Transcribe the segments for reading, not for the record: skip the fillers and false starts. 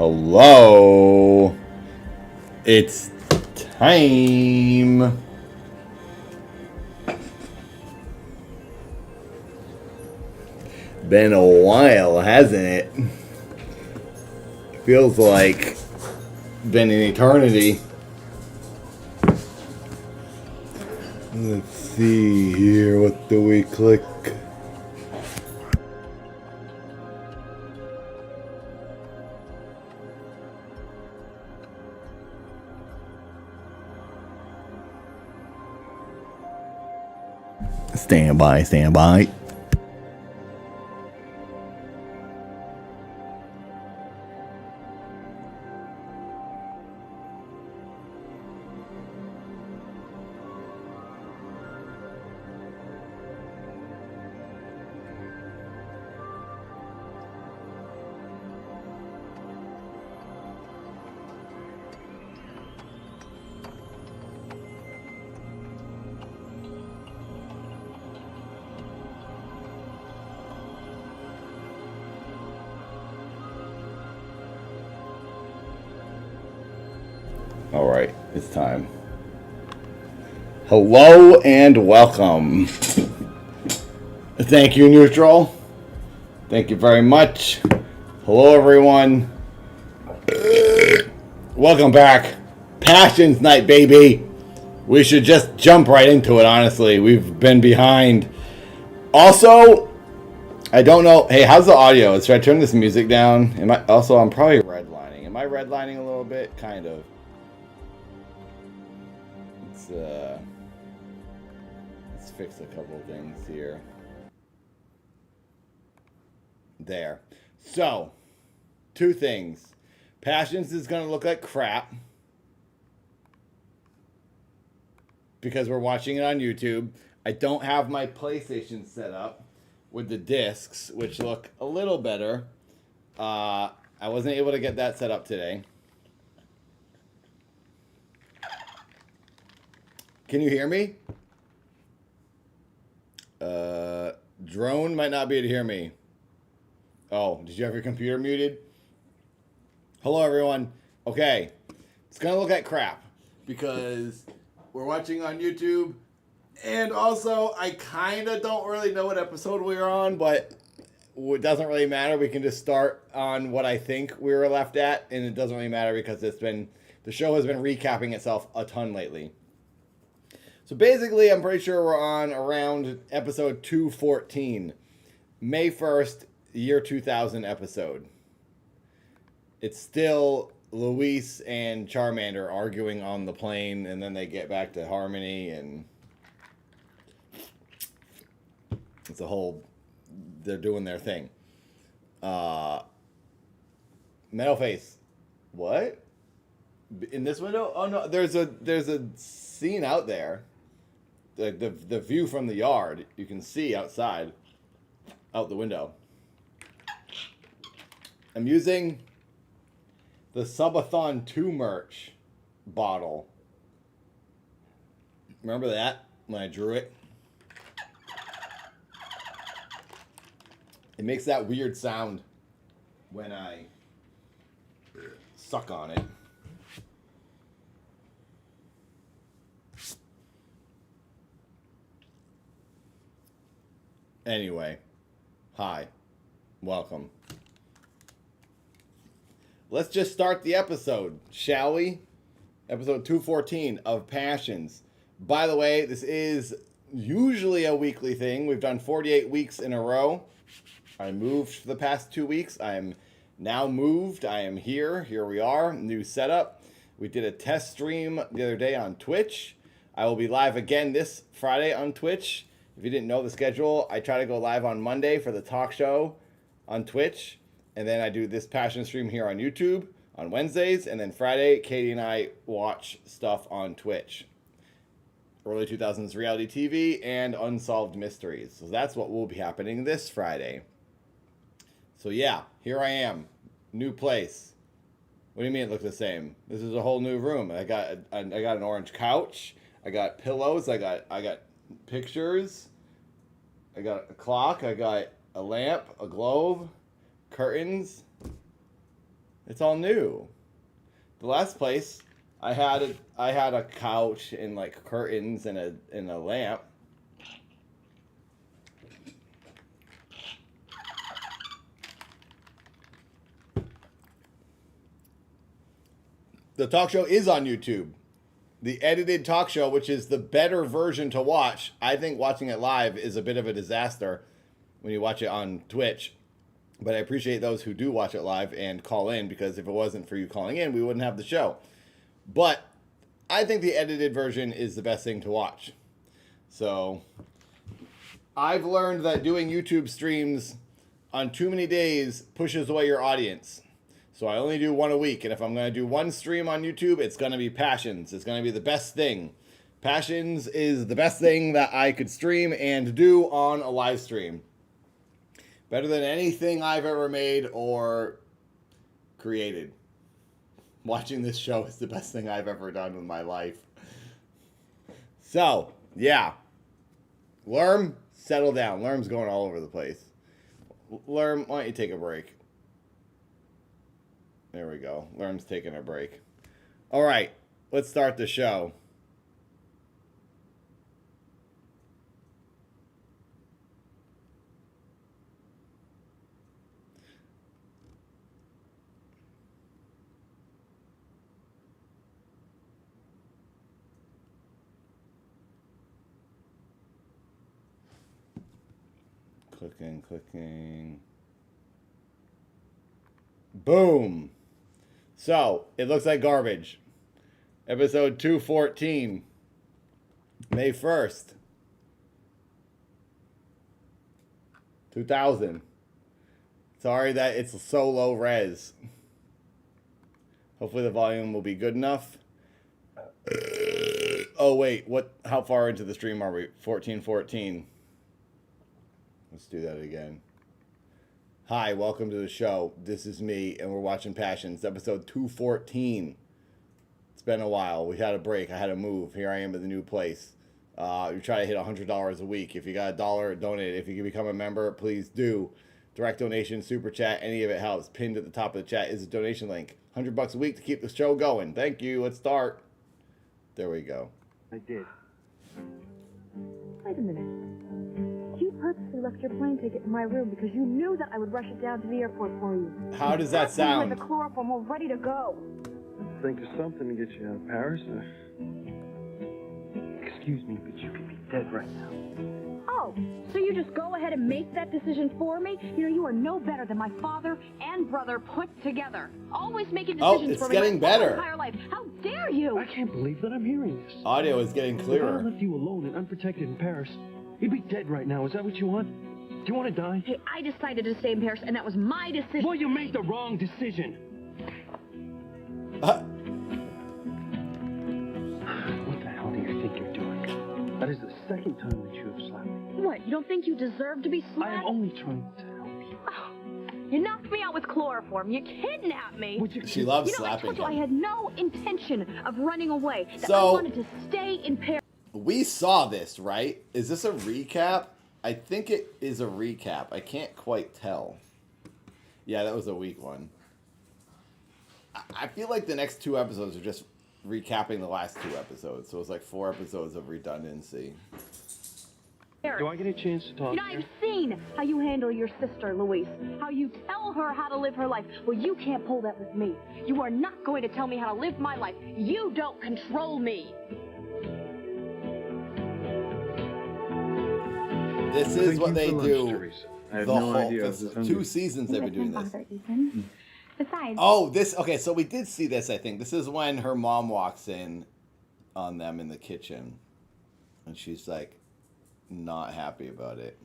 Hello. It's time. Been a while, hasn't it? Feels like been an eternity. Let's see here. What do we click? Stand by, stand by. All right, it's time. Hello and welcome. Thank you, Neutral. Thank you very much. Hello, everyone. Welcome back. Passions Night, baby. We should just jump right into it, honestly. We've been behind. Also, I don't know. Hey, how's the audio? Should I turn this music down? I'm probably redlining. Am I redlining a little bit? Kind of. Let's fix a couple things here. There. So, two things. Passions is going to look like crap because we're watching it on YouTube. I don't have my PlayStation set up with the discs, which look a little better. I wasn't able to get that set up today. Can you hear me? Drone might not be able to hear me. Oh, did you have your computer muted? Hello, everyone. Okay, it's gonna look like crap because we're watching on YouTube, and also I kind of don't really know what episode we were on, but it doesn't really matter. We can just start on what I think we were left at, and it doesn't really matter because the show has been recapping itself a ton lately. So basically, I'm pretty sure we're on around episode 214, May 1st, year 2000 episode. It's still Luis and Charmander arguing on the plane, and then they get back to Harmony, and it's a whole, they're doing their thing. Metalface, what? In this window? Oh no, there's a scene out there. The view from the yard, you can see outside, out the window. I'm using the Subathon 2 merch bottle. Remember that when I drew it? It makes that weird sound when I suck on it. Anyway, hi, welcome. Let's just start the episode, shall we? Episode 214 of Passions. By the way, this is usually a weekly thing. We've done 48 weeks in a row. I moved for the past 2 weeks. I am now moved. I am here. Here we are. New setup. We did a test stream the other day on Twitch. I will be live again this Friday on Twitch. If you didn't know the schedule, I try to go live on Monday for the talk show on Twitch. And then I do this passion stream here on YouTube on Wednesdays. And then Friday, Katie and I watch stuff on Twitch. Early 2000s reality TV and unsolved mysteries. So that's what will be happening this Friday. So yeah, here I am. New place. What do you mean it looks the same? This is a whole new room. I got an orange couch. I got pillows. I got pictures. I got a clock. I got a lamp, a globe, curtains. It's all new. The last place I had a couch and like curtains and a lamp. The talk show is on YouTube. The edited talk show, which is the better version to watch. I think watching it live is a bit of a disaster when you watch it on Twitch. But I appreciate those who do watch it live and call in, because if it wasn't for you calling in, we wouldn't have the show. But I think the edited version is the best thing to watch. So I've learned that doing YouTube streams on too many days pushes away your audience. So I only do one a week. And if I'm going to do one stream on YouTube, it's going to be Passions. It's going to be the best thing. Passions is the best thing that I could stream and do on a live stream. Better than anything I've ever made or created. Watching this show is the best thing I've ever done with my life. So, yeah. Lerm, settle down. Lerm's going all over the place. Lerm, why don't you take a break? There we go. Lerm's taking a break. All right, let's start the show. Clicking. Boom. So, it looks like garbage. Episode 214. May 1st. 2000. Sorry that it's so low res. Hopefully the volume will be good enough. Oh wait, how far into the stream are we? 1414. Let's do that again. Hi, welcome to the show. This is me, and we're watching Passions, episode 214. It's been a while. We had a break. I had to move. Here I am at the new place. You try to hit $100 a week. If you got $1, donate it. If you can become a member, please do. Direct donation, super chat, any of it helps. Pinned at the top of the chat is a donation link. $100 a week to keep the show going. Thank you. Let's start. There we go. I did. Wait a minute. You purposely left your plane ticket in my room because you knew that I would rush it down to the airport for you. How does that sound? With the chloroform all ready to go. Think of something to get you out of Paris. Excuse me, but you could be dead right now. Oh, so you just go ahead and make that decision for me? You know, you are no better than my father and brother put together. Always making decisions for me my whole entire life. How dare you? I can't believe that I'm hearing this. Audio is getting clearer. If I left you alone and unprotected in Paris, you'd be dead right now. Is that what you want? Do you want to die? Hey, I decided to stay in Paris, and that was my decision. Well, you made the wrong decision. What the hell do you think you're doing? That is the second time that you have slapped me. What, you don't think you deserve to be slapped? I am only trying to help you. Oh, you knocked me out with chloroform. You kidnapped me. She loves slapping slapping I told you him. I had no intention of running away. That So- I wanted to stay in Paris. We saw this, right? Is this a recap? I think it is a recap. I can't quite tell. Yeah, that was a weak one. I feel like the next 2 episodes are just recapping the last 2 episodes. So it's like 4 episodes of redundancy. Do I get a chance to talk? You know, I've seen how you handle your sister, Louise. How you tell her how to live her life. Well, you can't pull that with me. You are not going to tell me how to live my life. You don't control me. This is what they do. I have The no whole idea. 2 seasons they've been doing this. Besides, Oh, okay, so we did see this, I think. This is when her mom walks in on them in the kitchen. And she's like, not happy about it.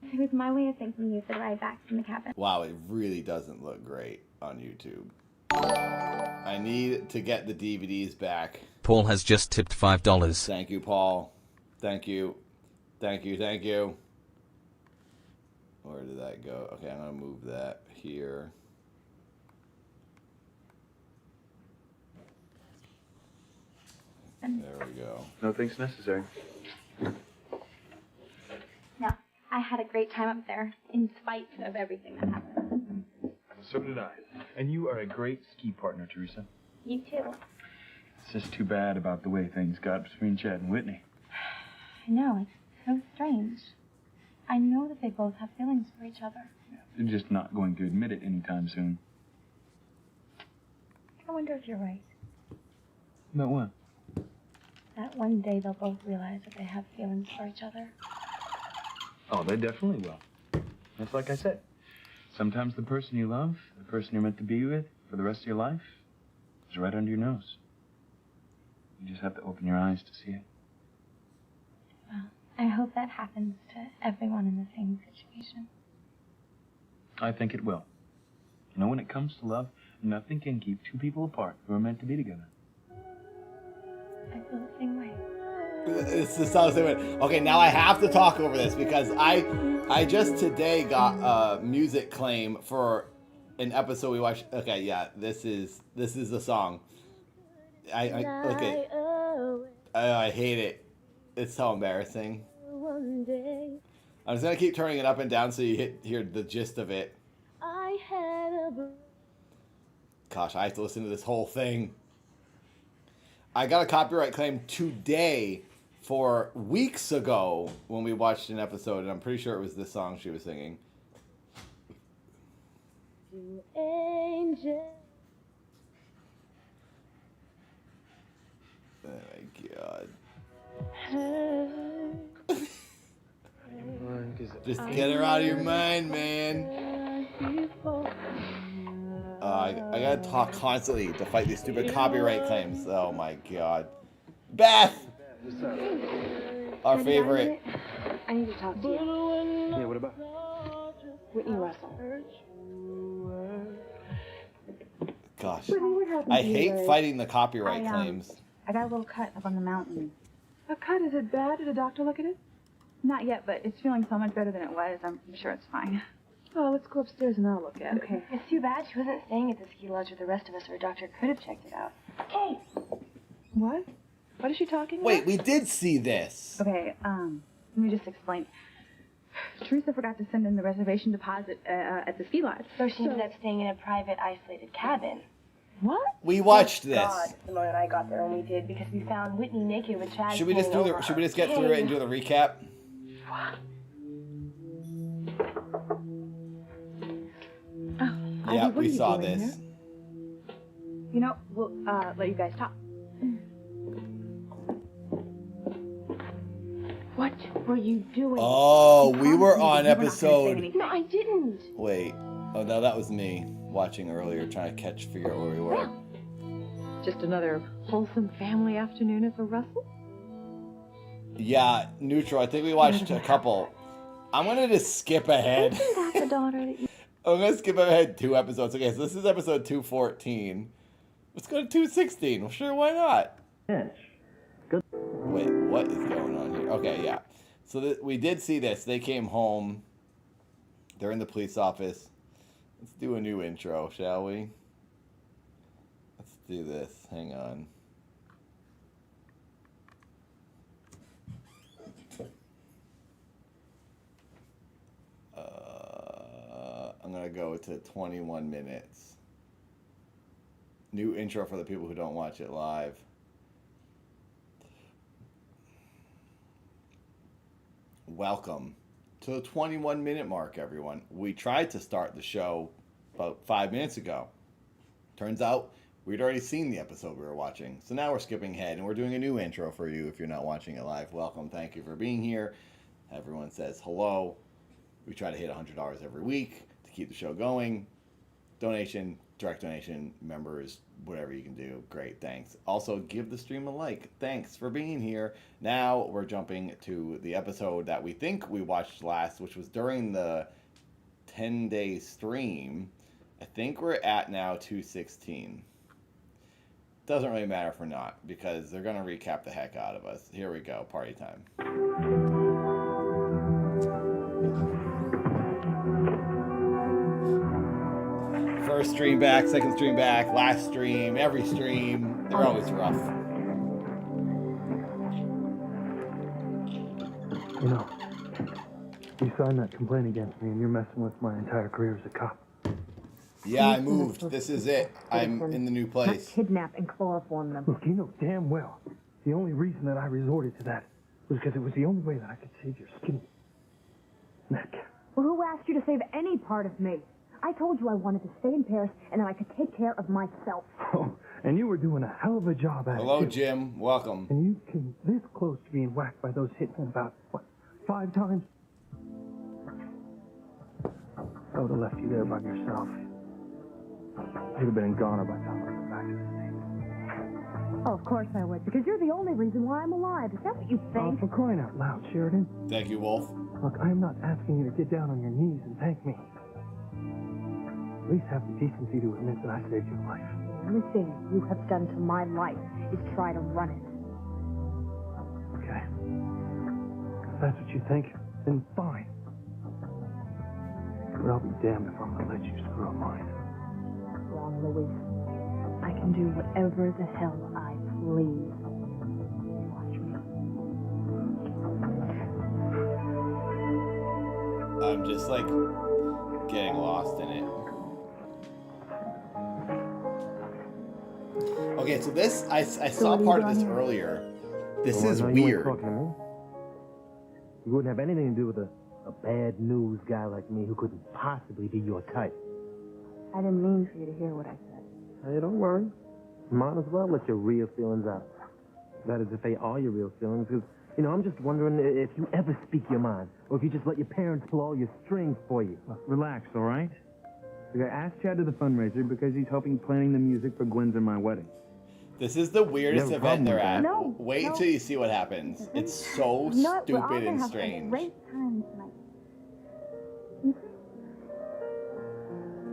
It was my way of thanking you for the ride back from the cabin. Wow, it really doesn't look great on YouTube. I need to get the DVDs back. Paul has just tipped $5. Thank you, Paul. Thank you. Thank you. Where did that go? Okay, I'm going to move that here. There we go. Nothing's necessary. No, I had a great time up there, in spite of everything that happened. So did I. And you are a great ski partner, Teresa. You too. It's just too bad about the way things got between Chad and Whitney. I know, it's so strange. I know that they both have feelings for each other. Yeah, they're just not going to admit it anytime soon. I wonder if you're right. About what? That one day they'll both realize that they have feelings for each other. Oh, they definitely will. That's like I said. Sometimes the person you love, the person you're meant to be with for the rest of your life, is right under your nose. You just have to open your eyes to see it. Well, I hope that happens to everyone in the same situation. I think it will. You know, when it comes to love, nothing can keep two people apart who are meant to be together. I feel the same way. It's the same way. Okay, now I have to talk over this because I just today got a music claim for an episode we watched. Okay, yeah, this is the song. Okay. I hate it. It's so embarrassing. I'm just gonna keep turning it up and down so you hear the gist of it. Gosh, I have to listen to this whole thing. I got a copyright claim today for weeks ago when we watched an episode, and I'm pretty sure it was this song she was singing. Angel. Oh my god. Just get her out of your mind, man. I gotta talk constantly to fight these stupid copyright claims. Oh my god. Beth! Our favorite. I need to talk to you. Yeah, what about? Whitney Russell. Gosh. What happened I to you, hate Larry? fighting the copyright claims. I got a little cut up on the mountain. A cut? Is it bad? Did a doctor look at it? Not yet, but it's feeling so much better than it was. I'm sure it's fine. Oh, let's go upstairs and I'll look at it. Okay. It's too bad she wasn't staying at the ski lodge with the rest of us, or a doctor could have checked it out. Hey! What? What is she talking about? Wait, we did see this. Okay, let me just explain. Teresa forgot to send in the reservation deposit at the ski lodge. So she ended up staying in a private, isolated cabin. What? We watched this. God, Simone and I got there when we did, because we found Whitney naked with Chad. Should we just do the? Should we just get through it and do the recap? Yeah, we saw this. You know, we'll let you guys talk. What were you doing? Oh, we Promise were me on that you were not gonna say episode. anything. No, I didn't. Wait. Oh no, that was me watching earlier, trying to figure out where we were. Just another wholesome family afternoon at the Russell? Yeah, neutral. I think we watched a couple. I'm gonna just skip ahead. Isn't that the daughter that you... I'm gonna skip ahead 2 episodes. Okay, so this is episode 214. Let's go to 216. Well, sure, why not? Yes. Wait, what is going on here? Okay, yeah. So we did see this. They came home. They're in the police office. Let's do a new intro, shall we? Let's do this. Hang on. I'm going to go to 21 minutes. New intro for the people who don't watch it live. Welcome to the 21-minute mark, everyone. We tried to start the show about 5 minutes ago. Turns out we'd already seen the episode we were watching. So now we're skipping ahead and we're doing a new intro for you if you're not watching it live. Welcome. Thank you for being here. Everyone says hello. We try to hit $100 every week to keep the show going. Donation, direct donation, members, whatever you can do. Great, thanks. Also, give the stream a like. Thanks for being here. Now we're jumping to the episode that we think we watched last, which was during the 10-day stream. I think we're at now 216. Doesn't really matter if we're not, because they're going to recap the heck out of us. Here we go, party time. First stream back, second stream back, last stream, every stream. They're always rough. You know, you signed that complaint against me and you're messing with my entire career as a cop. Yeah, I moved. This is it. I'm in the new Not place. kidnap and chloroform them. Look, you know damn well the only reason that I resorted to that was because it was the only way that I could save your skinny neck. Well, who asked you to save any part of me? I told you I wanted to stay in Paris and that I could take care of myself. Oh, and you were doing a hell of a job at Hello, it, too. Jim. Welcome. And you came this close to being whacked by those hitmen about, what, 5 times? I would have left you there by yourself. You'd have been in Ghana by the time I got back to the States. Oh, of course I would, because you're the only reason why I'm alive. Is that what you Oh, think? for crying out loud, Sheridan. Thank you, Wolf. Look, I am not asking you to get down on your knees and thank me. At least have the decency to admit that I saved your life. The only thing you have done to my life is try to run it. Okay. If that's what you think, then fine. But I'll be damned if I'm gonna let you screw up mine. Wrong, Louis. I can do whatever the hell I please. Watch me. I'm just like getting lost in it. Okay, so this, I saw part of this earlier. This is weird. You wouldn't have anything to do with a bad news guy like me who couldn't possibly be your type. I didn't mean for you to hear what I said. Hey, don't worry. Might as well let your real feelings out. That is, if they are your real feelings, because, you know, I'm just wondering if you ever speak your mind, or if you just let your parents pull all your strings for you. Relax, all right? I asked Chad to the fundraiser because he's helping planning the music for Gwen's and my wedding. This is the weirdest You have a event they're problem at. with that? No, Wait no. until you see what happens. It's so stupid and strange. Great time tonight.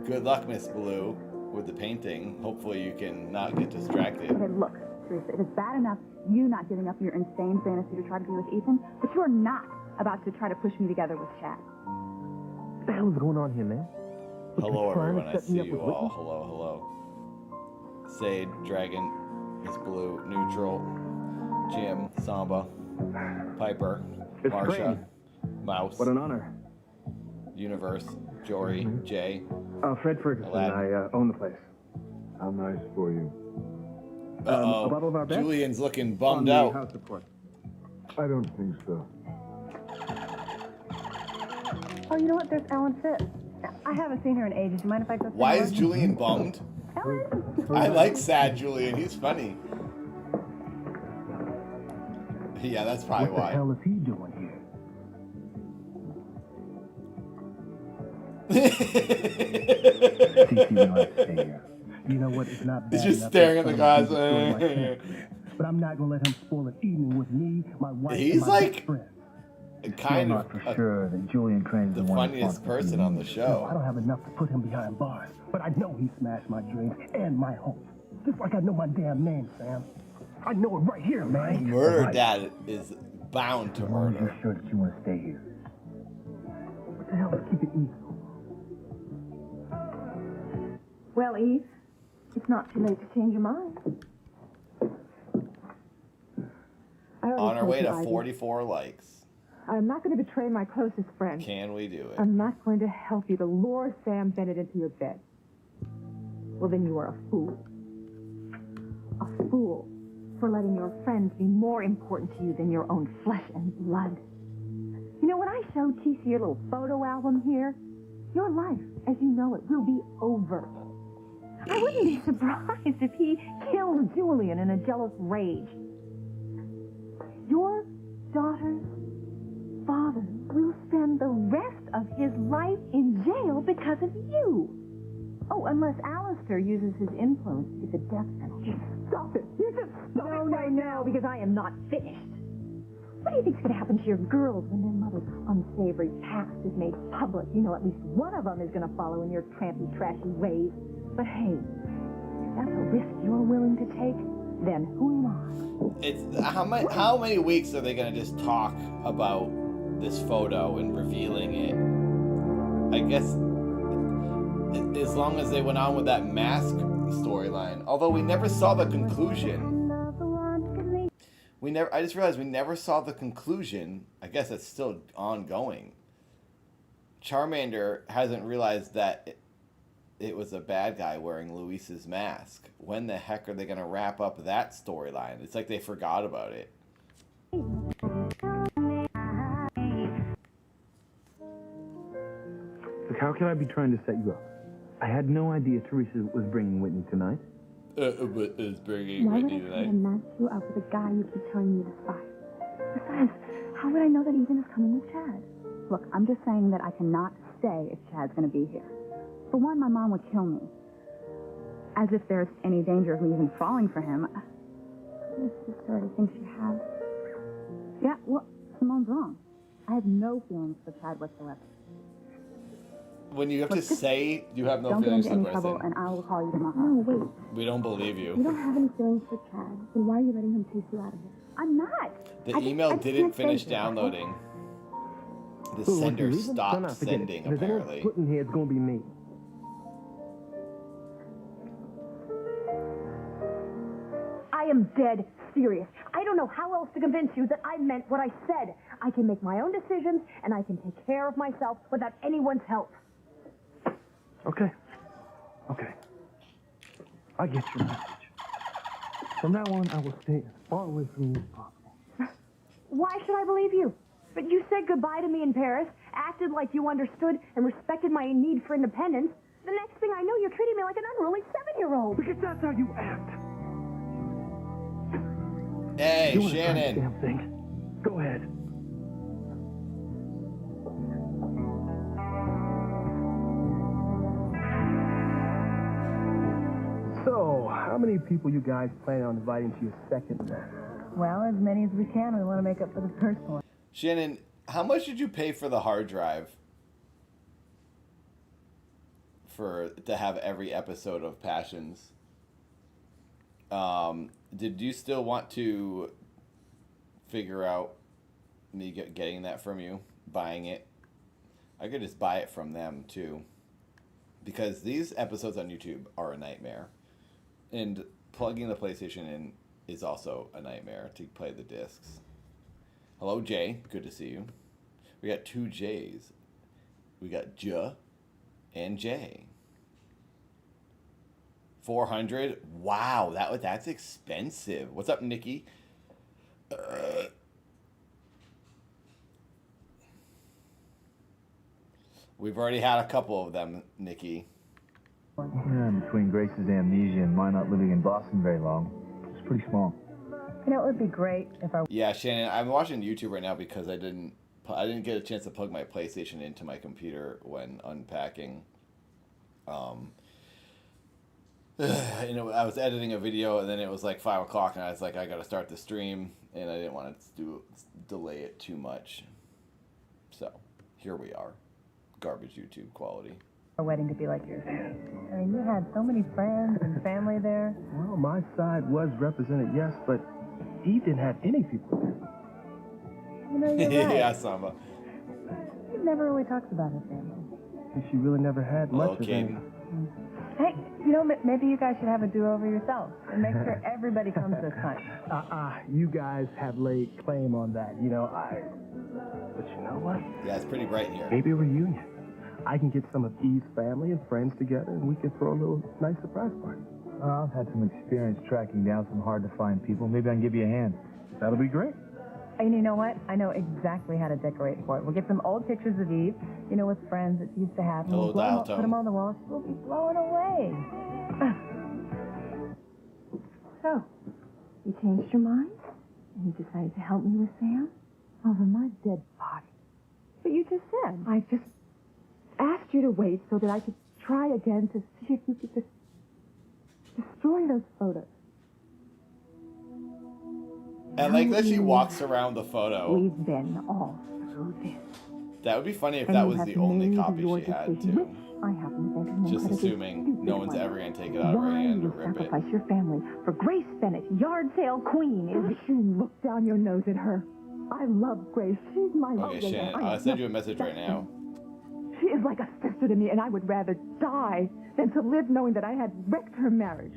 Good luck, Miss Blue, with the painting. Hopefully you can not get distracted. Okay, look, Teresa, it is bad enough you not giving up your insane fantasy to try to be with Ethan, but you are not about to try to push me together with Chad. What the hell is going on here, man? Hello, You're trying to everyone. I set me see up you with all. Whitney? Hello, hello. Sade, Dragon, Miss Blue, Neutral, Jim, Samba, Piper, It's Marsha, Crane. Mouse, What an honor. Universe, Jory, Jay. Fred Ferguson. Aladdin. I own the place. How nice for you. Uh-oh. a bottle of our best? Julian's looking On bummed the out. house report. I don't think so. Oh, you know what? There's Ellen Fitz. I haven't seen her in ages. You mind if I go say Why hello? is Julian bummed? Ellen? I like sad Julian. He's funny. Yeah, that's probably What the why. hell is he doing here? CC, we don't have to stay here. You know what? It's not bad He's just enough staring that at the someone guys. can destroy my career. But I'm not gonna let him spoil an evening with me, my wife, He's and my like- best friend. Kind of for sure that Julian Crane's the one funniest responsible for person you. on the No, I show. don't have enough to put him behind bars, but I know he smashed my dreams and my hopes. Just like I know my damn name, Sam. I know it right here, man. Murder Right. Dad is bound to As long as murder. you're sure that you want to stay here. What the hell? Keep it easy. Well, Eve, it's not too late to change your mind. I already On our told way you, to Ivy. 44 likes. I'm not going to betray my closest friend. Can we do it? I'm not going to help you to lure Sam Bennett into your bed. Well, then you are a fool. A fool for letting your friends be more important to you than your own flesh and blood. You know, when I showed TC your little photo album here, your life, as you know it, will be over. I wouldn't be surprised if he killed Julian in a jealous rage. Your daughter's father will spend the rest of his life in jail because of you. Oh, unless Alistair uses his influence to get the death penalty. Stop it. You just stop it right now, because I am not finished. What do you think's going to happen to your girls when their mother's unsavory past is made public? You know, at least one of them is going to follow in your trampy, trashy ways. But hey, if that's a risk you're willing to take, then who am I? It's how many weeks are they gonna just talk about this photo and revealing it? I guess as long as they went on with that mask storyline. Although we never saw the conclusion. I just realized we never saw the conclusion. I guess it's still ongoing. Charmander hasn't realized that it was a bad guy wearing Luis's mask. When the heck are they going to wrap up that storyline? It's like they forgot about it. Look, how can I be trying to set you up? I had no idea Teresa was bringing Whitney tonight. Is bringing Why would Whitney I try tonight? to match you up with a guy you keep telling me to despise? Besides, how would I know that Ethan is coming with Chad? Look, I'm just saying that I cannot stay if Chad's going to be here. For one, my mom would kill me. As if there's any danger of me even falling for him. Your sister already thinks you have. Yeah, well, Simone's wrong. I have no feelings for Chad whatsoever. When you have to say you have no Don't get feelings into for any the trouble, person, and I will call you tomorrow. No, wait. we don't believe You you. don't have any feelings for Chad. Then why are you letting him chase you out of here? I'm not. The I just email can't didn't stay finish here. downloading. The So, sender if you leave him, stopped forget it. sending, If there's anyone apparently. put in here, it's going to be me. I am dead serious. I don't know how else to convince you that I meant what I said. I can make my own decisions, and I can take care of myself without anyone's help. Okay. Okay. I get your message. From now on, I will stay as far away from you as possible. Why should I believe you? But you said goodbye to me in Paris, acted like you understood and respected my need for independence. The next thing I know, you're treating me like an unruly 7-year-old. Because that's how you act. Hey, You wanna try this Shannon. damn thing? Go ahead. So, how many people you guys plan on inviting to your second one? Well, as many as we can. We want to make up for the first one. Shannon, how much did you pay for the hard drive to have every episode of Passions? Did you still want to figure out me getting that from you, buying it? I could just buy it from them too, because these episodes on YouTube are a nightmare, and plugging the PlayStation in is also a nightmare to play the discs. Hello, Jay. Good to see you. We got two J's. We got J and J. 400. Wow, that's expensive. What's up, Nikki? We've already had a couple of them, Nikki. Yeah, between Grace's amnesia and my not living in Boston very long, it's pretty small. You know, it would be great if I... Yeah, Shannon, I'm watching YouTube right now because I didn't get a chance to plug my PlayStation into my computer when unpacking. You know, I was editing a video and then it was like 5 o'clock and I was like, I gotta start the stream, and I didn't want to delay it too much. So here we are, garbage YouTube quality. A wedding to be like yours. I mean, you had so many friends and family there. Well, my side was represented, yes, but Eve didn't have any people there. You know, you're right. Yeah, Samba. She never really talks about her family. And she really never had much of Okay. any. Hey, you know, maybe you guys should have a do-over yourself and make sure everybody comes this time. You guys have laid claim on that, you know. But you know what? Yeah, it's pretty bright in here. Maybe a reunion. I can get some of Eve's family and friends together, and we can throw a little nice surprise party. I've had some experience tracking down some hard-to-find people. Maybe I can give you a hand. That'll be great. And you know what? I know exactly how to decorate for it. We'll get some old pictures of Eve, you know, with friends that she used to have. And Hello, we'll blow 'em dial up, tone. put them on the wall. She'll be blown away. So, you changed your mind? And you decided to help me with Sam? Over my dead body. But you just said. I just asked you to wait so that I could try again to see if you could just destroy those photos. And like that she walks around the photo. We've been all through this. That would be funny if And that you was have the only made copy your she had decision, too. which I happen to think is an Just incredibly assuming stupid no one's one. ever going to take it out of her Why hand or you rip it. sacrifice your family for Grace Bennett, yard sale queen? Is you look down your nose at her? I love Grace. She's my Okay, Shannon, I'll send you a message right now. She is like a sister to me, and I would rather die than to live knowing that I had wrecked her marriage.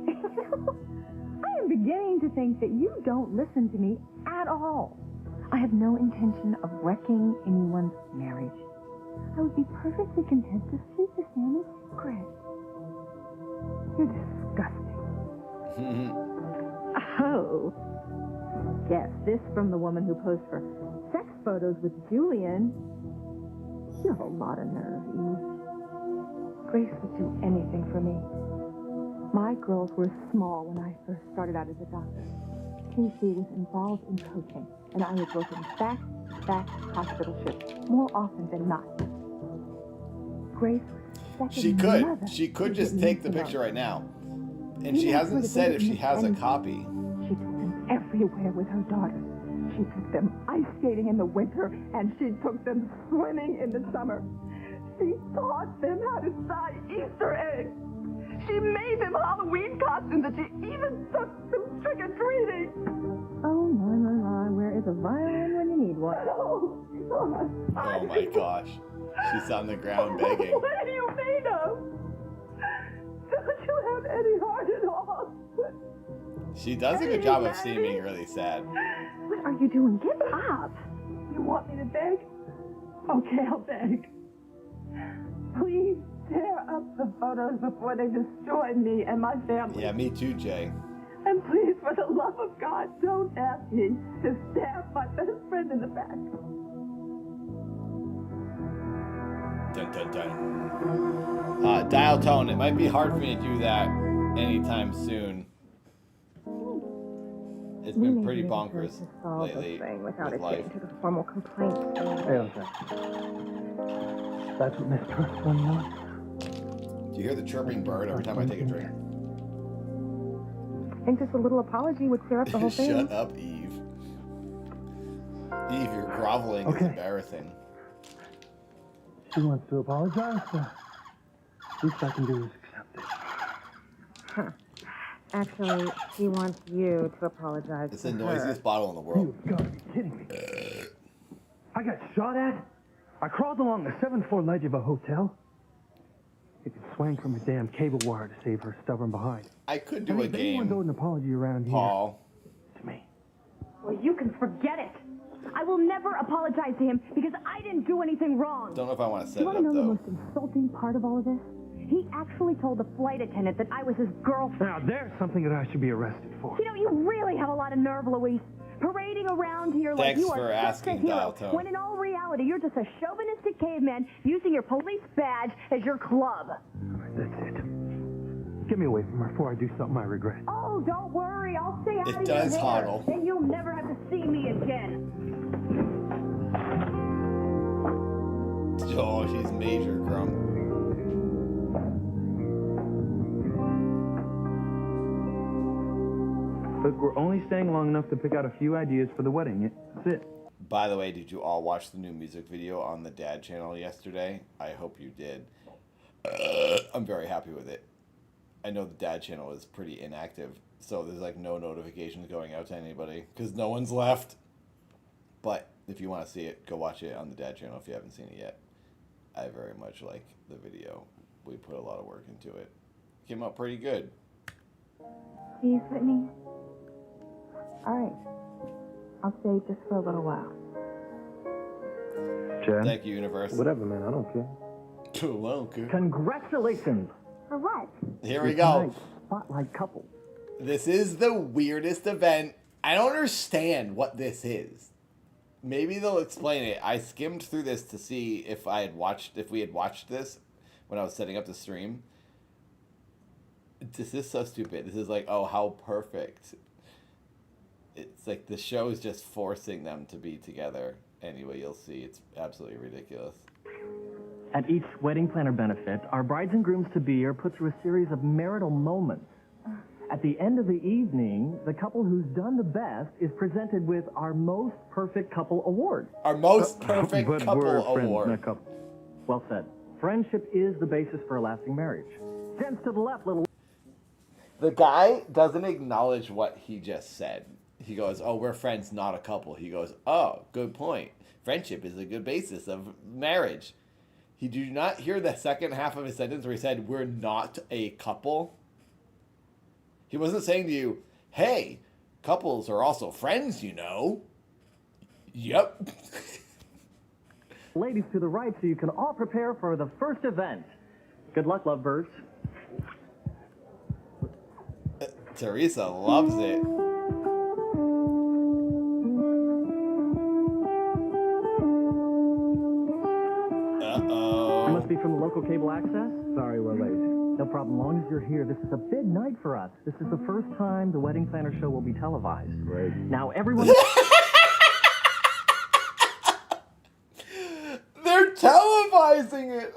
I am beginning to think that you don't listen to me at all. I have no intention of wrecking anyone's marriage. I would be perfectly content to sleep with him in secret. You're disgusting. Oh. Yes, this from the woman who posed for sex photos with Julian. You have a lot of nerve, Eve. Grace would do anything for me. My girls were small when I first started out as a doctor. Casey was involved in coaching, and I was working back hospital shifts more often than not. Grace was second She could just take the picture right now. And she hasn't said if she has a copy. She took them everywhere with her daughters. She took them ice skating in the winter, and she took them swimming in the summer. She taught them how to dye Easter eggs. She made them Halloween costumes, and she even took them trick-or-treating. Oh, my, where is a violin when you need one? Oh, Oh my gosh. She's on the ground begging. What are you made of? Don't you have any heart at all? She does a good job of seeming really sad. What are you doing? Get up. You want me to beg? Okay, I'll beg. Please tear up the photos before they destroy me and my family. Yeah, me too, Jay. And please, for the love of God, don't ask me to stab my best friend in the back. Dun, dun, dun. Dial tone. It might be hard for me to do that anytime soon. It's been pretty bonkers lately without with it life. getting to the formal complaint. Hey, that's what Mr. One wants. Do you hear the chirping bird every time I take a drink? I think just a little apology would clear up the whole thing. Shut up, Eve. Eve, your groveling is embarrassing. She wants to apologize. Least I can do is accept it. Huh. Actually, she wants you to apologize. It's the noisiest bottle in the world. You've got to be kidding me. I got shot at. I crawled along the 7th floor ledge of a hotel. You can swing from a damn cable wire to save her stubborn behind. I could do a if anyone game, owed an apology around here, Paul. to me. Well, you can forget it. I will never apologize to him because I didn't do anything wrong. Don't know if I want to set You it want up, to know the though. most insulting part of all of this? He actually told the flight attendant that I was his girlfriend. Now, there's something that I should be arrested for. You know, you really have a lot of nerve, Louise. Parading around here like Thanks you for are such a asking, hero, Dial Tone. when in all reality, you're just a chauvinistic caveman using your police badge as your club. That's it. Get me away from her before I do something I regret. Oh, don't worry. I'll stay out It of does your hair, hodl. and you'll never have to see me again. Oh, she's major grump. But we're only staying long enough to pick out a few ideas for the wedding. That's it. By the way, did you all watch the new music video on the Dad channel yesterday? I hope you did. I'm very happy with it. I know the Dad channel is pretty inactive, so there's like no notifications going out to anybody because no one's left. But if you want to see it, go watch it on the Dad channel if you haven't seen it yet. I very much like the video. We put a lot of work into it. Came out pretty good. Please, Whitney. All right. I'll stay just for a little while. Chad? Thank you, Universe. Whatever, man. I don't care. Well, okay. Congratulations. For what? Here we go. Tonight's Spotlight couple. This is the weirdest event. I don't understand what this is. Maybe they'll explain it. I skimmed through this to see if we had watched this when I was setting up the stream. This is so stupid. This is like, oh, how perfect. It's like the show is just forcing them to be together. Anyway, you'll see. It's absolutely ridiculous. At each wedding planner benefit, our brides and grooms to be are put through a series of marital moments. At the end of the evening, the couple who's done the best is presented with our Most Perfect Couple Award. Our Most Perfect But Couple we're friends, Award. not couple. Well said. Friendship is the basis for a lasting marriage. Gents to the left, little... The guy doesn't acknowledge what he just said. He goes, oh, we're friends, not a couple. He goes, oh, good point. Friendship is a good basis of marriage. He did not hear the second half of his sentence where he said, we're not a couple. He wasn't saying to you, hey, couples are also friends, you know. Yep. Ladies to the right so you can all prepare for the first event. Good luck, lovebirds. Teresa loves it. Uh-oh. You must be from the local cable access? Sorry, we're late. No problem. As long as you're here, this is a big night for us. This is the first time the Wedding Planner show will be televised. Great. Now, everyone... They're televising it.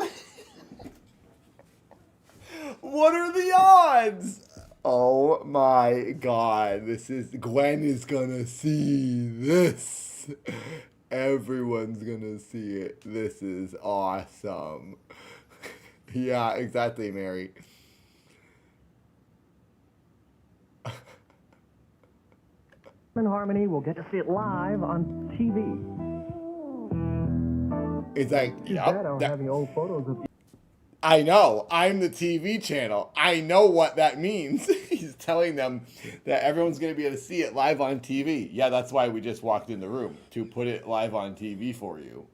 What are the odds? Oh my God. Gwen is gonna see this. Everyone's gonna see it. This is awesome. Yeah, exactly, Mary. in Harmony will get to see it live on TV. It's like, I'm having old photos of. I know. I'm the TV channel. I know what that means. He's telling them that everyone's going to be able to see it live on TV. Yeah, that's why we just walked in the room, to put it live on TV for you.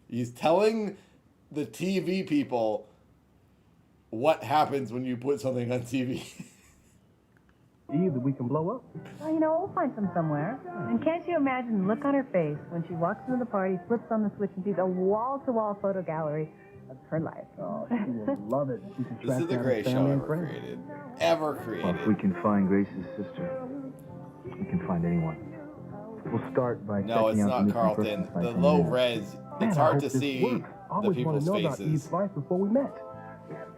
He's telling the TV people what happens when you put something on TV. Either we can blow up. Well, we'll find some somewhere. And can't you imagine the look on her face when she walks into the party, flips on the switch, and sees a wall-to-wall photo gallery of her life? Oh, she will love it. She can This is the greatest show ever created. Ever created. Well, if we can find Grace's sister, we can find anyone. We'll start by No, it's not Carlton. The low res, it's hard to see the people's faces. Life before we met.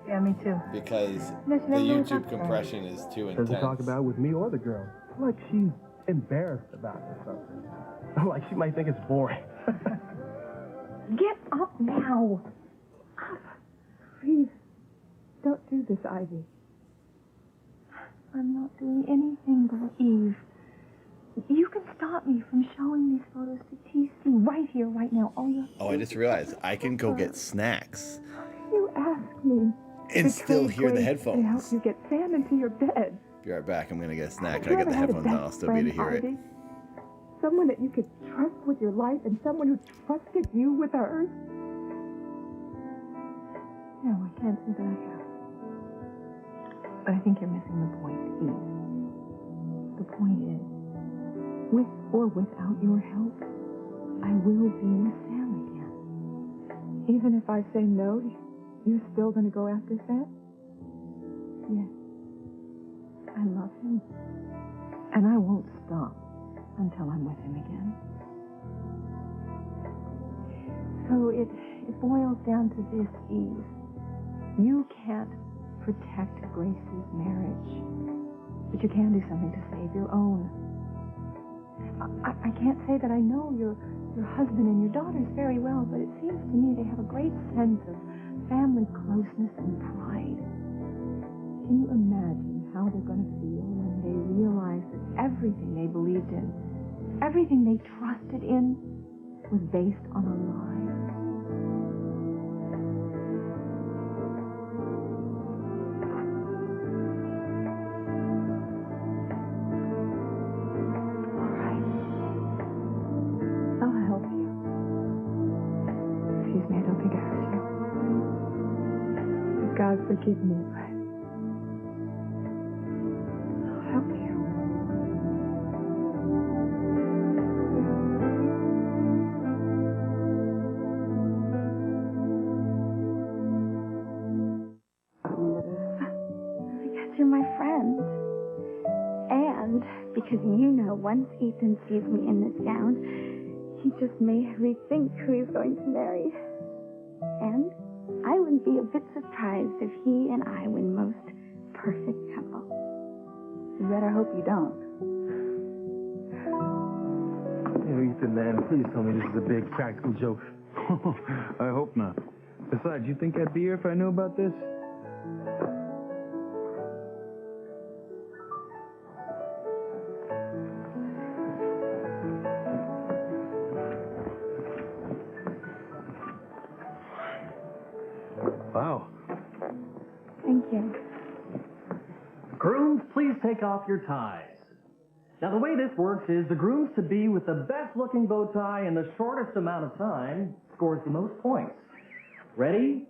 Yeah, me too. Because No, the she never really YouTube talks about it. compression is too intense. Doesn't talk about it with me or the girl. Like she's embarrassed about it or something. Like she might think it's boring. Get up now. Up. Please. Don't do this, Ivy. I'm not doing anything, but Eve. You can stop me from showing these photos to TC right here, right now. Oh, I just realized I can go get snacks You asked me. and to still trade hear the Grace to help headphones. you get Sam into your bed. Be right back. I'm gonna get a snack. Have you I get the ever had a headphones on. I'll best still be able to friend, hear it. Ivy? Someone that you could trust with your life and someone who trusted you with hers? No, I can't say that I have. But I think you're missing the point, Eve. The point is, with or without your help, I will be with Sam again. Even if I say no, you're still going to go after Sam? Yes. I love him. And I won't stop until I'm with him again. So it boils down to this, Eve. You can't protect Grace's marriage, but you can do something to save your own. I can't say that I know your husband and your daughters very well, but it seems to me they have a great sense of family closeness and pride. Can you imagine how they're going to feel when they realize that everything they believed in, everything they trusted in, was based on a lie? God forgive me, but I'll help you. Because you're my friend. And because once Ethan sees me in this gown, he just may rethink who he's going to marry. And I wouldn't be a bit surprised if he and I win most perfect couple. You better hope you don't. Ethan, man, please tell me this is a big practical joke. I hope not. Besides, you think I'd be here if I knew about this? Wow. Thank you. Grooms, please take off your ties. Now, the way this works is the grooms-to-be with the best-looking bow tie in the shortest amount of time scores the most points. Ready?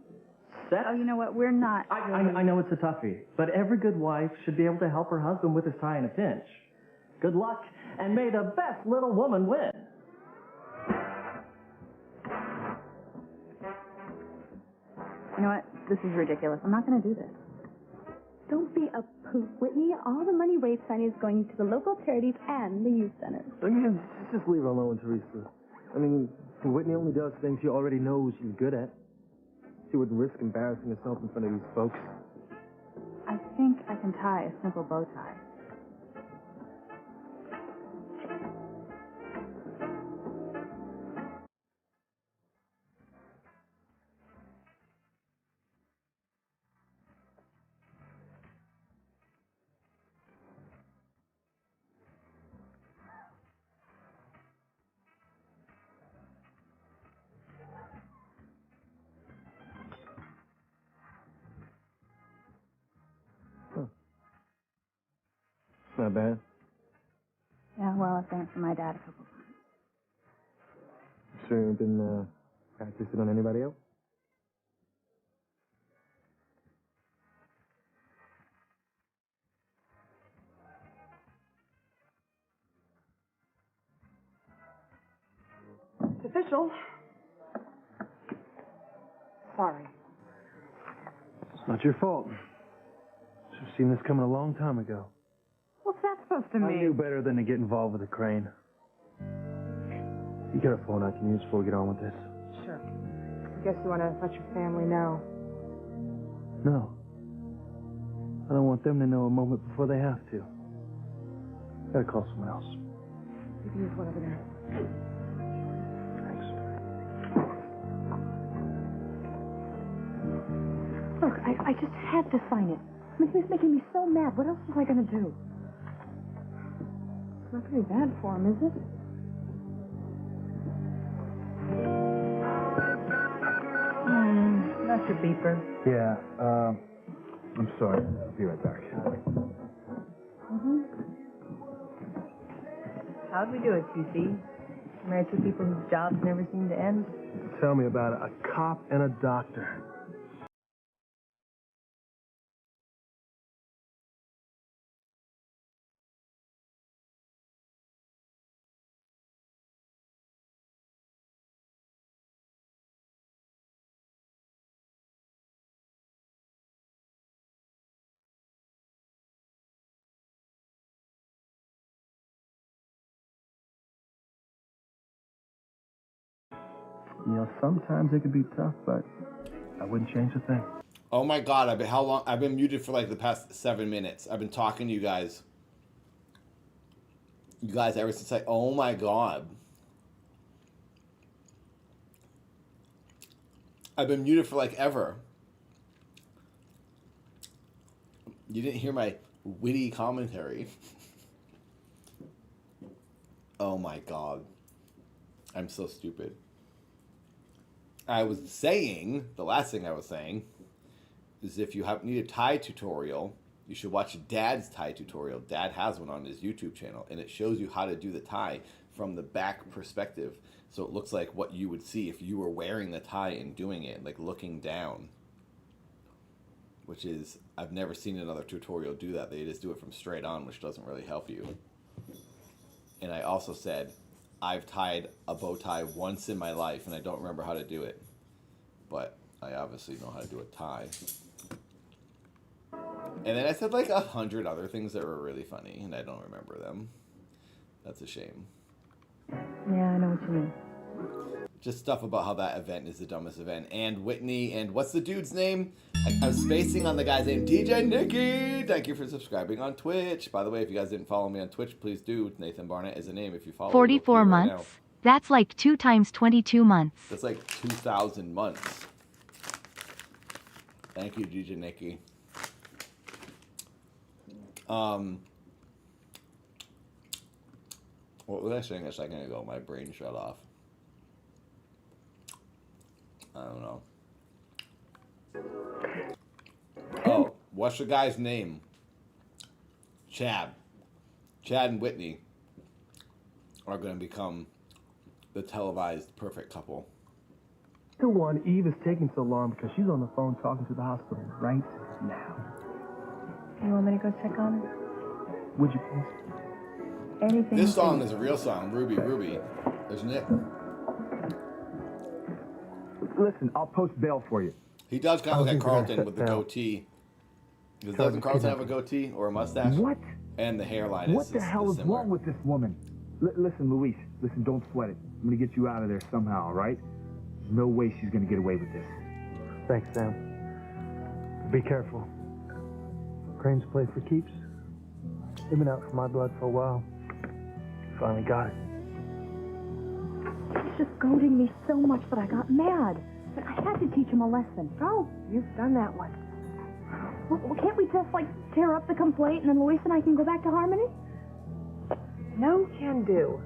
Set? Oh, you know what? We're not. I know it's a toughie, but every good wife should be able to help her husband with his tie in a pinch. Good luck, and may the best little woman win. You know what? This is ridiculous. I'm not going to do this. Don't be a poop, Whitney. All the money raised, Sonny, is going to the local charities and the youth centers. I mean, just leave her alone, Teresa. I mean, Whitney only does things she already knows she's good at. She wouldn't risk embarrassing herself in front of these folks. I think I can tie a simple bow tie. Not bad. Yeah, well, I've done it for my dad a couple times. Sure you haven't been practicing on anybody else? It's official. Sorry. It's not your fault. Should have seen this coming a long time ago. What's that supposed to I mean? knew better than to get involved with the crane. You got a phone I can use before we get on with this? Sure. I guess you want to let your family know. No. I don't want them to know a moment before they have to. Gotta call someone else. You can use one over there. Thanks. Look, I just had to sign it. I mean, he was making me so mad. What else was I going to do? It's not pretty bad for him, is it? That's your beeper. Yeah, I'm sorry. I'll be right back. How'd we do it, QC? Married two people whose jobs never seem to end? Tell me about it. A cop and a doctor. You know, sometimes it can be tough, but I wouldn't change a thing. Oh my God, how long? I've been muted for like the past 7 minutes. I've been talking to you guys. You guys ever since oh my God. I've been muted for like ever. You didn't hear my witty commentary. Oh my God. I'm so stupid. I was saying, the last thing I was saying, is if you need a tie tutorial, you should watch Dad's tie tutorial. Dad has one on his YouTube channel, and it shows you how to do the tie from the back perspective. So it looks like what you would see if you were wearing the tie and doing it, like looking down. Which is, I've never seen another tutorial do that. They just do it from straight on, which doesn't really help you. And I also said, I've tied a bow tie once in my life, and I don't remember how to do it. But I obviously know how to do a tie. And then I said like 100 other things that were really funny, and I don't remember them. That's a shame. Yeah, I know what you mean. Just stuff about how that event is the dumbest event. And Whitney, and what's the dude's name? I'm spacing on the guy's name. DJ Nicky! Thank you for subscribing on Twitch. By the way, if you guys didn't follow me on Twitch, please do. Nathan Barnatt is a name if you follow me. 44 months? Right, that's like 2 times 22 months. That's like 2,000 months. Thank you, DJ Nicky. What was I saying a second ago? My brain shut off. I don't know. Oh, what's the guy's name? Chad. Chad and Whitney are going to become the televised perfect couple. The one, Eve is taking so long because she's on the phone talking to the hospital right now. You want me to go check on her? Would you please? Anything. This song is a real song, Ruby Ruby, isn't it? Listen, I'll post bail for you. He does kind of look like Carlton with the goatee. Doesn't Carlton have a goatee or a mustache? What? And the hairline is What the hell is similar. wrong with this woman? Listen, Luis, listen, don't sweat it. I'm gonna get you out of there somehow, all right? There's no way she's gonna get away with this. Thanks, Sam. Be careful. Crane's play for keeps. They've been out for my blood for a while. Finally got it. He's just goading me so much that I got mad. But I had to teach him a lesson. Oh, you've done that one. Well, can't we just, like, tear up the complaint and then Luis and I can go back to Harmony? No can do.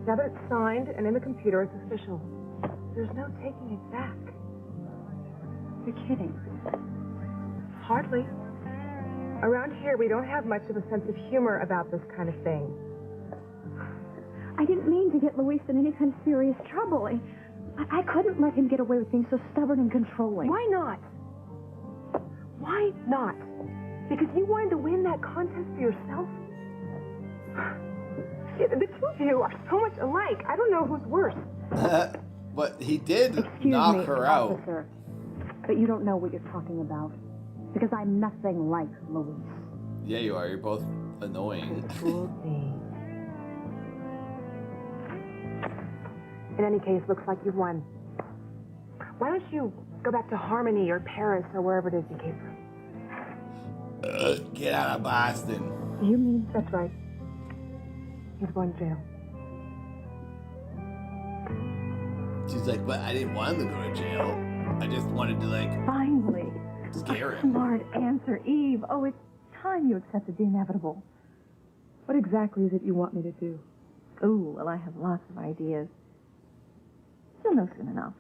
Now that it's signed and in the computer, it's official. There's no taking it back. You're kidding. Hardly. Around here, we don't have much of a sense of humor about this kind of thing. I didn't mean to get Luis in any kind of serious trouble. I couldn't let him get away with being so stubborn and controlling. Why not? Why not? Because you wanted to win that contest for yourself? The two of you are so much alike. I don't know who's worse. But he did Excuse knock me, her out. officer, but you don't know what you're talking about. Because I'm nothing like Luis. Yeah, you are. You're both annoying. In any case, looks like you won. Why don't you go back to Harmony or Paris or wherever it is you came from? Get out of Boston. You mean? That's right. He's going to jail. She's like, but I didn't want him to go to jail. I just wanted to, like, Finally. scare A him. smart answer, Eve. Oh, it's time you accepted the inevitable. What exactly is it you want me to do? Oh, well, I have lots of ideas. You'll know soon enough.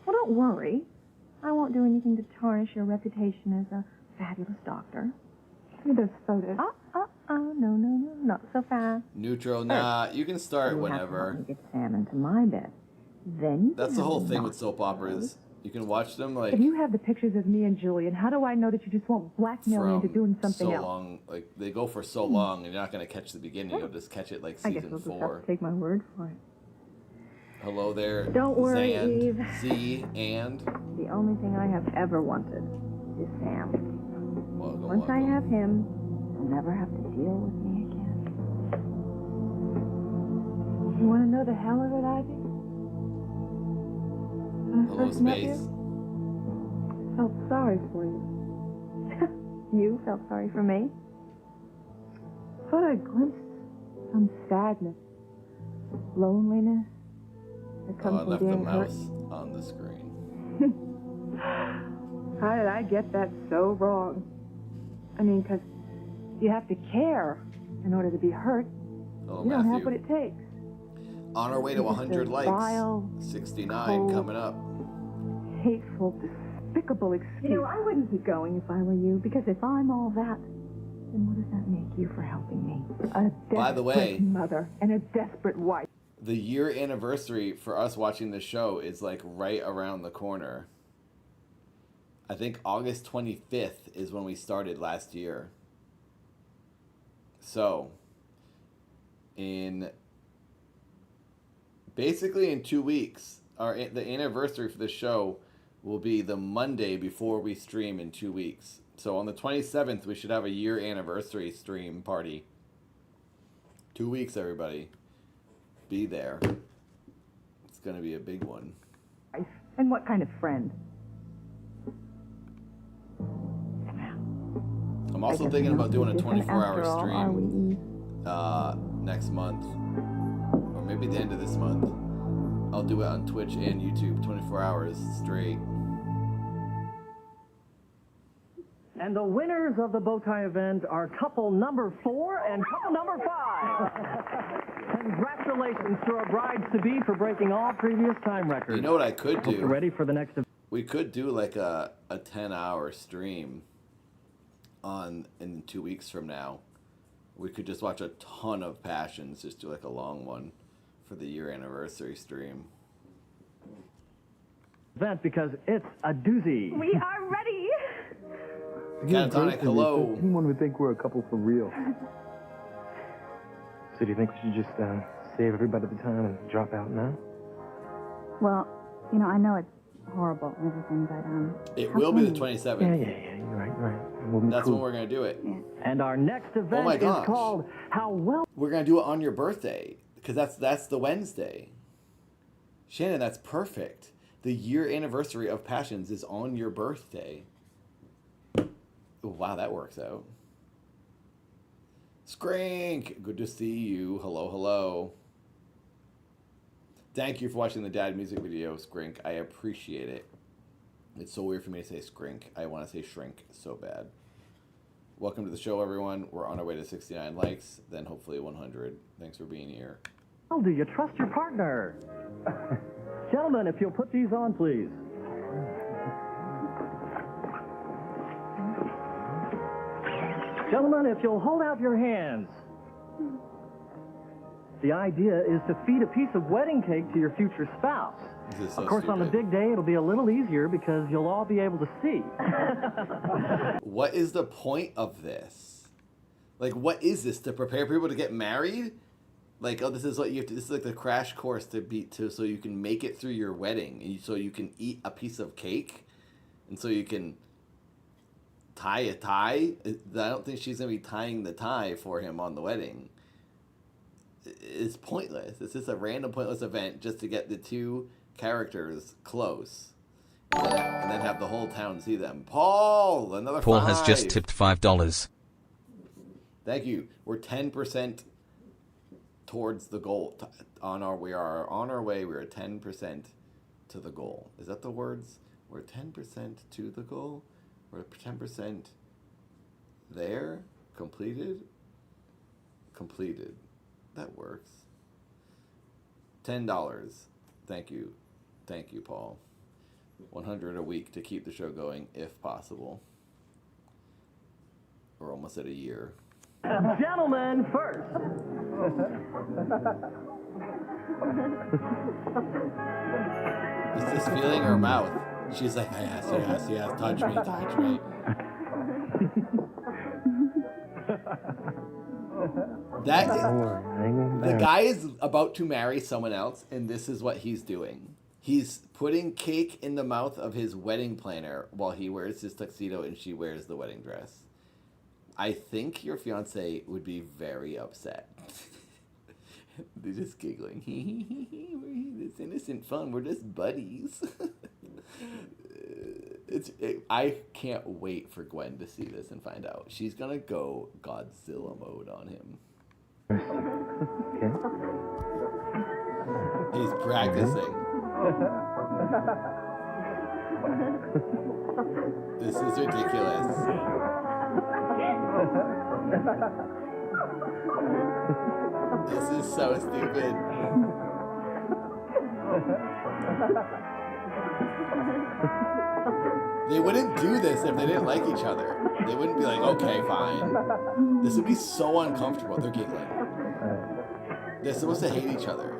Well, don't worry. I won't do anything to tarnish your reputation as a fabulous doctor. Give me those photos. No, not so fast. Neutral, nah, you can start You have to help whenever. me get Sam into my bed. Then you That's can the have whole him thing knock with soap operas. You can watch them, like, If you have the pictures of me and Julian, how do I know that you just won't blackmail me into doing something so else? long. Like, they go for so long, and you're not going to catch the beginning. You'll just catch it, like, I guess season we'll just have 4. to take my word for it. Hello there, Don't worry, Zand, Eve. Z, and... The only thing I have ever wanted is Sam. Welcome, Once I welcome. have him, you'll never have to deal with me again. You want to know the hell of it, Ivy? When I Hello, first met Space. you, I felt sorry for you. You felt sorry for me? Thought I glimpsed some sadness, loneliness that Oh, comes I from left the being hurt. mouse on the screen. How did I get that so wrong? I mean, because you have to care in order to be hurt. Hello, You don't have Matthew. what it takes. On our way to It's just 100 a likes. vile, 69 cold, coming up. hateful, despicable excuse. You know, I wouldn't keep going if I were you, because if I'm all that, then what does that make you for helping me? A desperate By the way- mother and a desperate wife. The year anniversary for us watching this show is, like, right around the corner. I think August 25th is when we started last year. So, basically in 2 weeks, the anniversary for the show will be the Monday before we stream in 2 weeks. So on the 27th, we should have a year anniversary stream party. 2 weeks, everybody. Be there. It's going to be a big one. And what kind of friend? I'm also thinking about doing a 24-hour stream next month. Or maybe the end of this month. I'll do it on Twitch and YouTube, 24 hours straight. And the winners of the Bowtie event are couple number 4 and couple number 5. Congratulations to our brides-to-be for breaking all previous time records. You know what I could Hope you're do? ready for the next event. We could do like a 10-hour stream in 2 weeks from now. We could just watch a ton of Passions, just do like a long one for the year anniversary stream. Event because it's a doozy. We are ready. Catatonic, hello. Anyone would think we're a couple for real. So do you think we should just save everybody the time and drop out now? Well, you know, I know it's horrible and everything, but it will be the 27th. Yeah, you're right. We'll That's when we're gonna do it. Yeah. And our next event is called How Well. We're gonna do it on your birthday because that's the Wednesday. Shannon, that's perfect. The year anniversary of Passions is on your birthday. Oh, wow, that works out. Scrink, good to see you. Hello, hello. Thank you for watching the dad music video, Scrink. I appreciate it. It's so weird for me to say Scrink. I want to say Shrink so bad. Welcome to the show, everyone. We're on our way to 69 likes, then hopefully 100. Thanks for being here. How do you trust your partner? Gentlemen, if you'll put these on, please. Gentlemen, if you'll hold out your hands. The idea is to feed a piece of wedding cake to your future spouse. This is so of course, on the big day, it'll be a little easier because you'll all be able to see. What is the point of this? Like, what is this? To prepare people to get married? Like, oh, this is what you have to, this is like the crash course so you can make it through your wedding, and so you can eat a piece of cake, and so you can tie a tie. I don't think she's going to be tying the tie for him on the wedding. It's pointless. It's just a random pointless event just to get the two characters close. And then have the whole town see them. Paul, another Paul 5. has just tipped $5. Thank you. We're 10% towards the goal. We are on our way. We're 10% to the goal. Is that the words? We're 10% to the goal. We're 10% there. Completed. That works. $10. Thank you. Thank you, Paul. 100 a week to keep the show going, if possible. We're almost at a year. Gentlemen first. Is this feeling her mouth? She's like, yes, touch me. The guy is about to marry someone else, and this is what he's doing. He's putting cake in the mouth of his wedding planner while he wears his tuxedo and she wears the wedding dress. I think your fiance would be very upset. They're just giggling. It's innocent fun. We're just buddies. I can't wait for Gwen to see this and find out. She's gonna go Godzilla mode on him. Okay. He's practicing. This is ridiculous. This is so stupid. They wouldn't do this if they didn't like each other. They wouldn't be like, okay, fine. This would be so uncomfortable. They're giggling. They're supposed to hate each other.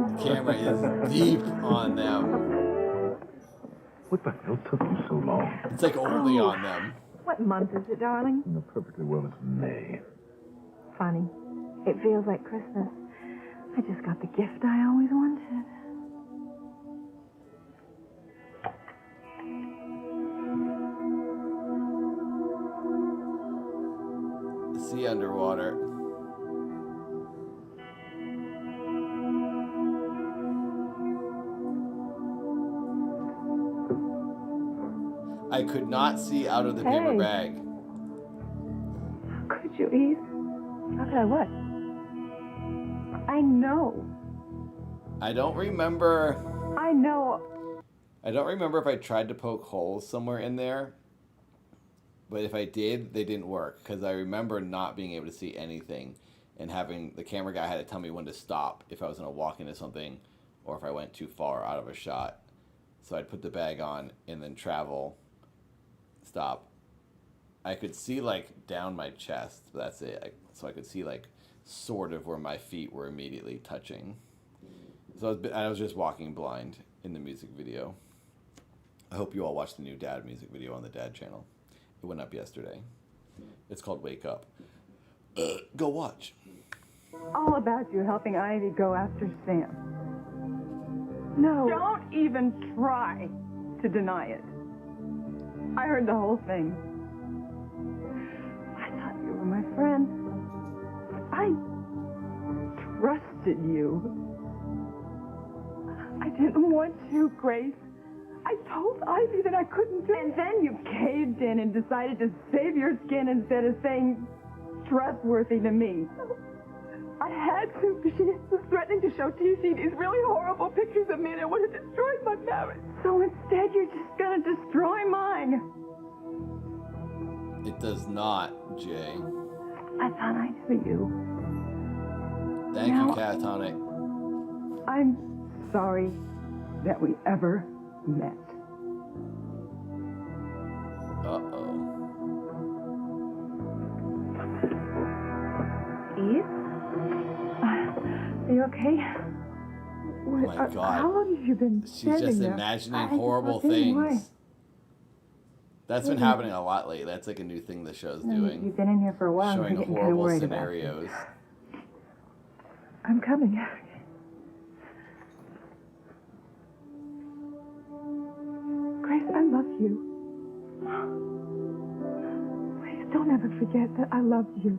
The camera is deep on them. What the hell took you so long? It's like only on them. What month is it, darling? You know perfectly well it's May. Funny. It feels like Christmas. I just got the gift I always wanted. Sea underwater. I could not see out of the paper bag. Could you, Eve? How could I what? I know. I don't remember. I know. I don't remember if I tried to poke holes somewhere in there. But if I did, they didn't work. Because I remember not being able to see anything. And having the camera guy had to tell me when to stop if I was going to walk into something. Or if I went too far out of a shot. So I'd put the bag on and then travel, stop. I could see like down my chest, but that's it. So I could see like sort of where my feet were immediately touching. So I was just walking blind in the music video. I hope you all watched the new Dad music video on the Dad channel. It went up yesterday. It's called Wake Up. Go watch. All about you helping Ivy go after Sam. No. Don't even try to deny it. I heard the whole thing. I thought you were my friend. I trusted you. I didn't want you, Grace. I told Ivy that I couldn't do it. And then you caved in and decided to save your skin instead of saying trustworthy to me. I had to, because she was threatening to show TC these really horrible pictures of me and it would have destroyed my marriage. So instead, you're just going to destroy mine. It does not, Jay. I thought I knew you. Thank you, Catatonic. I'm sorry that we ever met. Uh-oh. Eve? Are you okay? Oh my God. How long have you been She's just imagining horrible things. That's been happening a lot lately. That's like a new thing the show's doing. You've been in here for a while. Showing I'm getting horrible kind of scenarios. I'm coming. Grace, I love you. Please don't ever forget that I love you.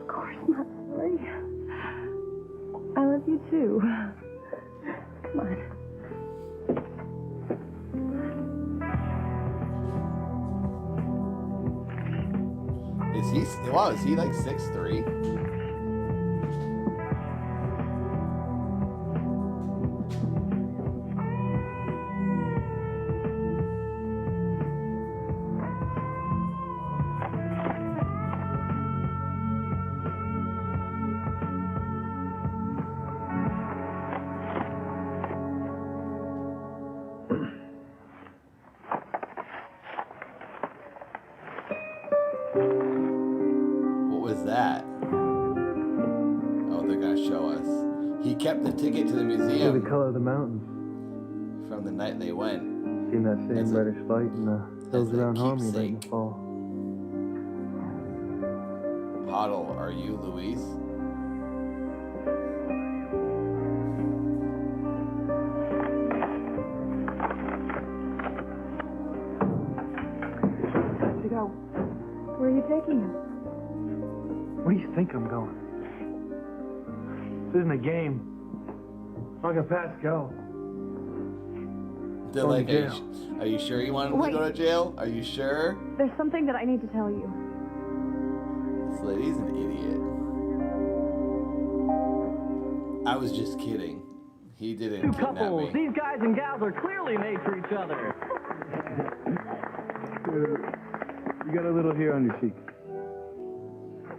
Of course not, silly. I love you too. Come on. Is he like 6'3"? Kept the ticket to the museum. The color of the mountains. From the night they went. Seen that same reddish light in the hills around Harmony late in the fall. Hoddle, are you Louise? Got to go. Where are you taking us? Where do you think I'm going? This isn't a game. I'm gonna pass go. They're like, are you sure you want him to go to jail? Are you sure? There's something that I need to tell you. This lady's an idiot. I was just kidding. He didn't Two kidnap couples. me. These guys and gals are clearly made for each other. You got a little hair on your cheek.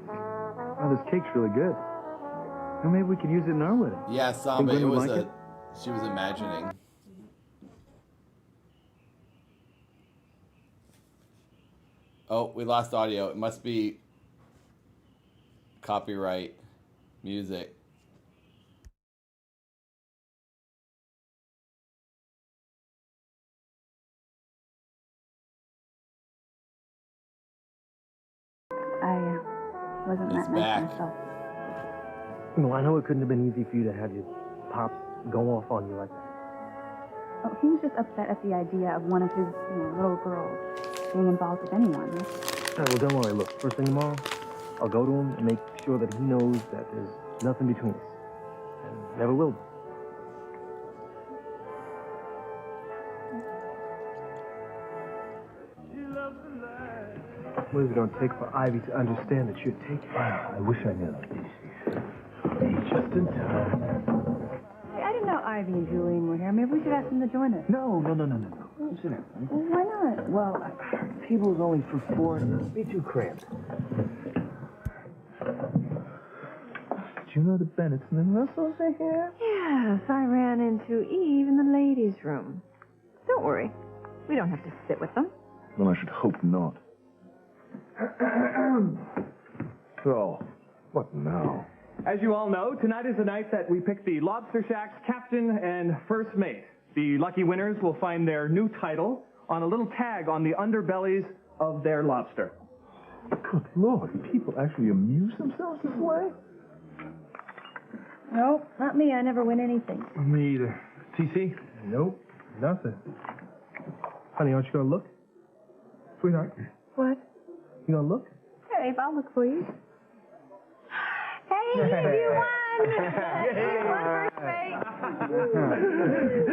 Oh, this cake's really good. Well, maybe we could use it in our wedding. Yeah, Samba, it was like she was imagining. Oh, we lost audio. It must be copyright music. I wasn't It's that nice back. myself. Well, I know it couldn't have been easy for you to have your pops go off on you like that. Oh, he was just upset at the idea of one of his little girls being involved with anyone. All right, well, don't worry. Look, first thing tomorrow, I'll go to him and make sure that he knows that there's nothing between us. And never will be. What is it going to take for Ivy to understand that you're taking? Wow, I wish I knew. Just in time. Hey, I didn't know Ivy and Julian were here. Maybe we should ask them to join us. No. Sit down. Well, why not? Well, the table's only for 4 and it'll be too cramped. you know the Bennetts and the Russells are here? Yes, I ran into Eve in the ladies' room. Don't worry. We don't have to sit with them. Well, I should hope not. So, what now? As you all know, tonight is the night that we pick the Lobster Shack's captain and first mate. The lucky winners will find their new title on a little tag on the underbellies of their lobster. Good Lord, people actually amuse themselves this way? No, not me. I never win anything. Me either. TC? Nope, nothing. Honey, aren't you gonna look? Sweetheart, What? you gonna look? Hey, I'll look for you. Hey, you won! You won first mate.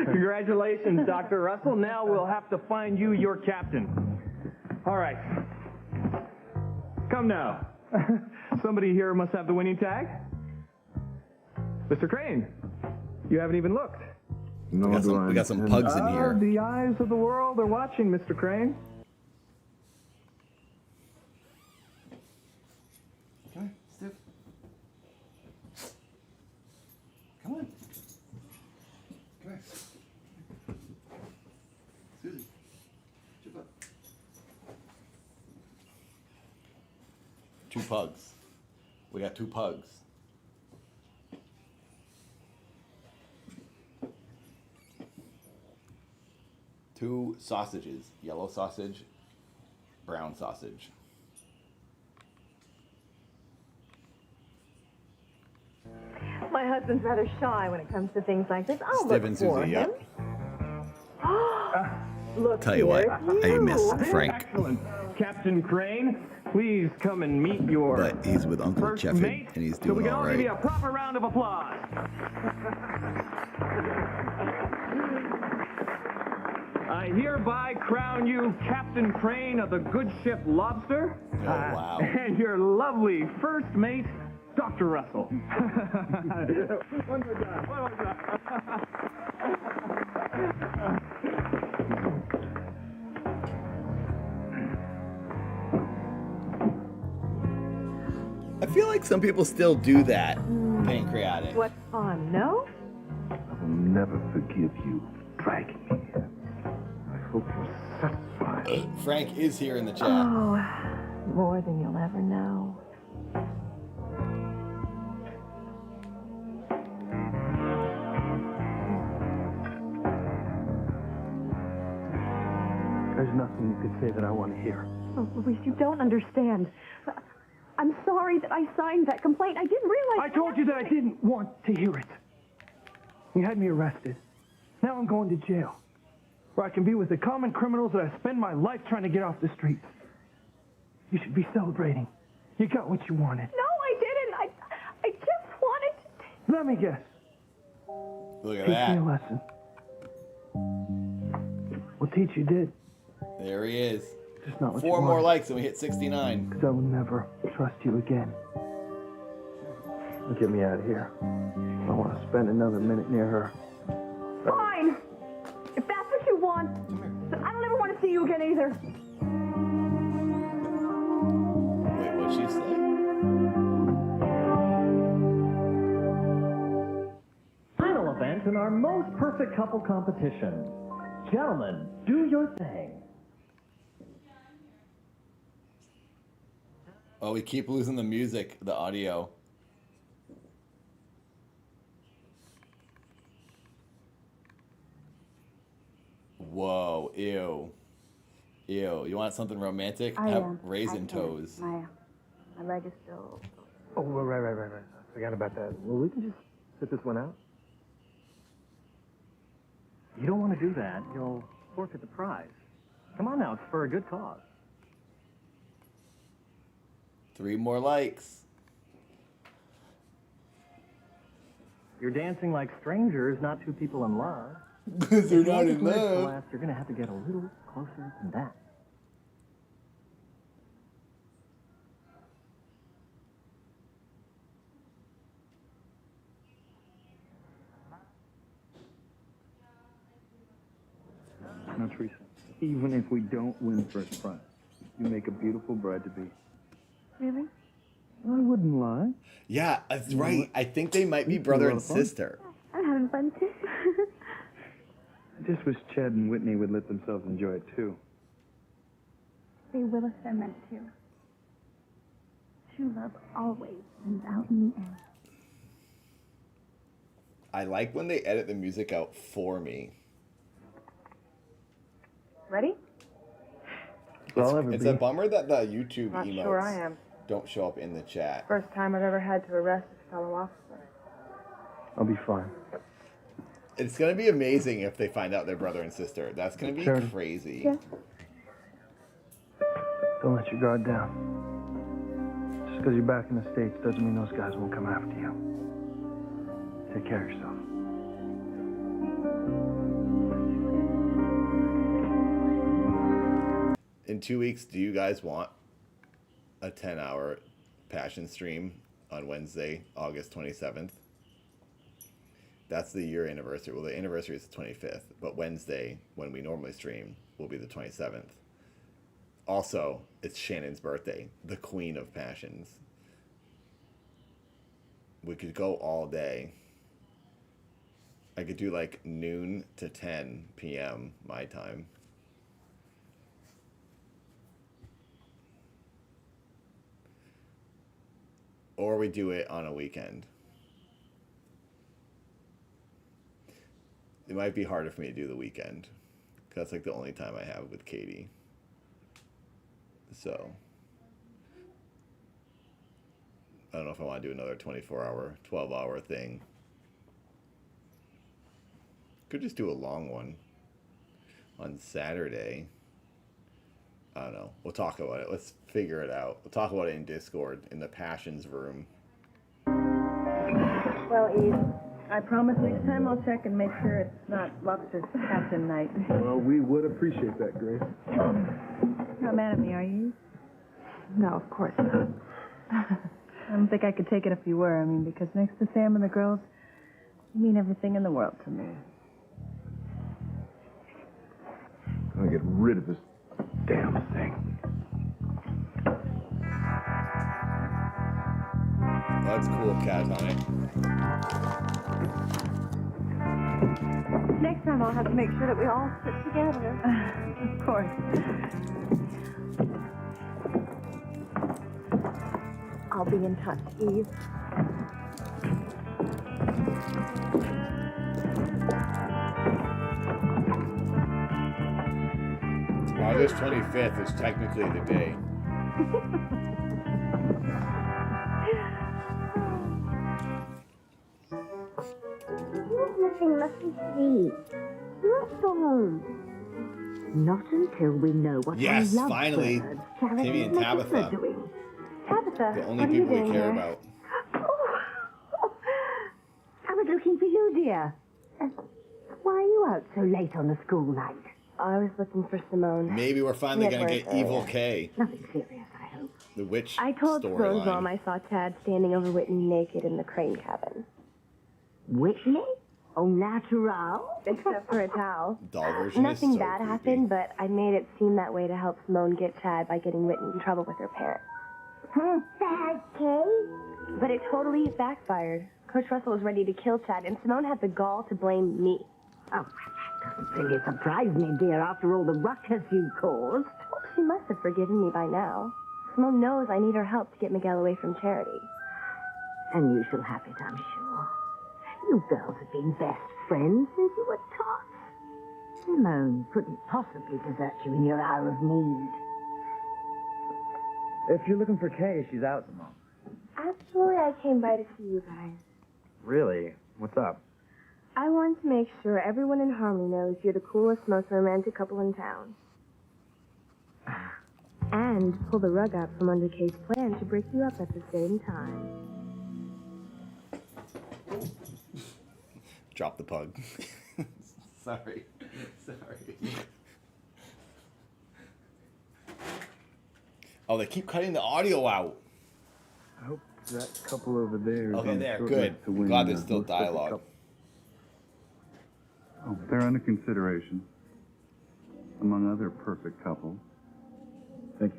Congratulations, Dr. Russell. Now we'll have to find you your captain. All right. Come now. Somebody here must have the winning tag. Mr. Crane, you haven't even looked. No, we got some pugs in here. The eyes of the world are watching, Mr. Crane. Come on, Steve. Come on. Come here. Susie. Chip up. 2 pugs. We got 2 pugs. Two sausages, yellow sausage, brown sausage. My husband's rather shy when it comes to things like this. I'll Steve look and for Susie, him. Look Tell you what, here, I miss you. Frank, Excellent. Captain Crane, please come and meet your but he's with Uncle first Cheffin, mate, and he's so we doing can all all give you right. a proper round of applause. I hereby crown you Captain Crane of the good ship Lobster. Oh, wow. And your lovely first mate, Dr. Russell. One more time. One more time. I feel like some people still do that. Pancreatic. What fun, no? I will never forgive you dragging me here. I hope you're satisfied. Frank is here in the chat. Oh, more than you'll ever know. There's nothing you could say that I want to hear. Oh, Luis, you don't understand. I'm sorry that I signed that complaint. I didn't realize... I told you that I didn't want to hear it. You had me arrested. Now I'm going to jail, where I can be with the common criminals that I spend my life trying to get off the streets. You should be celebrating. You got what you wanted. No, I didn't. I just wanted to... Let me guess. Look at Teach me that. a lesson. Well, teach you did. There he is. Just not what 4 you more wanted. likes and we hit 69. Because I will never trust you again. Now get me out of here. I don't want to spend another minute near her. Fine. If that's what you want, then I don't ever want to see you again either. Wait, what'd she say? Final event in our most perfect couple competition. Gentlemen, do your thing. Oh, we keep losing the music, the audio. Whoa, ew. Ew. You want something romantic? Have raisin toes. My leg is still... Oh, right. I forgot about that. Well, we can just sit this one out. You don't want to do that. You'll forfeit the prize. Come on now, it's for a good cause. 3 more likes. You're dancing like strangers, not two people in love. Because they're not in love. Last, you're going to have to get a little closer than that. Now, Teresa, even if we don't win first prize, you make a beautiful bride to be. Really? I wouldn't lie. Yeah, that's right. I think they might be brother and sister. I'm having fun too. I just wish Chad and Whitney would let themselves enjoy it too. They will if they're meant to. True love always wins out in the end. I like when they edit the music out for me. Ready? It's a bummer that the YouTube Not emotes sure I am. don't show up in the chat. First time I've ever had to arrest a fellow officer. I'll be fine. It's going to be amazing if they find out they're brother and sister. That's going to be Charity. crazy. Yeah. Don't let your guard down. Just because you're back in the States doesn't mean those guys won't come after you. Take care of yourself. In 2 weeks, do you guys want a 10-hour passion stream on Wednesday, August 27th? That's the year anniversary. Well, the anniversary is the 25th, but Wednesday, when we normally stream, will be the 27th. Also, it's Shannon's birthday, the queen of passions. We could go all day. I could do like noon to 10 p.m. my time. Or we do it on a weekend. It might be harder for me to do the weekend, because that's like the only time I have with Katie. So, I don't know if I want to do another 24-hour, 12-hour thing. Could just do a long one on Saturday. I don't know. We'll talk about it. Let's figure it out. We'll talk about it in Discord, in the Passions room. Well, Eve, I promise next time I'll check and make sure it's not lobster captain night. Well, we would appreciate that, Grace. Not mad at me, are you? No, of course not. I don't think I could take it if you were. I mean, because next to Sam and the girls, you mean everything in the world to me. I'm gonna get rid of this damn thing. That's cool, Catatonic. Next time I'll have to make sure that we all sit together. Of course. I'll be in touch, Eve. August 25th is technically the day. Nothing sweet. You're so home. Not until we know what Yes, our love finally. birds, Charity Timmy and and Tabitha. Nicholas, are doing. Tabitha, The only what are you people we doing care here? about. I was looking for you, dear. Why are you out so late on a school night? I was looking for Simone. Maybe we're finally She had going to work get Evil earlier. K. Nothing serious, I hope. The witch I told Simone's mom storyline. I saw Chad standing over Whitney naked in the crane cabin. Whitney? Au natural? Except for a towel. Doll version Nothing is so bad creepy. happened, but I made it seem that way to help Simone get Chad by getting Whitney in trouble with her parents. Bad case? But it totally backfired. Coach Russell was ready to kill Chad, and Simone had the gall to blame me. Oh, that doesn't really surprise me, dear, after all the ruckus you caused. Well, she must have forgiven me by now. Simone knows I need her help to get Miguel away from Charity. And you shall have it, I'm sure. You girls have been best friends since you were tots. Simone couldn't possibly desert you in your hour of need. If you're looking for Kay, she's out at the moment. Actually, I came by to see you guys. Really? What's up? I want to make sure everyone in Harmony knows you're the coolest, most romantic couple in town. And pull the rug out from under Kay's plan to break you up at the same time. Drop the pug. Sorry. Oh, they keep cutting the audio out. I hope that couple over there is Okay, on there, short good. list to win Glad the there's still most perfect dialogue. couple. Oh, they're under consideration. Among other perfect couples. Thank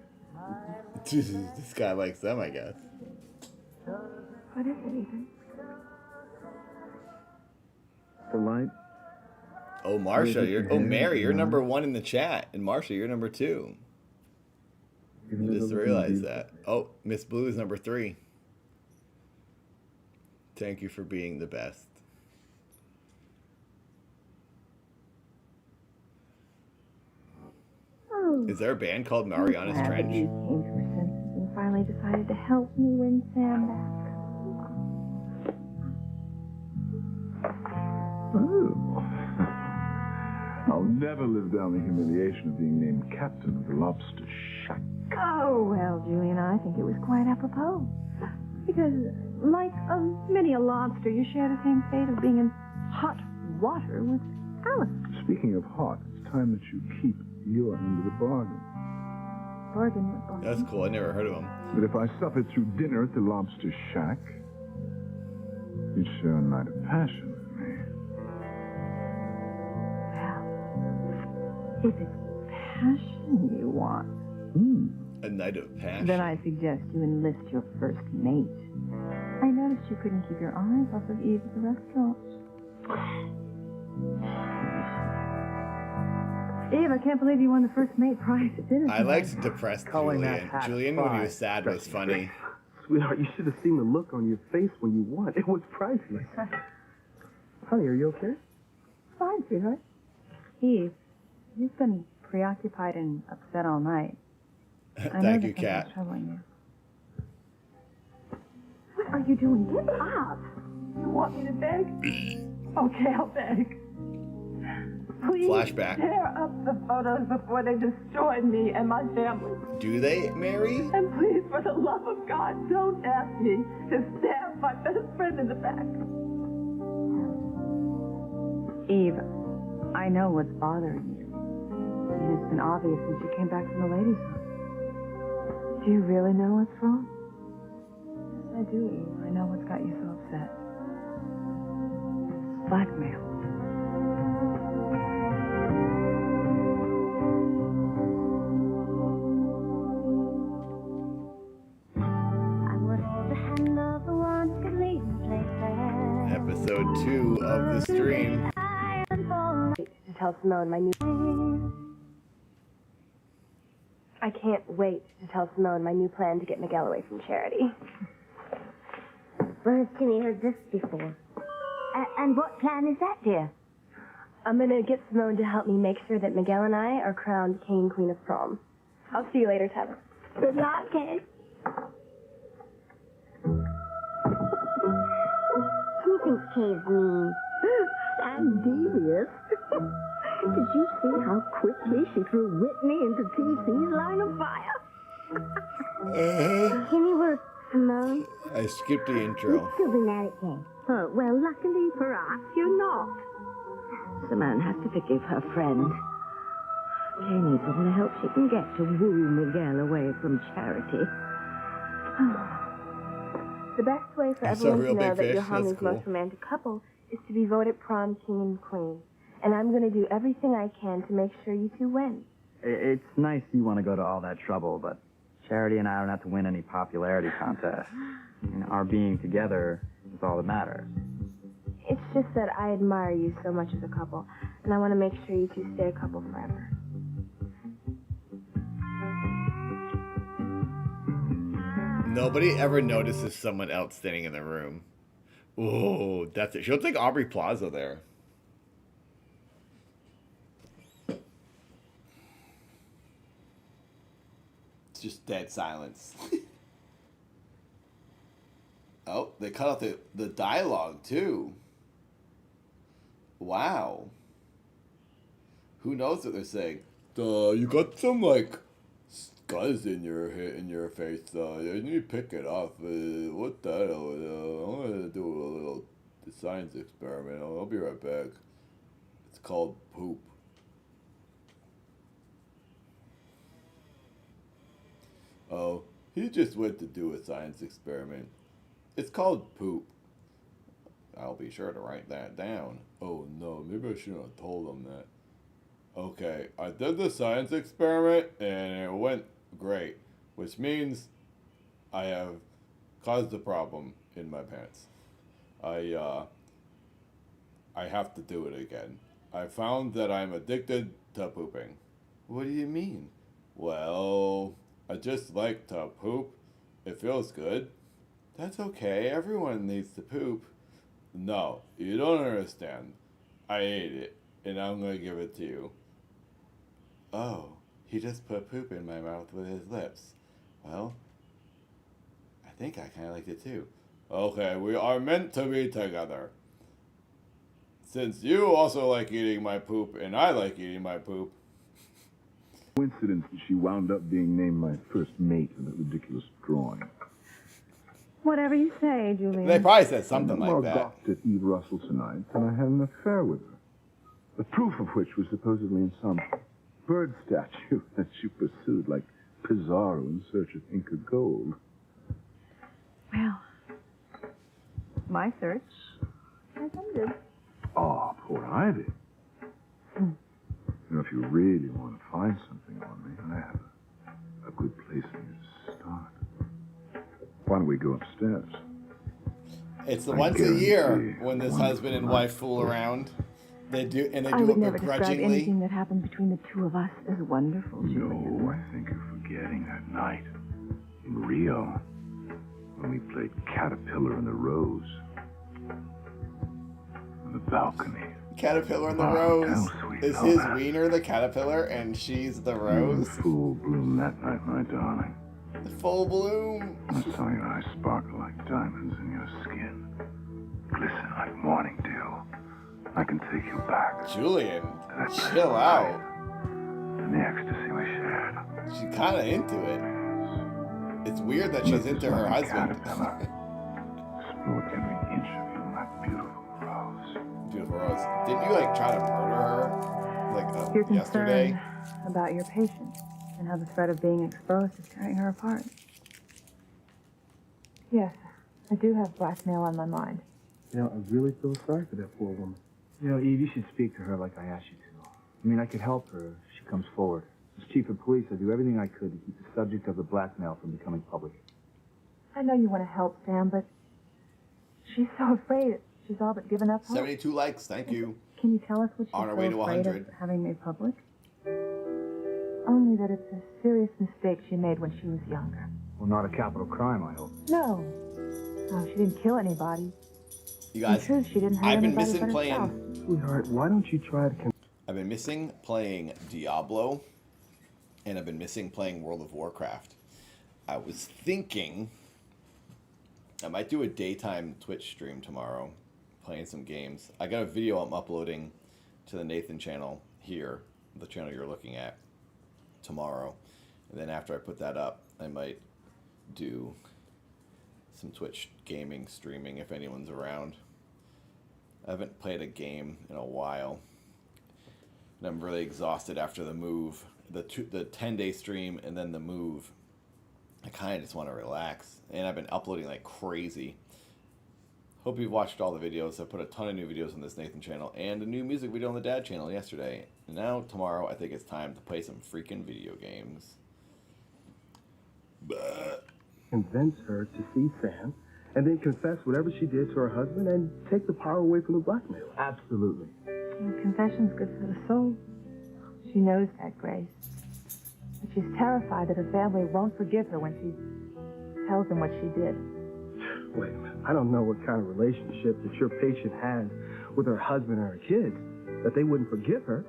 you. This guy likes them, I guess. What is it, Ethan? The light. Oh, Marsha, Mary, you're number 1 in the chat, and Marsha, you're number 2. I just realized that. Oh, Miss Blue is number 3. Thank you for being the best. Oh. Is there a band called Mariana's Trench? You came to your senses and finally decided to help me win Sam back. Oh. I'll never live down the humiliation of being named captain of the lobster shack. Oh, well, Juliana, I think it was quite apropos. Because, like many a lobster, you share the same fate of being in hot water with Alice. Speaking of hot, it's time that you keep your end of the bargain. Bargain with bargain. That's cool. I never heard of him. But if I suffered through dinner at the lobster shack, you'd share a night of passion with me. If it's passion you want, A night of passion. then I suggest you enlist your first mate. I noticed you couldn't keep your eyes off of Eve at the restaurant. Eve, I can't believe you won the first mate prize at dinner. I liked depressed Calling Julian. that hat Julian, when he was five. sad, was funny. Sweetheart, you should have seen the look on your face when you won. It was priceless. Honey, are you okay? Fine, sweetheart. Eve, you've been preoccupied and upset all night. Thank you, Kat. Troubling you. What are you doing? Get up! You want me to beg? Okay, I'll beg. Please Flashback. tear up the photos before they destroy me and my family. Do they, Mary? And please, for the love of God, don't ask me to stab my best friend in the back. Eve, I know what's bothering you. And it's been obvious since you came back from the ladies' room. Do you really know what's wrong? Yes, I do, Eve. I know what's got you so upset. Blackmail. Episode 2 of the stream. To tell Simone my new... I can't wait to tell Simone my new plan to get Miguel away from Charity. Where has Timmy heard this before? And what plan is that, dear? I'm gonna get Simone to help me make sure that Miguel and I are crowned king and queen of prom. I'll see you later, Tyler. Good luck, Kate. She thinks Kay's mean. And devious. Did you see how quickly she threw Whitney into TC's line of fire? Timmy work, Simone. I skipped the intro. Still be mad at Kay. Oh, well, luckily for us, you're not. Simone has to forgive her friend. Kay needs all the help she can get to woo Miguel away from Charity. The best way for That's a everyone to real know big that fish. you're That's Harmony's cool. most romantic couple is to be voted prom king and queen. And I'm going to do everything I can to make sure you two win. It's nice you want to go to all that trouble, but Charity and I don't have to win any popularity contest. And our being together is all that matters. It's just that I admire you so much as a couple, and I want to make sure you two stay a couple forever. Nobody ever notices someone else standing in the room. Oh, that's it. She looks like Aubrey Plaza there. It's just dead silence. Oh, they cut out the dialogue too. Wow. Who knows what they're saying? You got some like scuzz in your face. You need to pick it off. What the hell? I'm gonna do a little science experiment. I'll be right back. It's called poop. Oh, he just went to do a science experiment. It's called poop. I'll be sure to write that down. Oh no, maybe I shouldn't have told him that. Okay, I did the science experiment and it went great, which means I have caused a problem in my pants. I have to do it again. I found that I'm addicted to pooping. What do you mean? Well, I just like to poop. It feels good. That's okay. Everyone needs to poop. No, you don't understand. I ate it, and I'm gonna give it to you. Oh, he just put poop in my mouth with his lips. Well, I think I kind of liked it too. Okay, we are meant to be together. Since you also like eating my poop and I like eating my poop. Coincidence that she wound up being named my first mate in that ridiculous drawing. Whatever you say, Julian. They probably said something like I that. gawked at Eve Russell tonight, and I had an affair with her. The proof of which was supposedly in some bird statue that she pursued like Pizarro in search of Inca gold. Well, my search has ended. Oh, poor Ivy. You know, if you really want to find something on me, I have a good place for you to start. Why don't we go upstairs? It's the once a year when this husband and wife fool around. They do, and they do it Never describe begrudgingly. anything that happened between the two of us as wonderful, Julian. No, I think you're forgetting that night in Rio when we played Caterpillar in the Rose on the balcony. Caterpillar in the rose. Is his wiener the caterpillar and she's the rose? Full bloom that night, my darling. The full bloom. I saw your eyes sparkle like diamonds in your skin. Glisten like morning dew. I can take you back. Julian, chill out. And the ecstasy we shared. She's kind of into it. It's weird that she's into her husband. Explore every inch of you, my beautiful rose. Beautiful rose. Didn't you like try to murder her like You're yesterday? concerned about your patient and how the threat of being exposed is tearing her apart. Yes, I do have blackmail on my mind. You know, I really feel sorry for that poor woman. You know, Eve, you should speak to her like I asked you to. I mean, I could help her if she comes forward. As chief of police, I'd do everything I could to keep the subject of the blackmail from becoming public. I know you want to help, Sam, but she's so afraid she's all but given up hope. 72 likes, thank you. Can you tell us what she's On our so way to afraid 100. of having made public? Only that it's a serious mistake she made when she was younger. Well, not a capital crime, I hope. No. No, she didn't kill anybody. You guys, In truth, she didn't hurt I've been anybody missing but playing. herself. Sweetheart, why don't you try to... I've been missing playing Diablo, and I've been missing playing World of Warcraft. I was thinking I might do a daytime Twitch stream tomorrow, playing some games. I got a video I'm uploading to the Nathan channel here, the channel you're looking at, tomorrow. And then after I put that up, I might do some Twitch gaming streaming if anyone's around. I haven't played a game in a while. And I'm really exhausted after the move, the 10-day stream and then the move. I kind of just want to relax. And I've been uploading like crazy. Hope you've watched all the videos. I put a ton of new videos on this Nathan channel and a new music video on the Dad channel yesterday. And now tomorrow I think it's time to play some freaking video games. But convince her to see Sam, and then confess whatever she did to her husband and take the power away from the blackmailer. Absolutely. Well, confession's good for the soul. She knows that, Grace. But she's terrified that her family won't forgive her when she tells them what she did. Wait a minute. I don't know what kind of relationship that your patient has with her husband or her kids, that they wouldn't forgive her.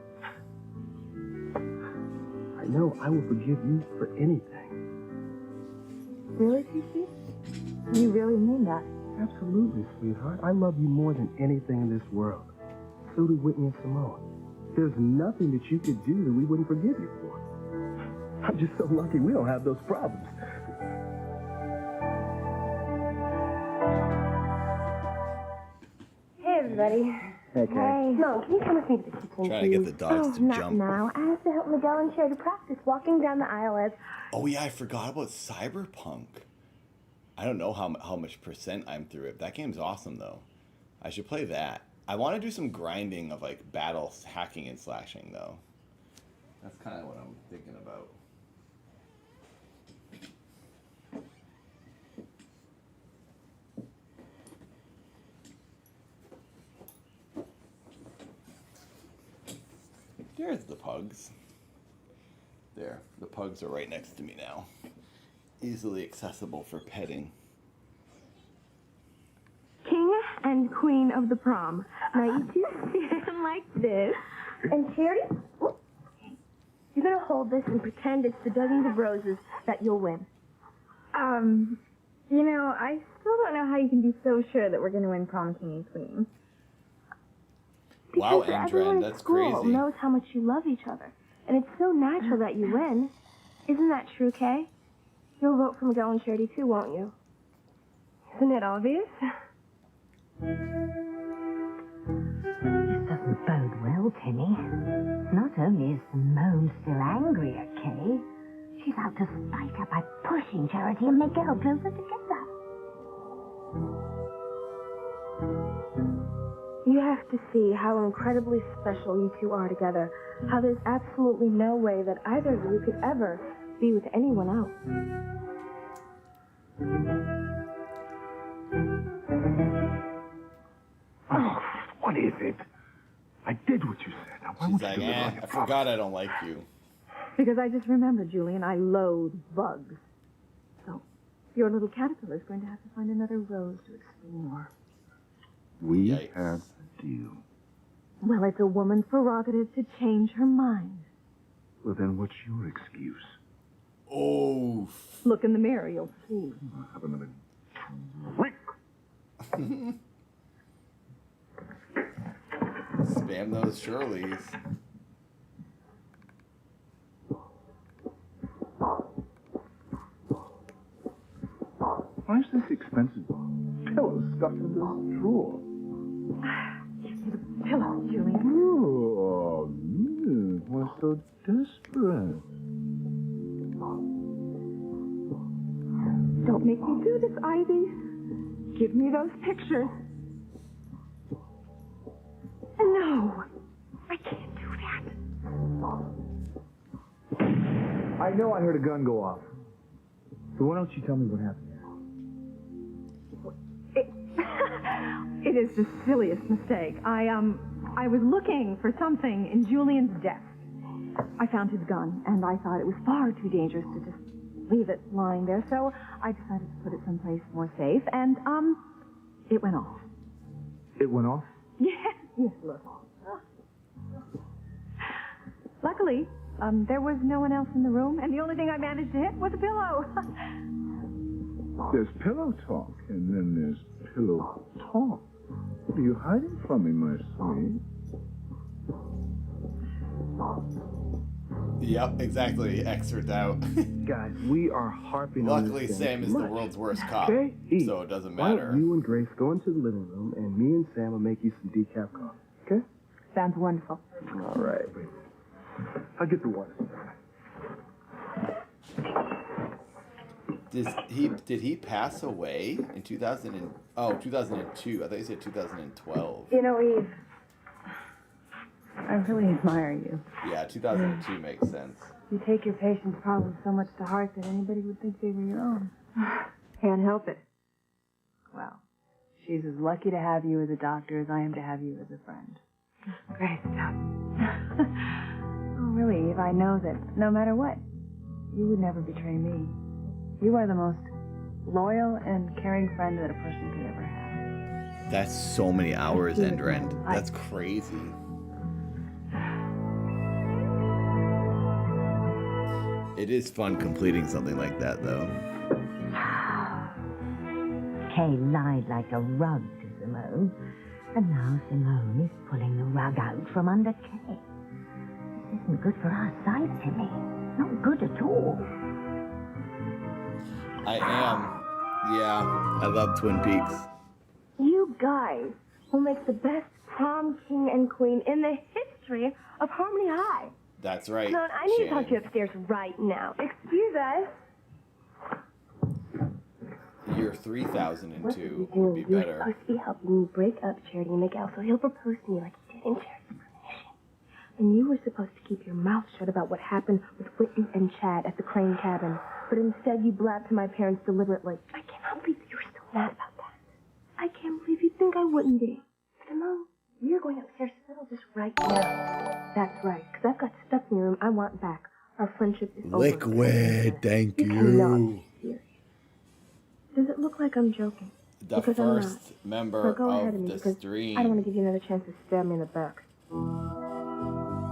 I know I will forgive you for anything. Really, Cece? You really mean that? Absolutely, sweetheart. I love you more than anything in this world. So do Whitney and Simone. There's nothing that you could do that we wouldn't forgive you for. I'm just so lucky we don't have those problems. Hey, everybody. Hey, Kay. Hey. No, can you come with me to the kitchen, trying to get the dogs to not jump. now. I have to help Miguel and Cher to practice walking down the aisle as... oh yeah, I forgot about Cyberpunk. I don't know how much percent I'm through it. That game's awesome though. I should play that. I want to do some grinding of like battle hacking and slashing though. That's kind of what I'm thinking about. There's the pugs. There, the pugs are right next to me now. Easily accessible for petting. King and Queen of the Prom. Now you two stand like this. And Charity, you're going to hold this and pretend it's the dozens of roses that you'll win. You know, I still don't know how you can be so sure that we're going to win prom king and queen. Wow, Because everyone Andren, at that's school crazy. knows how much you love each other. And it's so natural that you win. Isn't that true, Kay? You'll vote for Miguel and Charity too, won't you? Isn't it obvious? This doesn't bode well, Timmy. Not only is Simone still angry at Kay, she's out to spite her by pushing Charity and Miguel closer together. You have to see how incredibly special you two are together. How there's absolutely no way that either of you could ever be with anyone else. Oh, what is it? I did what you said. Now, why She's won't like, you do it like I a forgot I don't like you. Because I just remembered, Julian, I loathe bugs. So, your little caterpillar is going to have to find another rose to explore. We Yikes. had a deal. Well, it's a woman's prerogative to change her mind. Well, then what's your excuse? Oh. Look in the mirror, you'll see. I'll have another Spam those Shirleys. Why is this expensive pillow stuffed in this drawer? Pillow, Julian. Oh, why so desperate? Don't make me do this, Ivy. Give me those pictures. No, I can't do that. I know I heard a gun go off. So why don't you tell me what happened? It is the silliest mistake. I was looking for something in Julian's desk. I found his gun, and I thought it was far too dangerous to just leave it lying there, so I decided to put it someplace more safe, and, it went off. It went off? Yes, look. Luckily, there was no one else in the room, and the only thing I managed to hit was a pillow. There's pillow talk, and then there's pillow talk. What are you hiding from me, my sweet? Yep, exactly. Excerpt out. Guys, we are harping on Luckily, this Sam is the world's worst cop, Okay, so it doesn't Why matter. don't you and Grace go into the living room, and me and Sam will make you some decaf coffee, okay? Sounds wonderful. All right. I'll get the water. Did he pass away in 2002? I thought you said 2012. You know, Eve, I really admire you. Yeah, 2002 makes sense. You take your patient's problems so much to heart that anybody would think they were your own. Can't help it. Well, she's as lucky to have you as a doctor as I am to have you as a friend. Great stuff. Oh, really, Eve, I know that no matter what, you would never betray me. You are the most loyal and caring friend that a person could ever have. That's so many hours, Endrend. That's crazy. It is fun completing something like that, though. Kay lied like a rug to Simone, and now Simone is pulling the rug out from under Kay. This isn't good for our side, Timmy. Not good at all. I am. Yeah, I love Twin Peaks. You guys will make the best prom king and queen in the history of Harmony High. That's right. Simone, I need to talk Shannon. to you upstairs right now. Excuse us. Year 3002 would be You were better. supposed to be helping me break up Charity and Miguel so he'll propose to me like he did in Charity's premonition. And you were supposed to keep your mouth shut about what happened with Whitney and Chad at the Crane cabin. But instead you blabbed to my parents deliberately. I cannot believe that you were still mad about that. I can't believe you'd think I wouldn't be. Simone, We are going upstairs to settle this right now. That's right, because I've got stuff in your room I want back. Our friendship is over. Liquid, thank You cannot you. be serious. Does it look like I'm joking? The Because I'm first not. member So go ahead of of me, the because stream. I don't want to give you another chance to stab me in the back.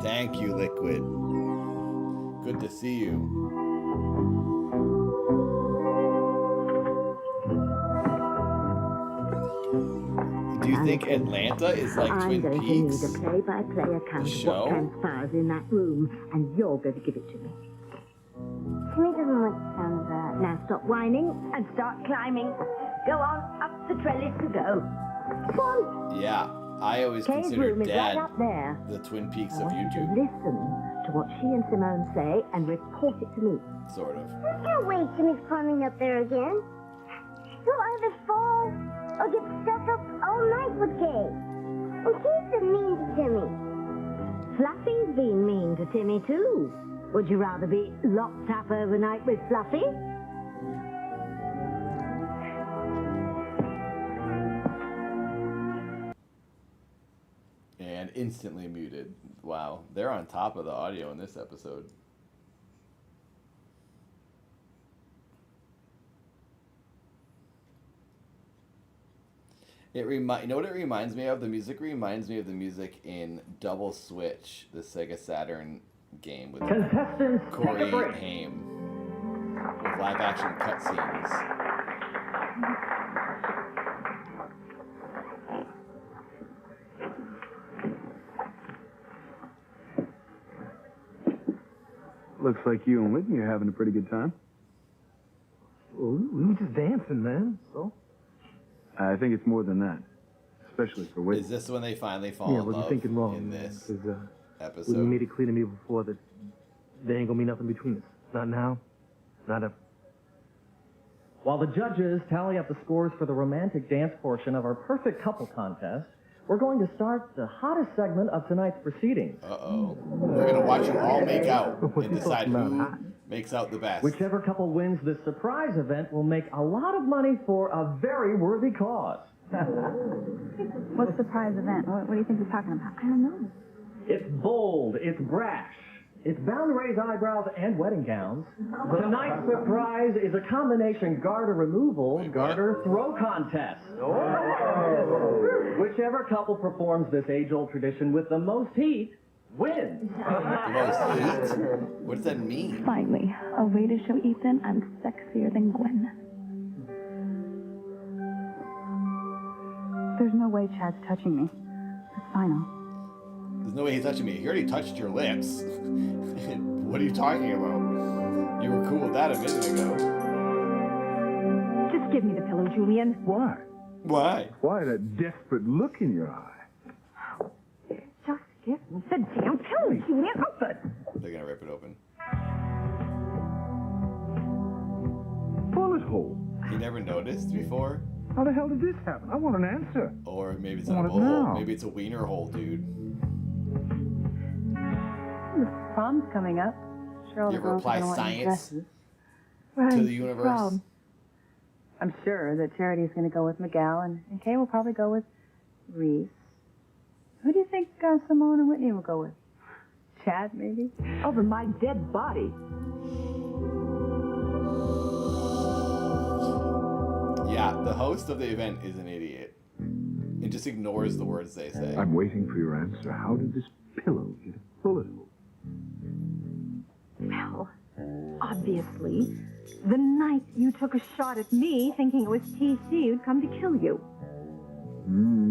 Thank you, Liquid. Good to see you. Do you think Atlanta is like I'm Twin going Peaks? to need a play-by-play account of show? what transpires in that room, and you're going to give it to me. Timmy doesn't like the sound of that. Now stop whining and start climbing. Go on, up the trellis to go. Come on. Yeah, I always Kane's consider room is Dad right up there. the Twin Peaks I of want you to YouTube. listen to what she and Simone say and report it to me. Sort of. I can't wait Timmy's climbing up there again. He'll either fall or get stuck up all night with Kay. And Kay's been mean to Timmy. Fluffy's been mean to Timmy too. Would you rather be locked up overnight with Fluffy? And instantly muted. Wow, they're on top of the audio in this episode. You know what it reminds me of? The music reminds me of the music in Double Switch, the Sega Saturn game with Contestants, Corey take a break. Haim with live action cutscenes. Looks like you and Whitney are having a pretty good time. Well, we were just dancing, man. So? I think it's more than that, especially for Whitney. Is this when they finally fall Yeah, in well, you're love thinking wrong, in man, this 'cause, episode? You made it clear to me before that there ain't gonna be nothing between us. Not now, not ever. While the judges tally up the scores for the romantic dance portion of our perfect couple contest, we're going to start the hottest segment of tonight's proceedings. Uh-oh. We're going to watch them all make out and decide who makes out the best. Whichever couple wins this surprise event will make a lot of money for a very worthy cause. What's the prize event? What do you think he's talking about? I don't know. It's bold, it's brash, it's bound to raise eyebrows and wedding gowns. Tonight's surprise is a combination garter removal, garter throw contest. Whichever couple performs this age-old tradition with the most heat wins. The most heat? What does that mean? Finally, a way to show Ethan I'm sexier than Gwen. There's no way Chad's touching me. It's final. There's no way he's touching me. He already touched your lips. What are you talking about? You were cool with that a minute ago. Just give me the pillow, Julian. Why? Why? Why that desperate look in your eye? Just give me the damn pillow, Julian. Open. They're going to rip it open. Bullet hole. You never noticed before? How the hell did this happen? I want an answer. Or maybe it's I not a want it bullet hole. now. Maybe it's a wiener hole, dude. The prom's coming up. Sure, all You the ever girls are apply gonna want new science dresses. to the Right, universe? prom. I'm sure that Charity's going to go with Miguel, and Kay will probably go with Reese. Who do you think Simone and Whitney will go with? Chad, maybe? Over my dead body. Yeah, the host of the event is an idiot. And just ignores the words they say. I'm waiting for your answer. How did this pillow get a bullet hole? Well, obviously, the night you took a shot at me thinking it was TC who'd come to kill you.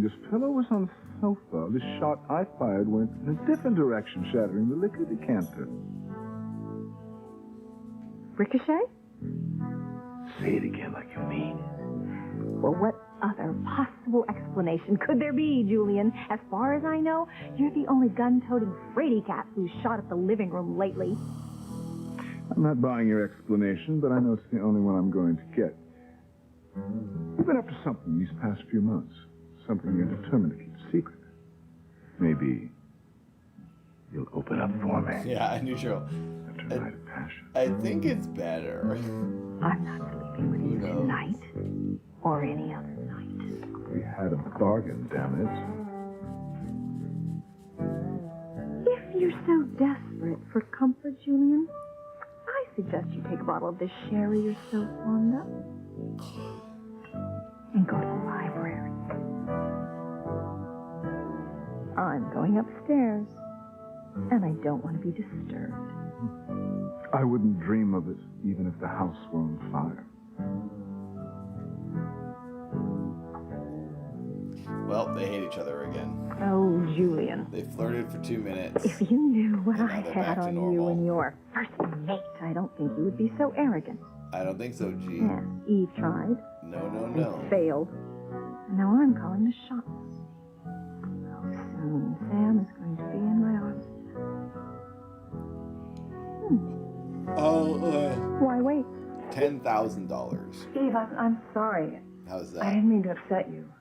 This pillow was on the sofa. The shot I fired went in a different direction, shattering the liquor decanter. Ricochet? Say it again like you mean it. Well, what other possible explanation could there be, Julian? As far as I know, you're the only gun-toting fraidy cat who's shot at the living room lately. I'm not buying your explanation, but I know it's the only one I'm going to get. You've been up to something these past few months. Something you're determined to keep secret. Maybe you'll open up for me. Yeah, I knew Cheryl. After a night of passion. I think it's better. I'm not sleeping with you tonight. Or any other night. We had a bargain, damn it. you're so desperate for comfort, Julian, I suggest you take a bottle of this sherry you're so fond of and go to the library. I'm going upstairs, and I don't want to be disturbed. I wouldn't dream of it, even if the house were on fire. Well, they hate each other again. Oh, Julian. They flirted for 2 minutes. If you knew what I they're had back to on you normal. when you were first mate, I don't think you would be so arrogant. I don't think so, G. Yeah, Eve tried. No, no, and no. failed. And now I'm calling the shots. Oh, soon Sam is going to be in my arms. Why wait? $10,000. Eve, I'm sorry. How's I that? didn't mean to upset you.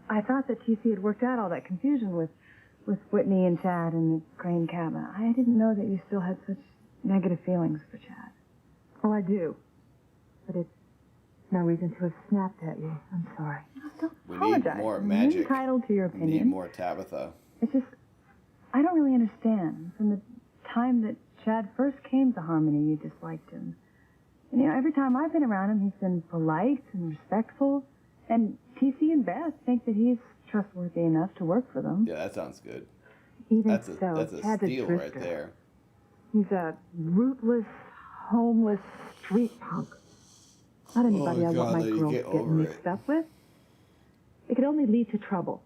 I thought that TC had worked out all that confusion with Whitney and Chad and the Crane cabin. I didn't know that you still had such negative feelings for Chad. Well, I do. But it's no reason to have snapped at you. I'm sorry. Don't We apologize. need more You're magic. entitled to your We need opinion. more Tabitha. It's just, I don't really understand. From the time that Chad first came to Harmony, you disliked him. And, you know, every time I've been around him, he's been polite and respectful. And TC and Beth think that he's trustworthy enough to work for them. Yeah, that sounds good. Even That's a Chad's steal right drifter. there. He's a rootless, homeless street punk. Not anybody I want my girls getting mixed up with. It could only lead to trouble.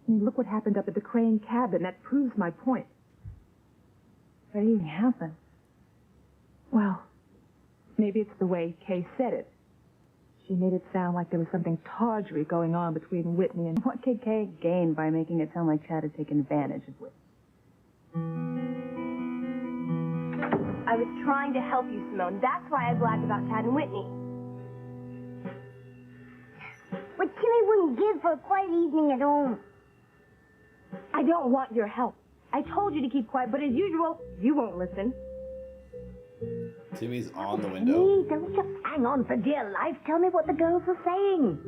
I mean, look what happened up at the Crane cabin. That proves my point. What even happened? Well, maybe it's the way Kay said it. She made it sound like there was something tawdry going on between Whitney and... What could Kay gain by making it sound like Chad had taken advantage of Whitney? I was trying to help you, Simone. That's why I blabbed about Chad and Whitney. What Timmy wouldn't give for a quiet evening at home. I don't want your help. I told you to keep quiet, but as usual, you won't listen. Timmy's on the window. Hey, don't just hang on for dear life. Tell me what the girls are saying.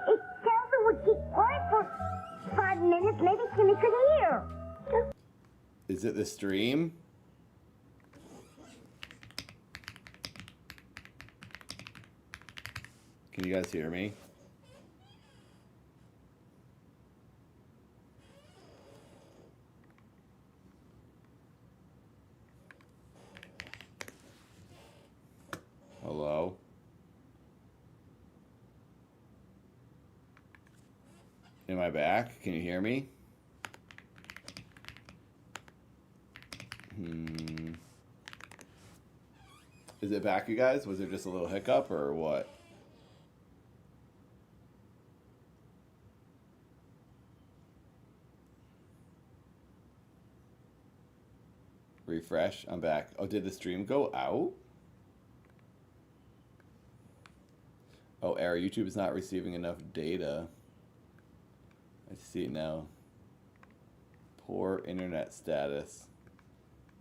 If Delta would keep quiet for 5 minutes, maybe Timmy could hear. Is it the stream? Can you guys hear me? Hello? Am I back? Can you hear me? Is it back, you guys? Was there just a little hiccup or what? Refresh. I'm back. Oh, did the stream go out? Oh, error. YouTube is not receiving enough data. I see it now. Poor internet status.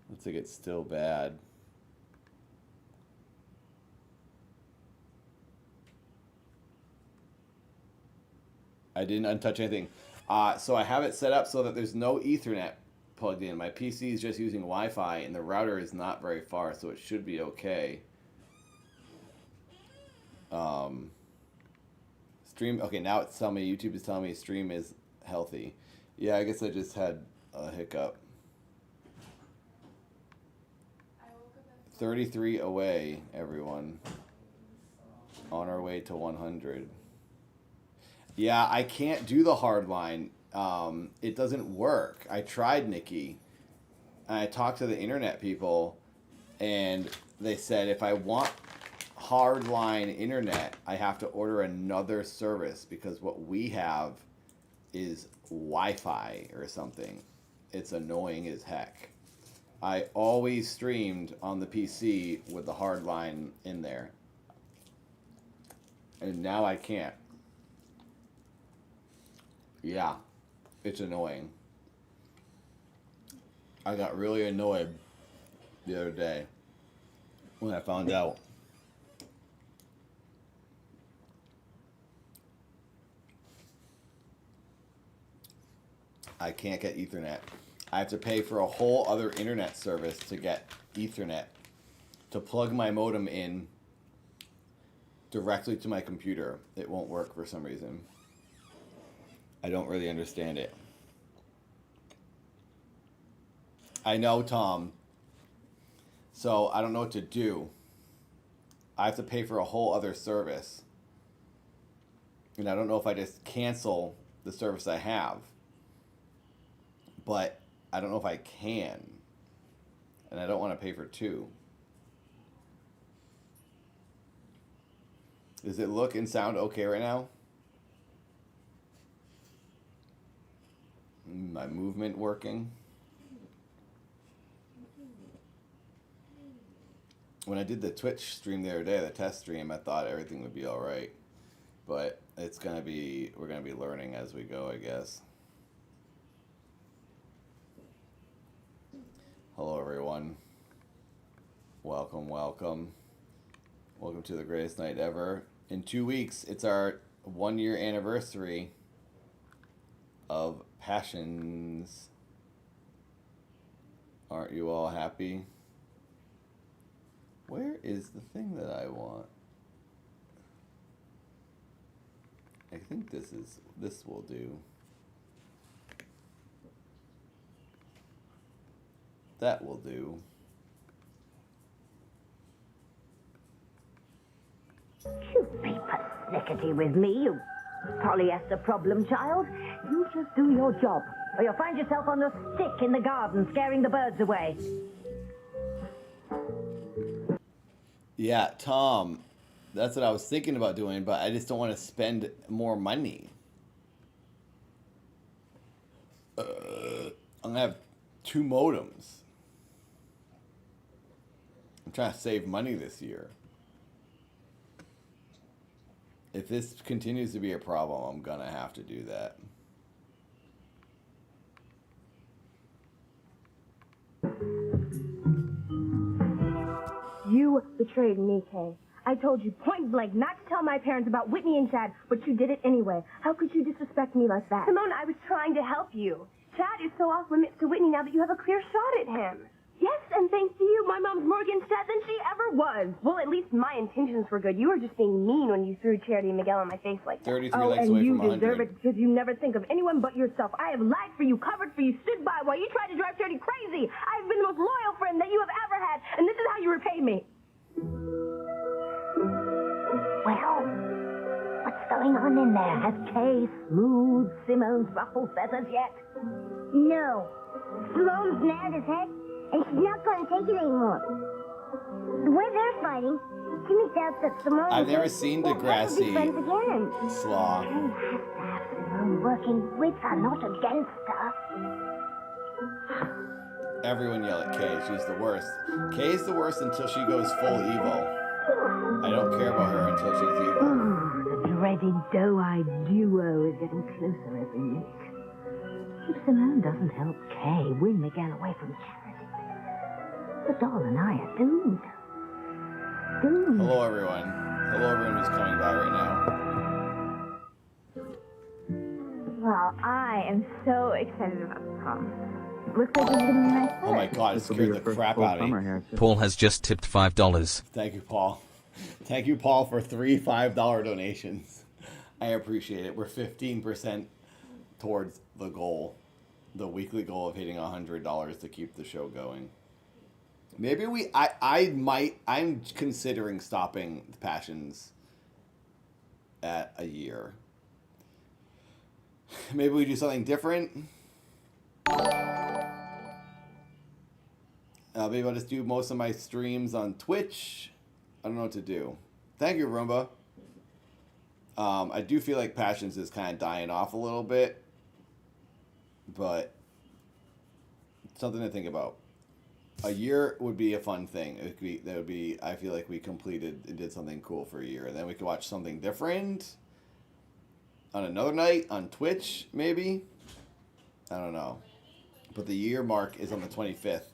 Looks like it's still bad. I didn't untouch anything. So I have it set up so that there's no Ethernet plugged in. My PC is just using Wi-Fi, and the router is not very far, so it should be okay. Stream. Okay, now it's telling me, YouTube is telling me stream is healthy. Yeah, I guess I just had a hiccup. 33 away, everyone. On our way to 100. Yeah, I can't do the hard line. It doesn't work. I tried, Nikki. I talked to the internet people, and they said if I want hardline internet, I have to order another service because what we have is Wi-Fi or something. It's annoying as heck. I always streamed on the PC with the hardline in there, and now I can't. Yeah, it's annoying. I got really annoyed the other day when I found out. I can't get Ethernet. I have to pay for a whole other internet service to get Ethernet to plug my modem in directly to my computer. It won't work for some reason. I don't really understand it. I know, Tom. So I don't know what to do. I have to pay for a whole other service. And I don't know if I just cancel the service I have. But I don't know if I can. And I don't want to pay for two. Does it look and sound okay right now? My movement working? When I did the Twitch stream the other day, the test stream, I thought everything would be all right. But it's going to be, we're going to be learning as we go, I guess. Hello, everyone. Welcome, welcome. Welcome to the greatest night ever. In 2 weeks, it's our 1 year anniversary of Passions. Aren't you all happy? Where is the thing that I want? I think this will do. That will do. You'd be persnickety with me, you polyester problem child. You just do your job, or you'll find yourself on a stick in the garden scaring the birds away. Yeah, Tom, that's what I was thinking about doing, but I just don't want to spend more money. I'm going to have 2 modems. I'm trying to save money this year. If this continues to be a problem, I'm going to have to do that. You betrayed me, Kay. I told you point blank not to tell my parents about Whitney and Chad, but you did it anyway. How could you disrespect me like that? Simone, I was trying to help you. Chad is so off limits to Whitney now that you have a clear shot at him. Yes, and thanks to you, my mom's more against Chad than she ever was. Well, at least my intentions were good. You were just being mean when you threw Charity and Miguel in my face like that. 33 likes away from 100. And you deserve it because you never think of anyone but yourself. I have lied for you, covered for you, stood by while you tried to drive Charity crazy. I've been the most loyal friend that you have ever had, and this is how you repay me. Well, what's going on in there? Has Kay smoothed Simone's ruffled feathers yet? No. Simone's mad as heck, and she's not going to take it anymore. The way they're fighting, Timmy doubts that Simone... I've never seen Degrassi Slaw. Kay has to have Simone working with her, not against her. Everyone yell at Kay. She's the worst. Kay's the worst until she goes full evil. I don't care about her until she's evil. Oh, the dreaded doe-eyed duo is getting closer every minute. If Simone doesn't help Kay win Miguel away from Charity, the doll and I are doomed. Doomed. Hello, everyone. Hello, everyone who's coming by right now. Well, I am so excited about the prom. Looks like it's gonna be nice. Oh my god, it scared the crap out of me. Paul has just tipped $5. Thank you, Paul. Thank you, Paul, for 3 $5 donations. I appreciate it. We're 15% towards the goal, the weekly goal of hitting $100 to keep the show going. Maybe I'm considering stopping the Passions at a year. Maybe we do something different. Maybe I'll just do most of my streams on Twitch. I don't know what to do. Thank you, Roomba. I do feel like Passions is kind of dying off a little bit, but something to think about. A year would be a fun thing. I feel like we completed and did something cool for a year, and then we could watch something different on another night on Twitch, maybe. I don't know. But the year mark is on the 25th,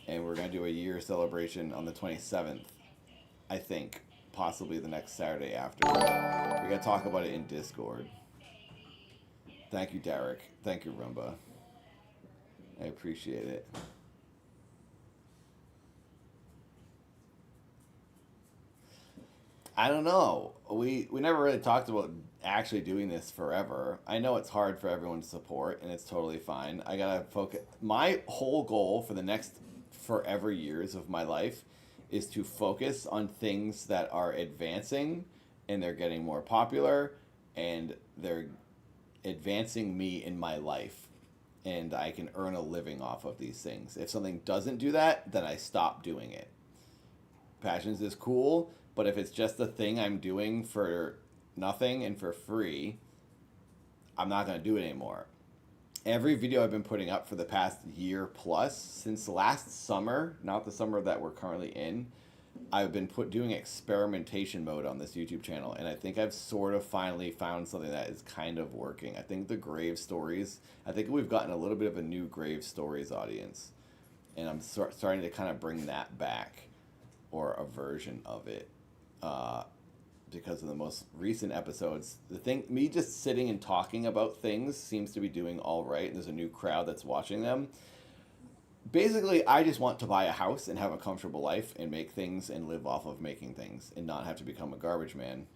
and we're going to do a year celebration on the 27th, I think. Possibly the next Saturday after. We're going to talk about it in Discord. Thank you, Derek. Thank you, Roomba. I appreciate it. I don't know. We never really talked about actually doing this forever. I know it's hard for everyone to support, and it's totally fine. I gotta focus. My whole goal for the next forever years of my life is to focus on things that are advancing, and they're getting more popular, and they're advancing me in my life, and I can earn a living off of these things. If something doesn't do that, then I stop doing it. Passions is cool, but if it's just a thing I'm doing for nothing and for free, I'm not going to do it anymore. Every video I've been putting up for the past year plus, since last summer, not the summer that we're currently in, I've been doing experimentation mode on this YouTube channel, and I think I've sort of finally found something that is kind of working. I think the Grave Stories, I think we've gotten a little bit of a new Grave Stories audience, and I'm starting to kind of bring that back, or a version of it, because of the most recent episodes. Me just sitting and talking about things seems to be doing all right, and there's a new crowd that's watching them. Basically, I just want to buy a house and have a comfortable life and make things and live off of making things and not have to become a garbage man,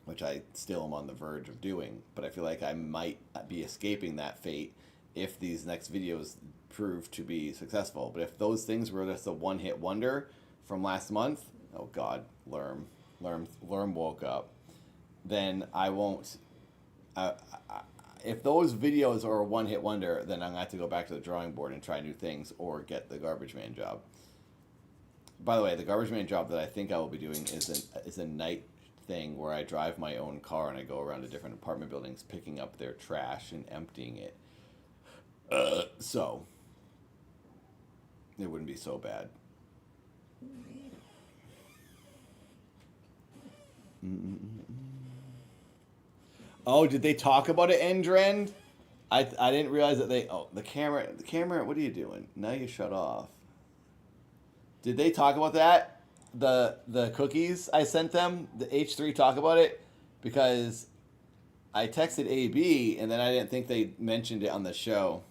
which I still am on the verge of doing. But I feel like I might be escaping that fate if these next videos prove to be successful. But if those things were just a one-hit wonder from last month, oh God, Lerm woke up, then I won't. If those videos are a one-hit wonder, then I'm going to have to go back to the drawing board and try new things or get the garbage man job. By the way, the garbage man job that I think I will be doing is a night thing where I drive my own car and I go around to different apartment buildings picking up their trash and emptying it. So, it wouldn't be so bad. Oh, did they talk about it, Endrend? I didn't realize that they... Oh, the camera, what are you doing? Now you shut off. Did they talk about that? The cookies I sent them? The H3 talk about it? Because I texted AB, and then I didn't think they mentioned it on the show.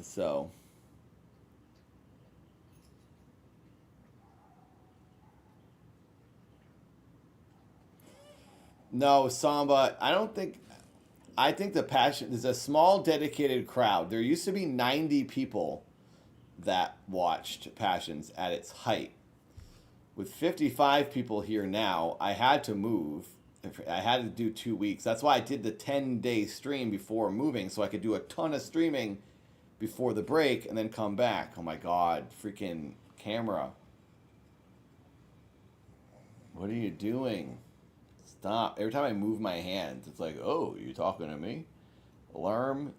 So... No, Samba, I think the Passion, there's a small dedicated crowd. There used to be 90 people that watched Passions at its height. With 55 people here now, I had to move. I had to do 2 weeks. That's why I did the 10-day stream before moving, so I could do a ton of streaming before the break and then come back. Oh my God, freaking camera. What are you doing? Stop. Every time I move my hands, it's like, oh, you talking to me? Lerm.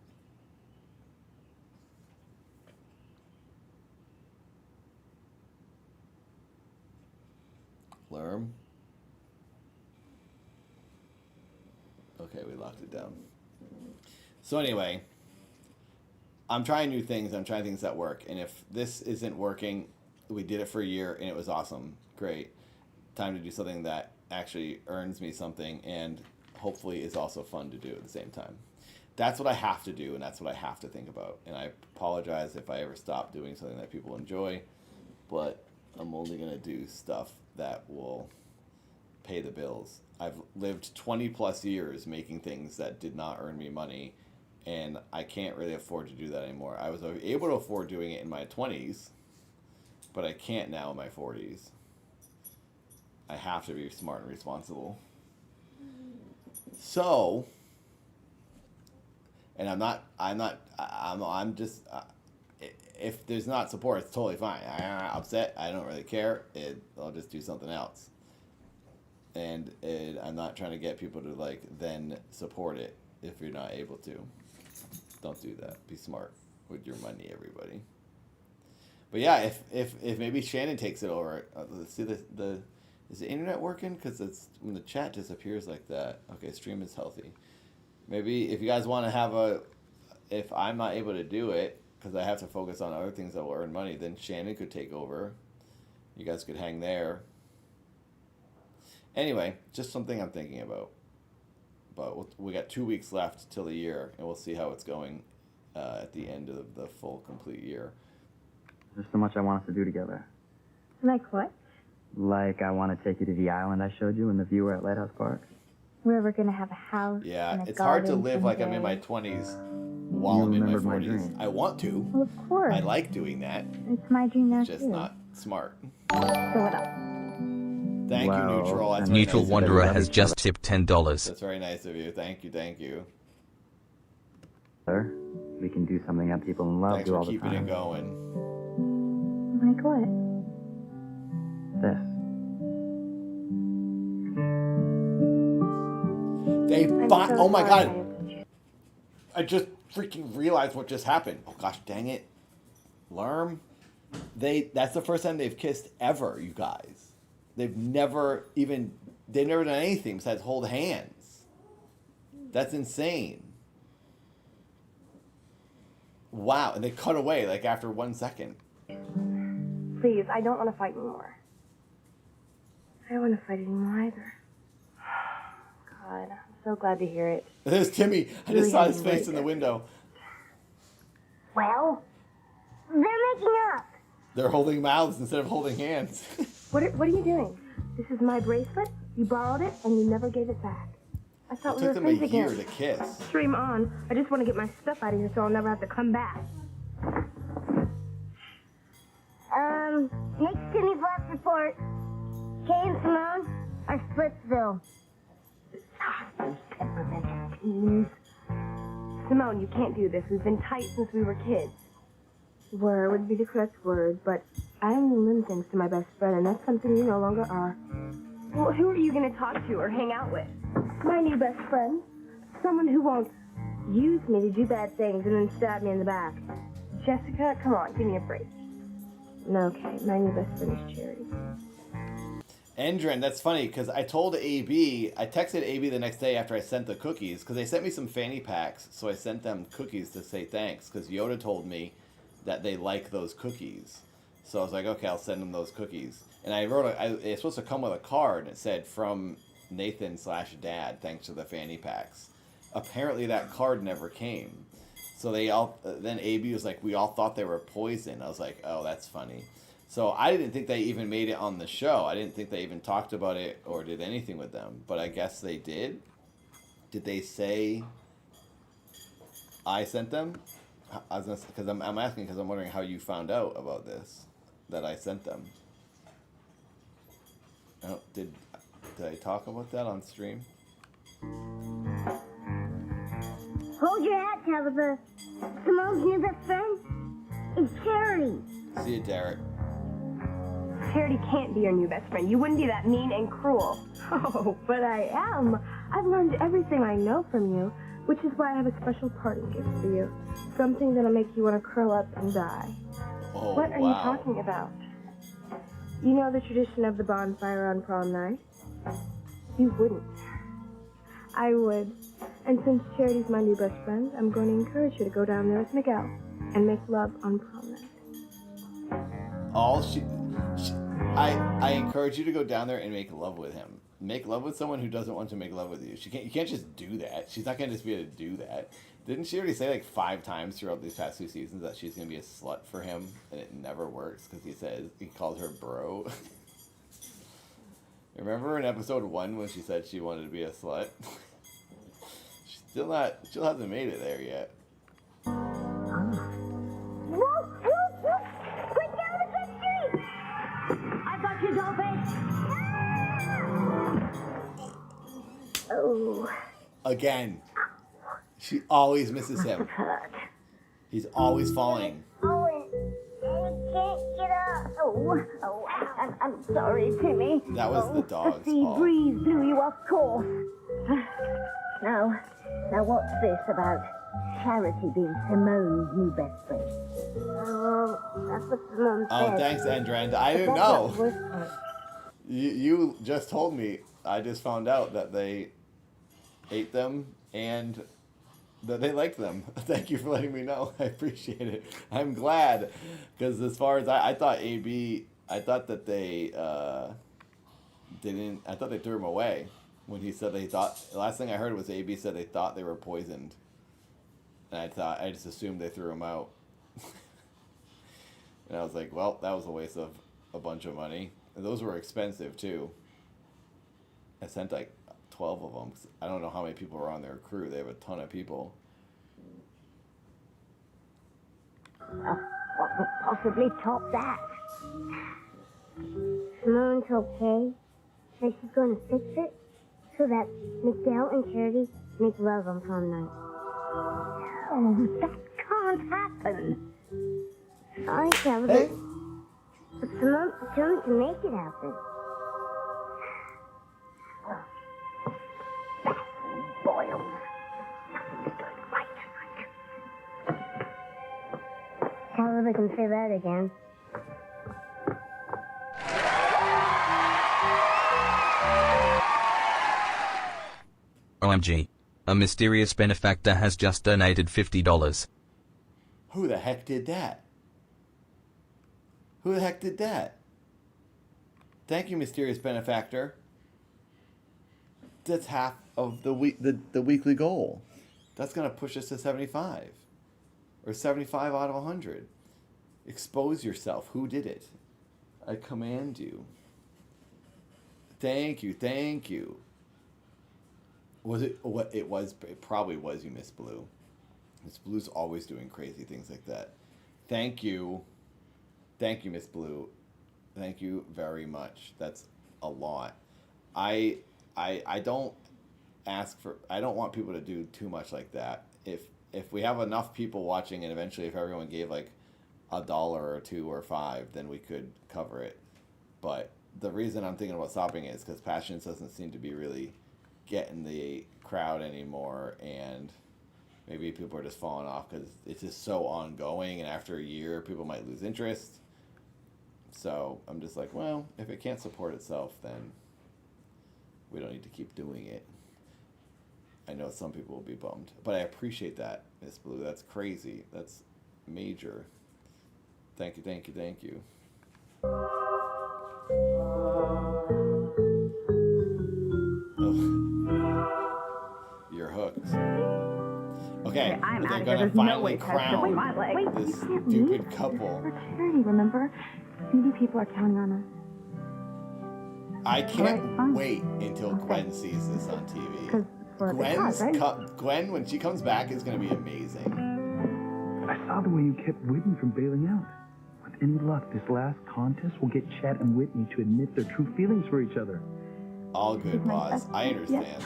Lerm. Okay, we locked it down. So anyway, I'm trying new things. I'm trying things that work. And if this isn't working, we did it for a year and it was awesome. Great. Time to do something that actually earns me something and hopefully is also fun to do at the same time. That's what I have to do, and that's what I have to think about. And I apologize if I ever stop doing something that people enjoy, but I'm only going to do stuff that will pay the bills. I've lived 20 plus years making things that did not earn me money, and I can't really afford to do that anymore. I was able to afford doing it in my 20s, but I can't now in my 40s. I have to be smart and responsible. So, and I'm just, if there's not support, it's totally fine. I'm upset. I don't really care. I'll just do something else. And I'm not trying to get people to then support it if you're not able to. Don't do that. Be smart with your money, everybody. But yeah, if maybe Shannon takes it over, let's see the is the internet working? Because it's when the chat disappears like that. Okay, stream is healthy. Maybe if you guys want to have if I'm not able to do it because I have to focus on other things that will earn money, then Shannon could take over. You guys could hang there. Anyway, just something I'm thinking about. But we got 2 weeks left till the year, and we'll see how it's going at the end of the full complete year. There's so much I want us to do together. Like what? Like, I want to take you to the island I showed you and the viewer at Lighthouse Park. Where we're gonna have a house. Yeah, and a it's hard to garden live like I'm in someday. my 20s while I'm in my 40s. I want to. Well, of course. I like doing that. It's my dream now It's just too. not smart. So what else? Thank you, Neutral. That's very Neutral nice of Wanderer you. has just tipped $10. That's very nice of you. Thank you, thank you. We can do something that people in love Thanks do for all the keeping time. it going. Like what? This. Oh my god! I just freaking realized what just happened. Oh gosh, dang it, Lerm. That's the first time they've kissed ever, you guys. They've never done anything besides hold hands. That's insane. Wow, and they cut away like after 1 second. Please, I don't want to fight anymore. I don't want to fight anymore either. God, I'm so glad to hear it. There's Timmy. I just saw his face in the window. Well, they're making up. They're holding mouths instead of holding hands. What are you doing? This is my bracelet. You borrowed it and you never gave it back. I thought It we were took them a friends year again. to kiss. Dream on. I just want to get my stuff out of here so I'll never have to come back. Next Timmy Flats report. Kay and Simone are Splitsville. Those temperamental teens. Simone, you can't do this. We've been tight since we were kids. Were would be the correct word, but I only limb things to my best friend, and that's something you no longer are. Well, who are you going to talk to or hang out with? My new best friend. Someone who won't use me to do bad things and then stab me in the back. Jessica, come on, give me a break. No, okay, my new best friend is Charity. Endrin, that's funny because I texted AB the next day after I sent the cookies because they sent me some fanny packs, so I sent them cookies to say thanks because Yoda told me that they like those cookies. So I was like, okay, I'll send them those cookies. And I wrote, it's supposed to come with a card, and it said, from Nathan/Dad, thanks to the fanny packs. Apparently that card never came. So then AB was like, we all thought they were poison. I was like, oh, that's funny. So I didn't think they even made it on the show. I didn't think they even talked about it or did anything with them. But I guess they did. Did they say I sent them? I'm asking because I'm wondering how you found out about this, that I sent them. Did I talk about that on stream? Hold your hat, Tabitha. Simone's new best friend is Charity. See you, Derek. Charity can't be your new best friend. You wouldn't be that mean and cruel. Oh, but I am. I've learned everything I know from you, which is why I have a special parting gift for you. Something that'll make you want to curl up and die. Oh, what are you talking about? You know the tradition of the bonfire on prom night? You wouldn't. I would. And since Charity's my new best friend, I'm going to encourage you to go down there with Miguel and make love on prom night. I encourage you to go down there and make love with him. Make love with someone who doesn't want to make love with you. You can't just do that. She's not going to just be able to do that. Didn't she already say like 5 times throughout these past 2 seasons that she's going to be a slut for him? And it never works because he calls her bro. Remember in episode 1 when she said she wanted to be a slut? Still hasn't made it there yet. Quick down the front street! I got you, Dolphin! Oh. Again. She always misses him. He's always falling. Owen, I can't get up. Oh, I'm sorry, Timmy. That was the dog's The sea fault. breeze blew you off course. Now what's this about Charity being Simone's new best friend? That's what Simone said. Oh, thanks, Andrand. I didn't know. You just told me. I just found out that they ate them and that they liked them. Thank you for letting me know. I appreciate it. I'm glad because as far as I thought I thought that they didn't. I thought they threw him away. when he said they thought, the last thing I heard was AB said they thought they were poisoned. And I just assumed they threw him out. And I was like, well, that was a waste of a bunch of money. And those were expensive too. I sent like 12 of them. I don't know how many people are on their crew. They have a ton of people. What would possibly top that? Simone's okay. And she's going to fix it so that Miguel and Charity make love on prom night. Oh, that can't happen. Sorry, Calvin. Hey. But Simone's determined to make it happen. That's boiled. Right. Tell her they can say that again. OMG. A mysterious benefactor has just donated $50. Who the heck did that? Who the heck did that? Thank you, mysterious benefactor. That's half of the weekly goal. That's gonna push us to 75, or 75 out of 100. Expose yourself. Who did it? I command you. Thank you. Thank you. Was it what it was? It probably was you, Miss Blue. Miss Blue's always doing crazy things like that. Thank you. Thank you, Miss Blue. Thank you very much. That's a lot. I don't ask for. I don't want people to do too much like that. If we have enough people watching, and eventually if everyone gave like $1 or $2 or $5, then we could cover it. But the reason I'm thinking about stopping it is because Passions doesn't seem to be really getting the crowd anymore, and maybe people are just falling off because it's just so ongoing, and after a year people might lose interest. So I'm just like, well, if it can't support itself, then we don't need to keep doing it. I know some people will be bummed, but I appreciate that, Miss Blue. That's crazy. That's major. Thank you, thank you, thank you. You're hooked. Okay, I'm they're out of gonna here. There's no finally way Tess crown can my leg. Wait, this you can't stupid leave. couple. For charity, remember? Needy people are counting on us. I can't fine. wait until Gwen sees this on TV. 'Cause for the cause, right? Gwen, when she comes back, is going to be amazing. I saw the way you kept Whitney from bailing out. With any luck, this last contest will get Chad and Whitney to admit their true feelings for each other. All good, boss. I understand.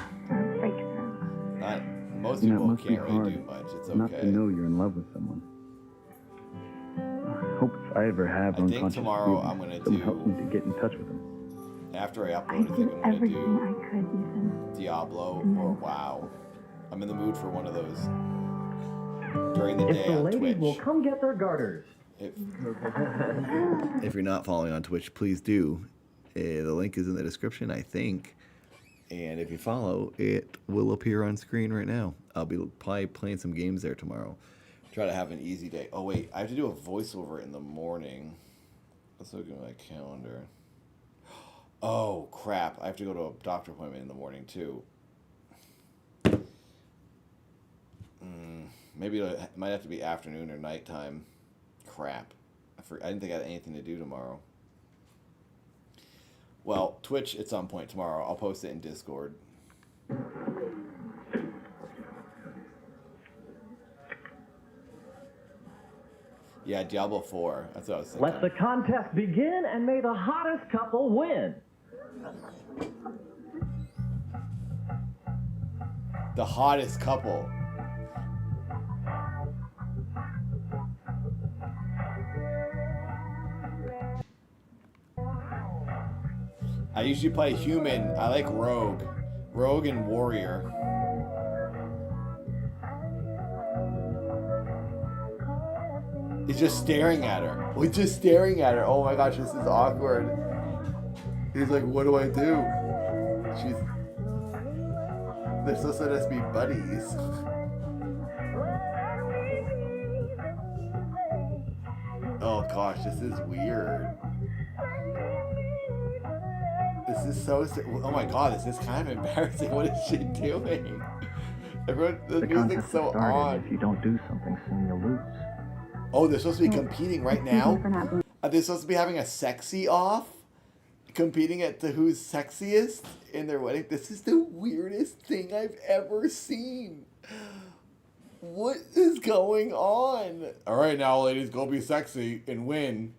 Most people can't really do much. It's okay. Not to know you're in love with someone. I hope if I ever have I think unconscious tomorrow feelings, I'm going to someone do, help me to get in touch with them. after I I upload, I think did I'm going to everything do I could, Ethan. Diablo or WoW. I'm in the mood for one of those during the If day the on ladies Twitch. will come get their garters. If you're not following on Twitch, please do. The link is in the description, I think. And if you follow, it will appear on screen right now. I'll be probably playing some games there tomorrow. Try to have an easy day. Oh, wait. I have to do a voiceover in the morning. Let's look at my calendar. Oh, crap. I have to go to a doctor appointment in the morning, too. Maybe it might have to be afternoon or nighttime. Crap. I didn't think I had anything to do tomorrow. Well, Twitch, it's on point tomorrow. I'll post it in Discord. Yeah, Diablo 4. That's what I was thinking. Let the contest begin, and may the hottest couple win. The hottest couple. I usually play human. I like rogue. Rogue and warrior. He's just staring at her. We're just staring at her. Oh my gosh, this is awkward. He's like, what do I do? They're supposed to just be buddies. Oh gosh, this is weird. This is so... Oh my god, this is kind of embarrassing. What is she doing? Everyone, the music's so odd. If you don't do something soon, you'll lose. Oh, they're supposed to be competing right now? Are they supposed to be having a sexy off? Competing at the who's sexiest in their wedding? This is the weirdest thing I've ever seen. What is going on? All right, now, ladies, go be sexy and win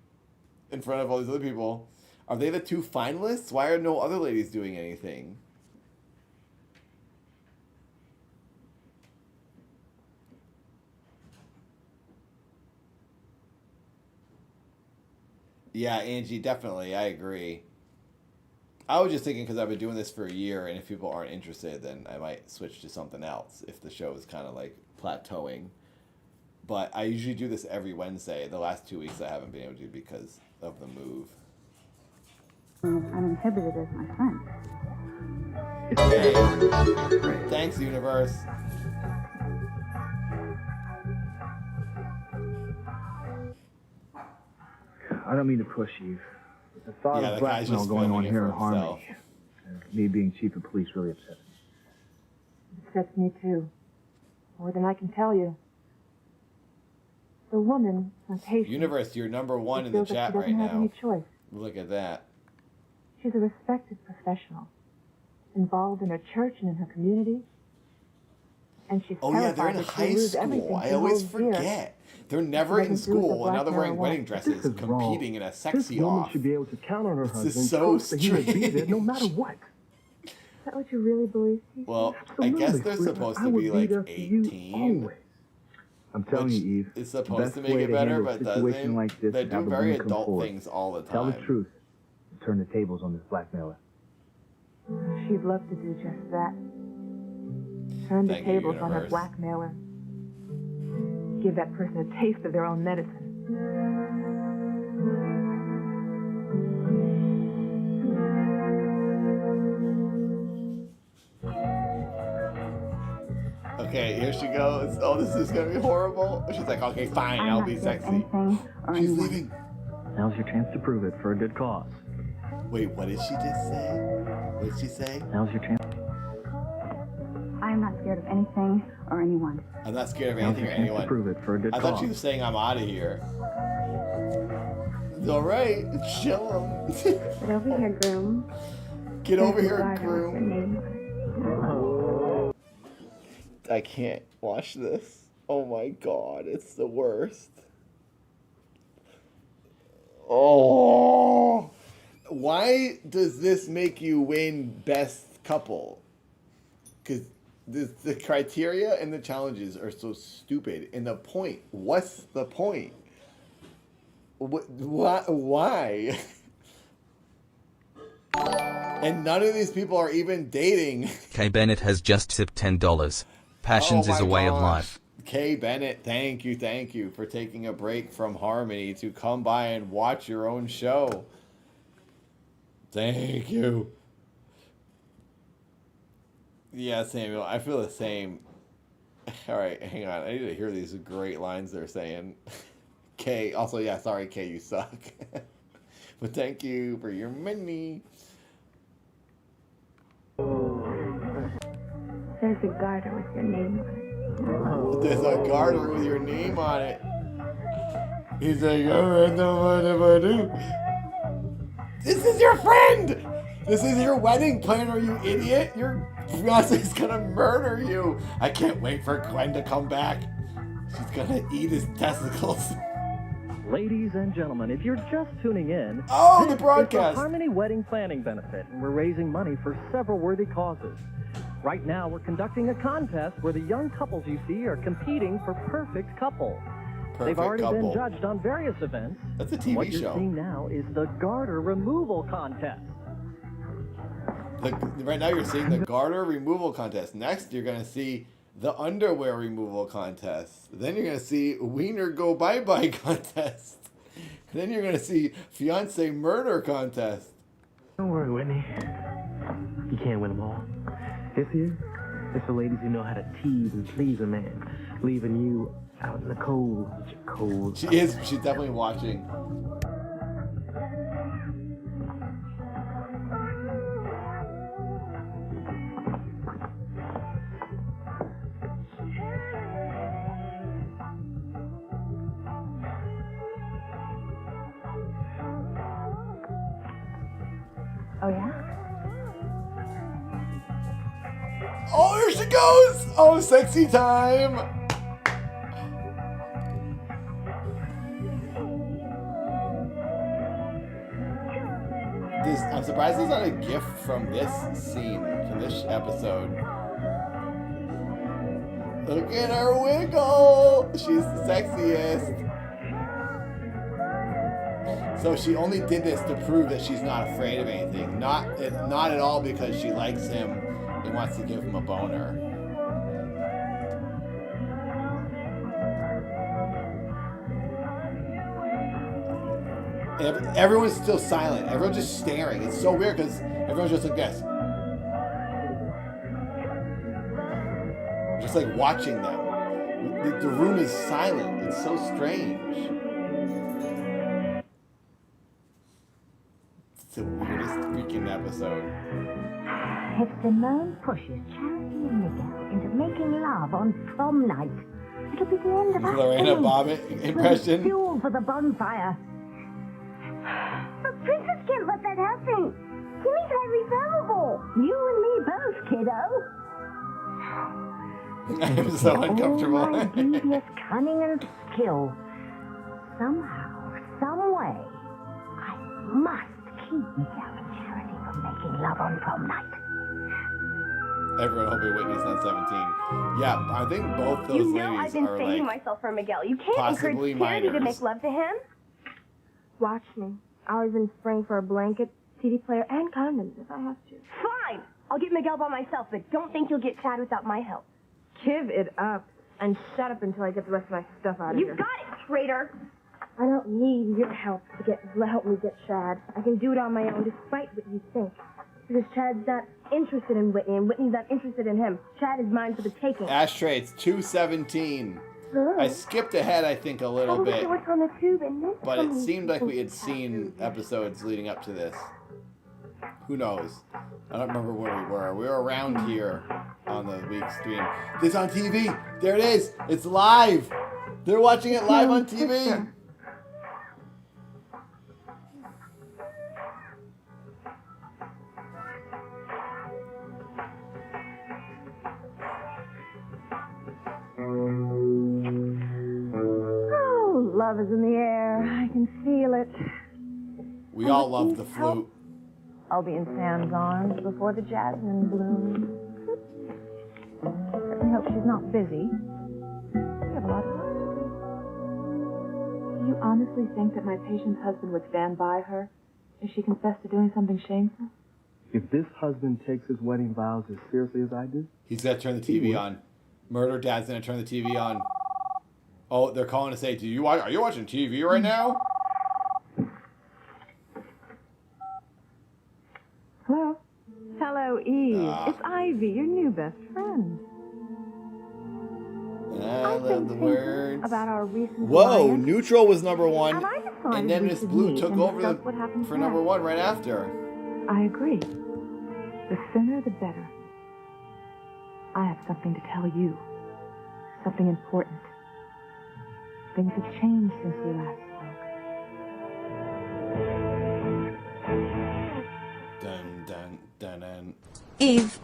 in front of all these other people. Are they the two finalists? Why are no other ladies doing anything? Yeah, Angie, definitely. I agree. I was just thinking because I've been doing this for a year, and if people aren't interested, then I might switch to something else if the show is kind of like plateauing. But I usually do this every Wednesday. The last 2 weeks I haven't been able to because of the move. I'm inhibited as my friend. Hey. Thanks, universe. I don't mean to push you. The thought of blackmail going on here in Harmony, and me being chief of police, really upsets me. It upsets me too. More than I can tell you. The woman, my patient. Universe, you're number one in the chat right now. She doesn't have any choice. Look at that. She's a respected professional, involved in her church and in her community. And she's yeah, they're in high school. I always forget. They're never in school, and now they're wearing wedding dresses, competing in a sexy this woman off. should be able to count on her husband. This is so that he would be there no matter what. Is that what you really believe? Well, I guess they're supposed to be like 18. I'm telling you, Eve. It's supposed to make it better, but doesn't. Like this, they do very adult things all the time. Tell the truth. And turn the tables on this blackmailer. She'd love to do just that. Turn the tables on her blackmailer. Give that person a taste of their own medicine. Okay, here she goes. Oh, this is gonna be horrible. She's like, okay, fine, I'll be sexy. She's leaving. Now's your chance to prove it for a good cause. Wait, what did she just say? What did she say? Now's your chance. I'm not scared of anything or anyone. I'm not scared of anything or anyone. To prove it for a good I thought she was saying I'm out of here. All right, chill him. Get over here, groom. Get over here, groom. I can't watch this. Oh my god, it's the worst. Oh. Why does this make you win best couple? Because the criteria and the challenges are so stupid. And the point, what's the point? Why? And none of these people are even dating. Kay Bennett has just tipped $10. Passions is a way of life. Kay Bennett, thank you for taking a break from Harmony to come by and watch your own show. Thank you. Yeah, Samuel, I feel the same. All right, hang on. I need to hear these great lines they're saying. Kay, also, yeah, sorry, Kay, you suck. But thank you for your money. There's a garter with your name on it. There's a garter with your name on it. He's like, alright, no, what if I do? This is your friend! This is your wedding planner, you idiot! Your fiance's gonna murder you! I can't wait for Gwen to come back. She's gonna eat his testicles. Ladies and gentlemen, if you're just tuning in, the broadcast! It's a Harmony Wedding Planning Benefit, and we're raising money for several worthy causes. Right now, we're conducting a contest where the young couples you see are competing for perfect couple. They've already been judged on various events. That's a TV what show. What you're seeing now is the garter removal contest. Right now, you're seeing the garter removal contest. Next, you're going to see the underwear removal contest. Then you're going to see wiener go bye-bye contest. Then you're going to see fiance murder contest. Don't worry, Whitney. You can't win them all. This here, it's the ladies who know how to tease and please a man, leaving you out in the cold with your cold. She's definitely watching. Oh, here she goes! Oh, sexy time! I'm surprised there's not a GIF from this scene, from this episode. Look at her wiggle! She's the sexiest. So she only did this to prove that she's not afraid of anything. Not at all because she likes him and wants to give him a boner. Everyone's still silent. Everyone's just staring. It's so weird because everyone's just like this. Just like watching them. The room is silent. It's so strange. It's the weirdest freaking episode. If Simone pushes Charity and Miguel into making love on prom night, it'll be the end of us. Lorena Bobbitt impression. Fuel for the bonfire. But Princess can't let that happen. Kimmy's highly valuable. You and me both, kiddo. I'm so uncomfortable. All my devious cunning and skill. Somehow, some way, I must keep Miguel and Charity from making love on prom night. Everyone hoping Whitney's not 17. Yeah, I think both those ladies I've been are saving like myself for Miguel. You can't possibly encourage Charity to minors. make love to him. Watch me. I'll even spring for a blanket, CD player, and condoms if I have to. Fine! I'll get Miguel by myself, but don't think you'll get Chad without my help. Give it up and shut up until I get the rest of my stuff out of here. You got it, traitor! I don't need your help to help me get Chad. I can do it on my own, despite what you think. Because Chad's not interested in Whitney, and Whitney's not interested in him. Chad is mine for the taking. Ashtray, it's 2:17. I skipped ahead, I think, a little bit. What's on the tube in this But it one? seemed like we had seen episodes leading up to this. Who knows? I don't remember where we were. We were around here on the week stream. It's on TV. There it is. It's live. They're watching it live on TV. Oh, love is in the air. I can feel it. We all love the flute. I'll be in Sam's arms before the jasmine blooms. I hope she's not busy. We have a lot of work to do. Do you honestly think that my patient's husband would stand by her if she confessed to doing something shameful? If this husband takes his wedding vows as seriously as I do, He's got to turn the TV on. Murder Dad's going to turn the TV on. Oh, they're calling to say, are you watching TV right now? Hello? Hello, Eve. It's Ivy, your new best friend. I love the words. About our recent Whoa, alliance. Neutral was number one. And I decided And then we Miss should Blue meet took and over discuss what happened for number next. one right after. I agree. The sooner the better. I have something to tell you. Something important. Things have changed since we last spoke. Dun, dun, dun, dun. Eve,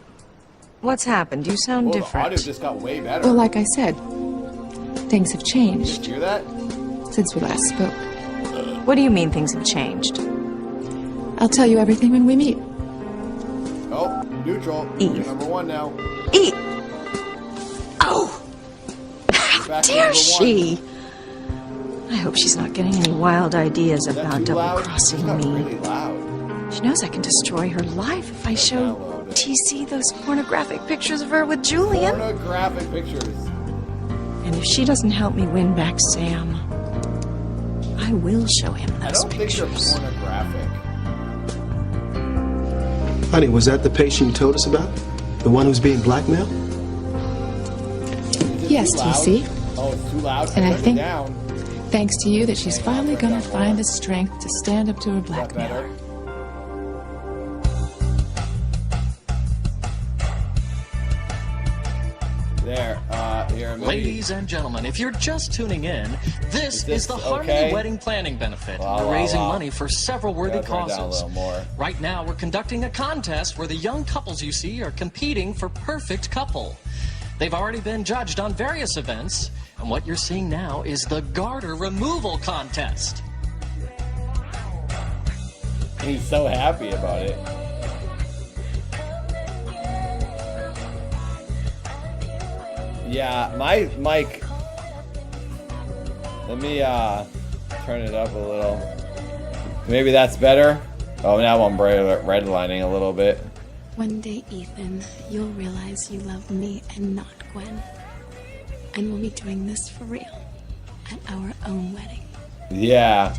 what's happened? You sound Oh, the different. audio just got way better. Well, like I said, things have changed Did you hear that? since we last spoke. What do you mean things have changed? I'll tell you everything when we meet. Oh, Neutral. Eve. You're number one now. Eve! Oh! You're back to Dare number she? I hope she's not getting any wild ideas Is that about too loud? double-crossing It's not me. really loud. She knows I can destroy her life if I show TC those pornographic pictures of her with Julian. Pornographic pictures. And if she doesn't help me win back Sam, I will show him I those don't think they're pictures. pornographic. Honey, was that the patient you told us about? The one who's being blackmailed? Yes, Too loud? TC. Oh, it's too loud. And I Turn it think, down. thanks to you, that she's finally going to find the strength to stand up to her Is that blackmailer. better? There. Here. Ladies and gentlemen, if you're just tuning in, this is the Harmony Wedding Planning Benefit. We're raising money for several worthy causes. Right now, we're conducting a contest where the young couples you see are competing for perfect couple. They've already been judged on various events, and what you're seeing now is the garter removal contest. He's so happy about it. Yeah, my mic. Let me turn it up a little. Maybe that's better. Oh, now I'm redlining a little bit. One day, Ethan, you'll realize you love me and not Gwen. And we'll be doing this for real at our own wedding. Yeah.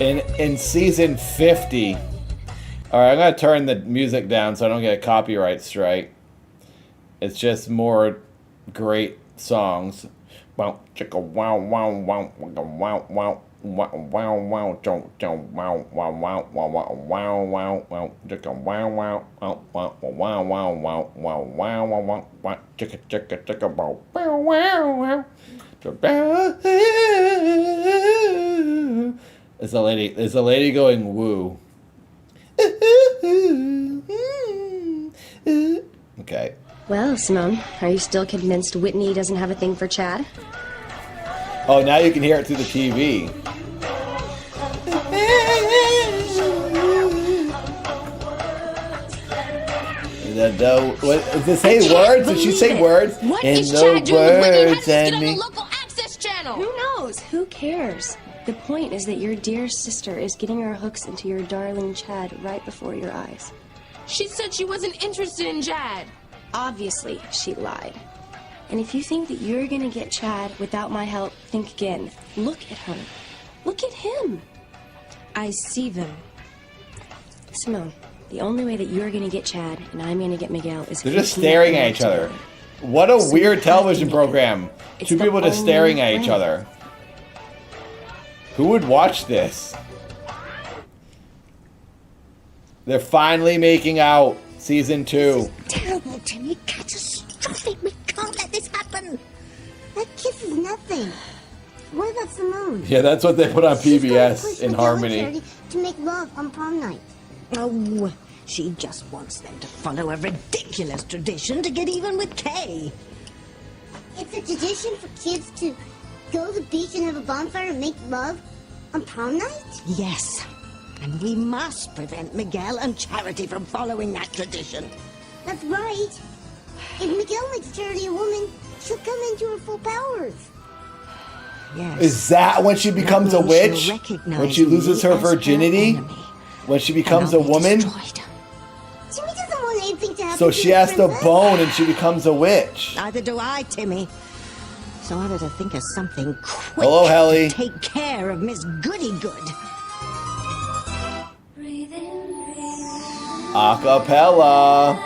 In season 50. All right, I'm gonna turn the music down so I don't get a copyright strike. It's just more great songs. Wow, chicka wow wow wow wow wow wow wow wow don't wow wow wow wow wow wow wow chicka wow wow wow wow wow wow wow wow wow wow wow chicka chicka chicka wow wow wow. There's a lady going woo. Okay. Well, Simone, are you still convinced Whitney doesn't have a thing for Chad? Oh, now you can hear it through the TV. Does it say words? Did she say words? What in is the Chad doing with Whitney? How words does he get on and the me. local access channel? Who knows? Who cares? The point is that your dear sister is getting her hooks into your darling Chad right before your eyes. She said she wasn't interested in Chad. Obviously, she lied. And if you think that you're gonna get Chad without my help, think again. Look at her. Look at him. I see them. Simone, the only way that you're gonna get Chad and I'm gonna get Miguel is... They're just staring at each other. What a weird television program. Two people just staring at each other. Who would watch this? They're finally making out. Season 2. Terrible, Timmy. Catastrophic. We can't let this happen. That kiss is nothing. What about Simone? Yeah, that's what they put on PBS in Harmony. To make love on prom night. Oh, she just wants them to follow a ridiculous tradition to get even with Kay. It's a tradition for kids to go to the beach and have a bonfire and make love on prom night? Yes. And we must prevent Miguel and Charity from following that tradition. That's right. If Miguel makes Charity a woman, she'll come into her full powers. Yes. Is that when she becomes a witch? When she loses her virginity? When she becomes a woman? Jimmy doesn't want anything to happen So to she the has to princess. bone and she becomes a witch. Neither do I, Timmy. So I better think of something quick Hello, Helly. to take care of Miss Goody-Good. Acapella.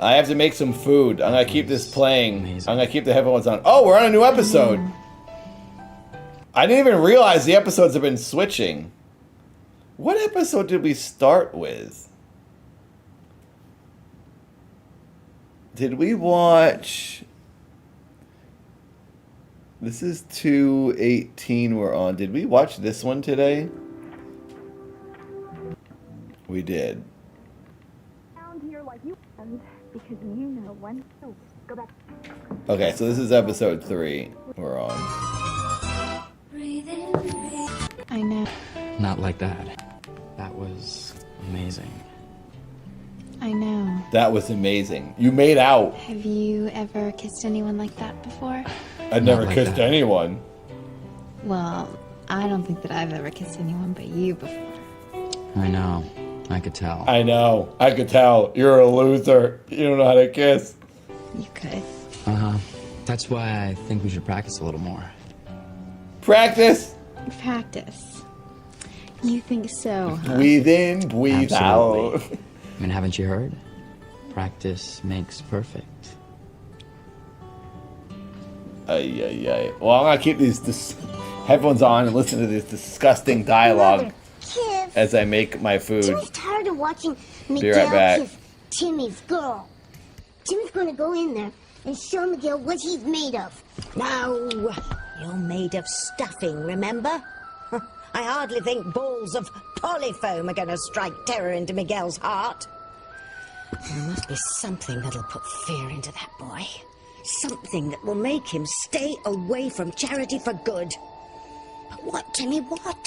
I have to make some food. I'm gonna keep this playing. I'm gonna keep the headphones on. Oh, we're on a new episode. I didn't even realize the episodes have been switching. What episode did we start with? Did we watch... This is 2:18 we're on. Did we watch this one today? We did. Because you know one. Oh, go back. Okay, so this is episode 3 we're on. I know. Not like that. That was amazing. I know. That was amazing. You made out. Have you ever kissed anyone like that before? I'd never like kissed that. anyone. Well, I don't think that I've ever kissed anyone but you before. I know. I could tell. I know. I could tell. You're a loser. You don't know how to kiss. You could. Uh-huh. That's why I think we should practice a little more. Practice. Practice. You think so, huh? Breathe in, breathe Absolutely. out. I mean, haven't you heard? Practice makes perfect. Ay, ay, ay. Well, I'm gonna keep these headphones on and listen to this disgusting dialogue. Kid, as I make my food. Jimmy's tired of watching Be Miguel right back. kiss Timmy's girl. Timmy's gonna go in there and show Miguel what he's made of. No, you're made of stuffing, remember? I hardly think balls of polyfoam are going to strike terror into Miguel's heart. There must be something that'll put fear into that boy. Something that will make him stay away from Charity for good. But what, Timmy, what?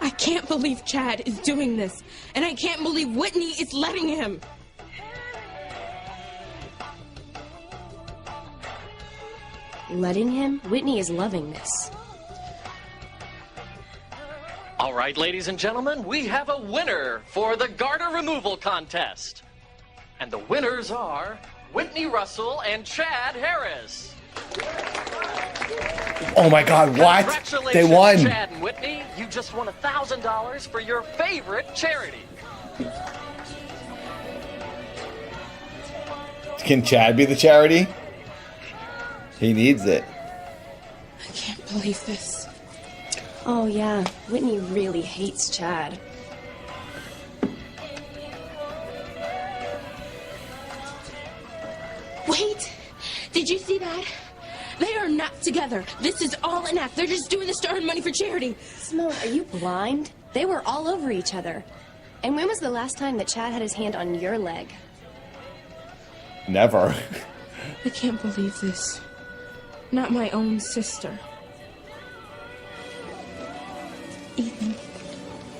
I can't believe Chad is doing this, and I can't believe Whitney is letting him. Letting him? Whitney is loving this. All right, ladies and gentlemen, we have a winner for the garter removal contest. And the winners are Whitney Russell and Chad Harris. Oh my God, what? Congratulations, They won. Chad and Whitney. You just won $1,000 for your favorite charity. Can Chad be the charity? He needs it. I can't believe this. Oh yeah, Whitney really hates Chad. Wait! Did you see that? They are not together. This is all an act. They're just doing this to earn money for charity. Simone, are you blind? They were all over each other. And when was the last time that Chad had his hand on your leg? Never. I can't believe this. Not my own sister. Ethan,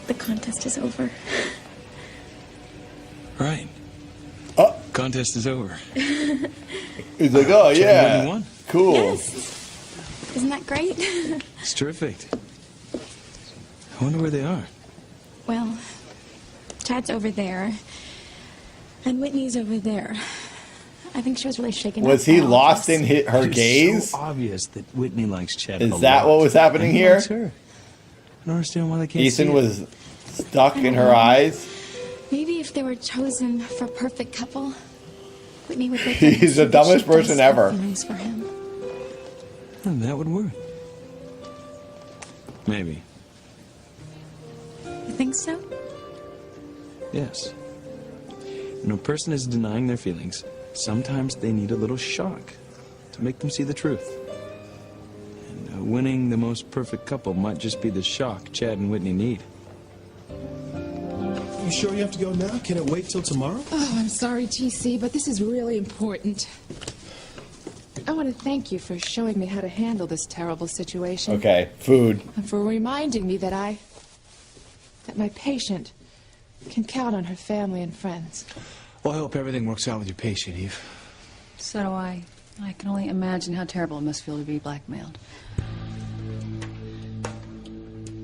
the contest is over. Right. Oh. Contest is over. He's like, oh, Chad yeah. Whitney won. Cool. Yes. Isn't that great? It's terrific. I wonder where they are. Well, Chad's over there, and Whitney's over there. I think she was really shaken up. Was he by all lost this. in her It's gaze? so obvious that Whitney likes Chad. Is a that lot. what was happening And he here? likes her. I don't understand why they can't see Ethan it. was stuck in her eyes. Maybe if they were chosen for a perfect couple, Whitney would wake up He's the and see that dumbest she does person have ever. feelings for him. And that would work. Maybe. You think so? Yes. When a person is denying their feelings, sometimes they need a little shock to make them see the truth. And winning the most perfect couple might just be the shock Chad and Whitney need. You sure you have to go now? Can it wait till tomorrow? Oh, I'm sorry, TC, but this is really important. I want to thank you for showing me how to handle this terrible situation. Okay, food. And for reminding me that my patient can count on her family and friends. Well, I hope everything works out with your patient, Eve. So do I. I can only imagine how terrible it must feel to be blackmailed.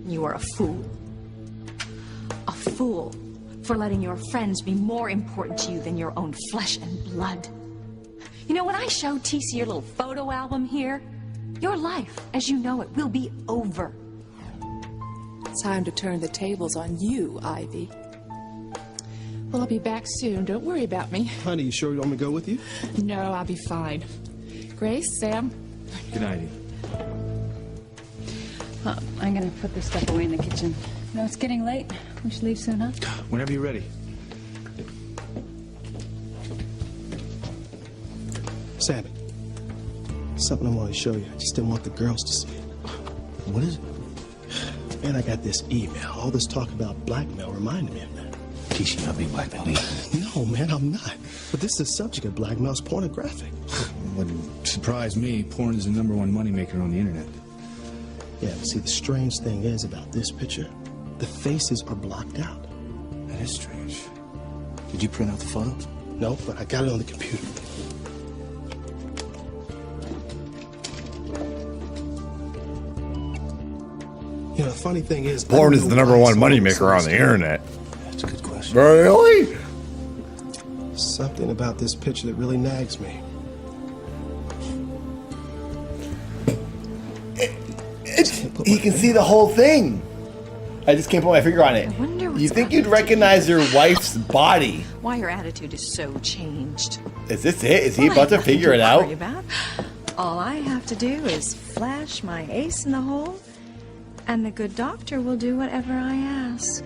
You are a fool. A fool for letting your friends be more important to you than your own flesh and blood. You know, when I show TC your little photo album here, your life, as you know it, will be over. It's time to turn the tables on you, Ivy. Well, I'll be back soon. Don't worry about me. Honey, you sure you want me to go with you? No, I'll be fine. Grace, Sam? Good night, Eve. Well, I'm gonna put this stuff away in the kitchen. No, it's getting late. We should leave soon, huh? Whenever you're ready. Sammy, something I want to show you. I just didn't want the girls to see it. What is it? Man, I got this email. All this talk about blackmail reminded me of that. TC, not being blackmailed, Ethan. No, man, I'm not. But this is the subject of blackmail. It's pornographic. Wouldn't surprise me. Porn is the #1 moneymaker on the internet. Yeah, but see, the strange thing is about this picture, the faces are blocked out. That is strange. Did you print out the photos? No, but I got it on the computer. You know, the funny thing is... Porn is the #1 moneymaker on the internet. That's a good question. Really? Something about this picture that really nags me. He can see the whole thing. I just can't put my finger on it. You think you'd recognize your wife's body? Why your attitude is so changed. Is this it? Is he about to figure it out? About. All I have to do is flash my ace in the hole, and the good doctor will do whatever I ask.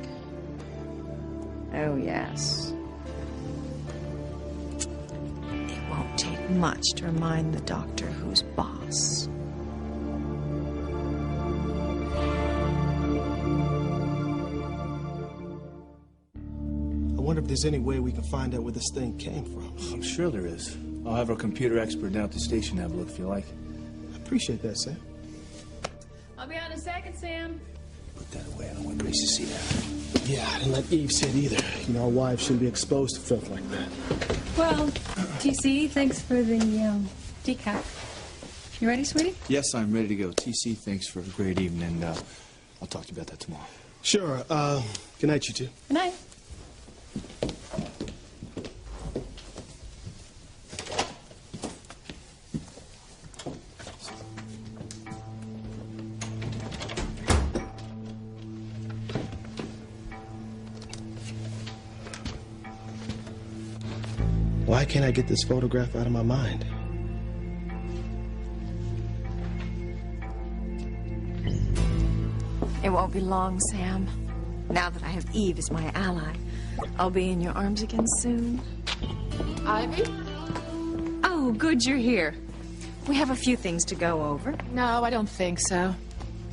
Oh, yes. It won't take much to remind the doctor who's boss. I wonder if there's any way we can find out where this thing came from. I'm sure there is. I'll have our computer expert down at the station have a look if you like. I appreciate that, Sam. I'll be on in a second, Sam. Put that away. I don't want Grace to see that. Yeah, I didn't let Eve see it either. You know, our wives shouldn't be exposed to filth like that. Well, TC, thanks for the decaf. You ready, sweetie? Yes, I'm ready to go. TC, thanks for a great evening, and I'll talk to you about that tomorrow. Sure. Good night, you two. Good night. Why can't I get this photograph out of my mind? It won't be long, Sam. Now that I have Eve as my ally, I'll be in your arms again soon. Ivy? Oh, good you're here. We have a few things to go over. No, I don't think so.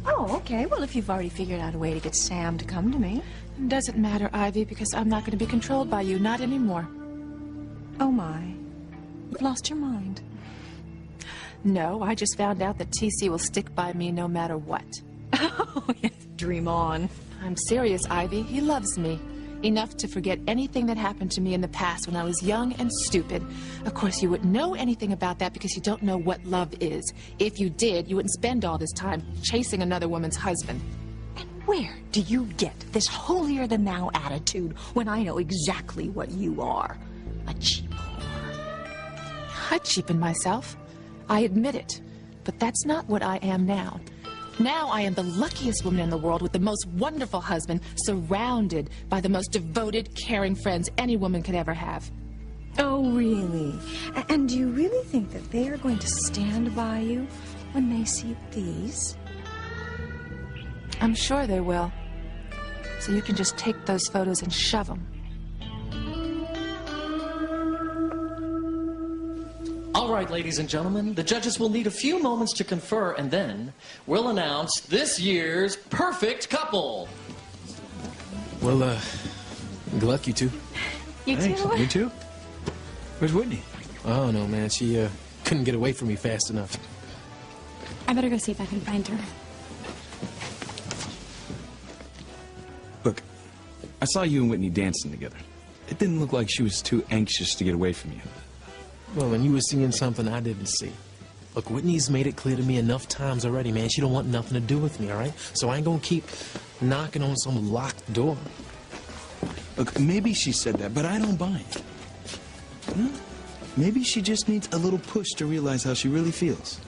Oh, okay. Well, if you've already figured out a way to get Sam to come to me. It doesn't matter, Ivy, because I'm not going to be controlled by you, not anymore. Oh, my. You've lost your mind. No, I just found out that TC will stick by me no matter what. Oh, yes. Dream on. I'm serious, Ivy. He loves me. Enough to forget anything that happened to me in the past when I was young and stupid. Of course, you wouldn't know anything about that because you don't know what love is. If you did, you wouldn't spend all this time chasing another woman's husband. And where do you get this holier-than-thou attitude when I know exactly what you are? A cheap whore. I cheapen myself. I admit it. But that's not what I am now. Now I am the luckiest woman in the world with the most wonderful husband, surrounded by the most devoted, caring friends any woman could ever have. Oh, really? And do you really think that they are going to stand by you when they see these? I'm sure they will. So you can just take those photos and shove them. All right, ladies and gentlemen, the judges will need a few moments to confer, and then we'll announce this year's perfect couple. Well, good luck, you two. You Thanks. too? You too? Where's Whitney? I don't know, man. She couldn't get away from me fast enough. I better go see if I can find her. Look, I saw you and Whitney dancing together. It didn't look like she was too anxious to get away from you. Well, and you were seeing something I didn't see. Look, Whitney's made it clear to me enough times already, man. She don't want nothing to do with me, all right? So I ain't gonna keep knocking on some locked door. Look, maybe she said that, but I don't buy it. Huh? Maybe she just needs a little push to realize how she really feels.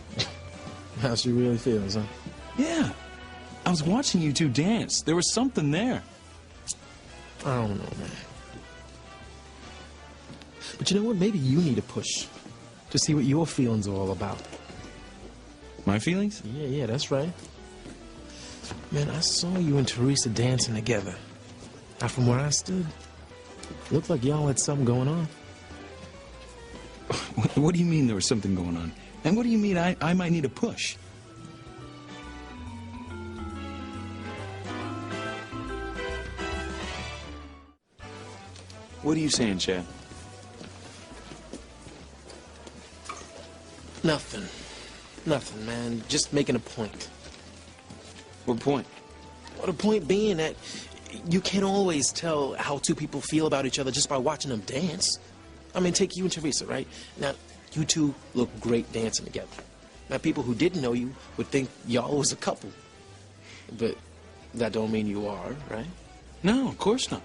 How she really feels, huh? Yeah. I was watching you two dance. There was something there. I don't know, man. But you know what? Maybe you need a push to see what your feelings are all about. My feelings? Yeah, that's right. Man, I saw you and Teresa dancing together. Now, from where I stood, looked like y'all had something going on. What do you mean there was something going on? And what do you mean I might need a push? What are you saying, Chad? Nothing. Nothing, man. Just making a point. What point? Well, the point being that you can't always tell how two people feel about each other just by watching them dance. I mean, take you and Teresa, right? Now, you two look great dancing together. Now, people who didn't know you would think y'all was a couple. But that don't mean you are, right? No, of course not.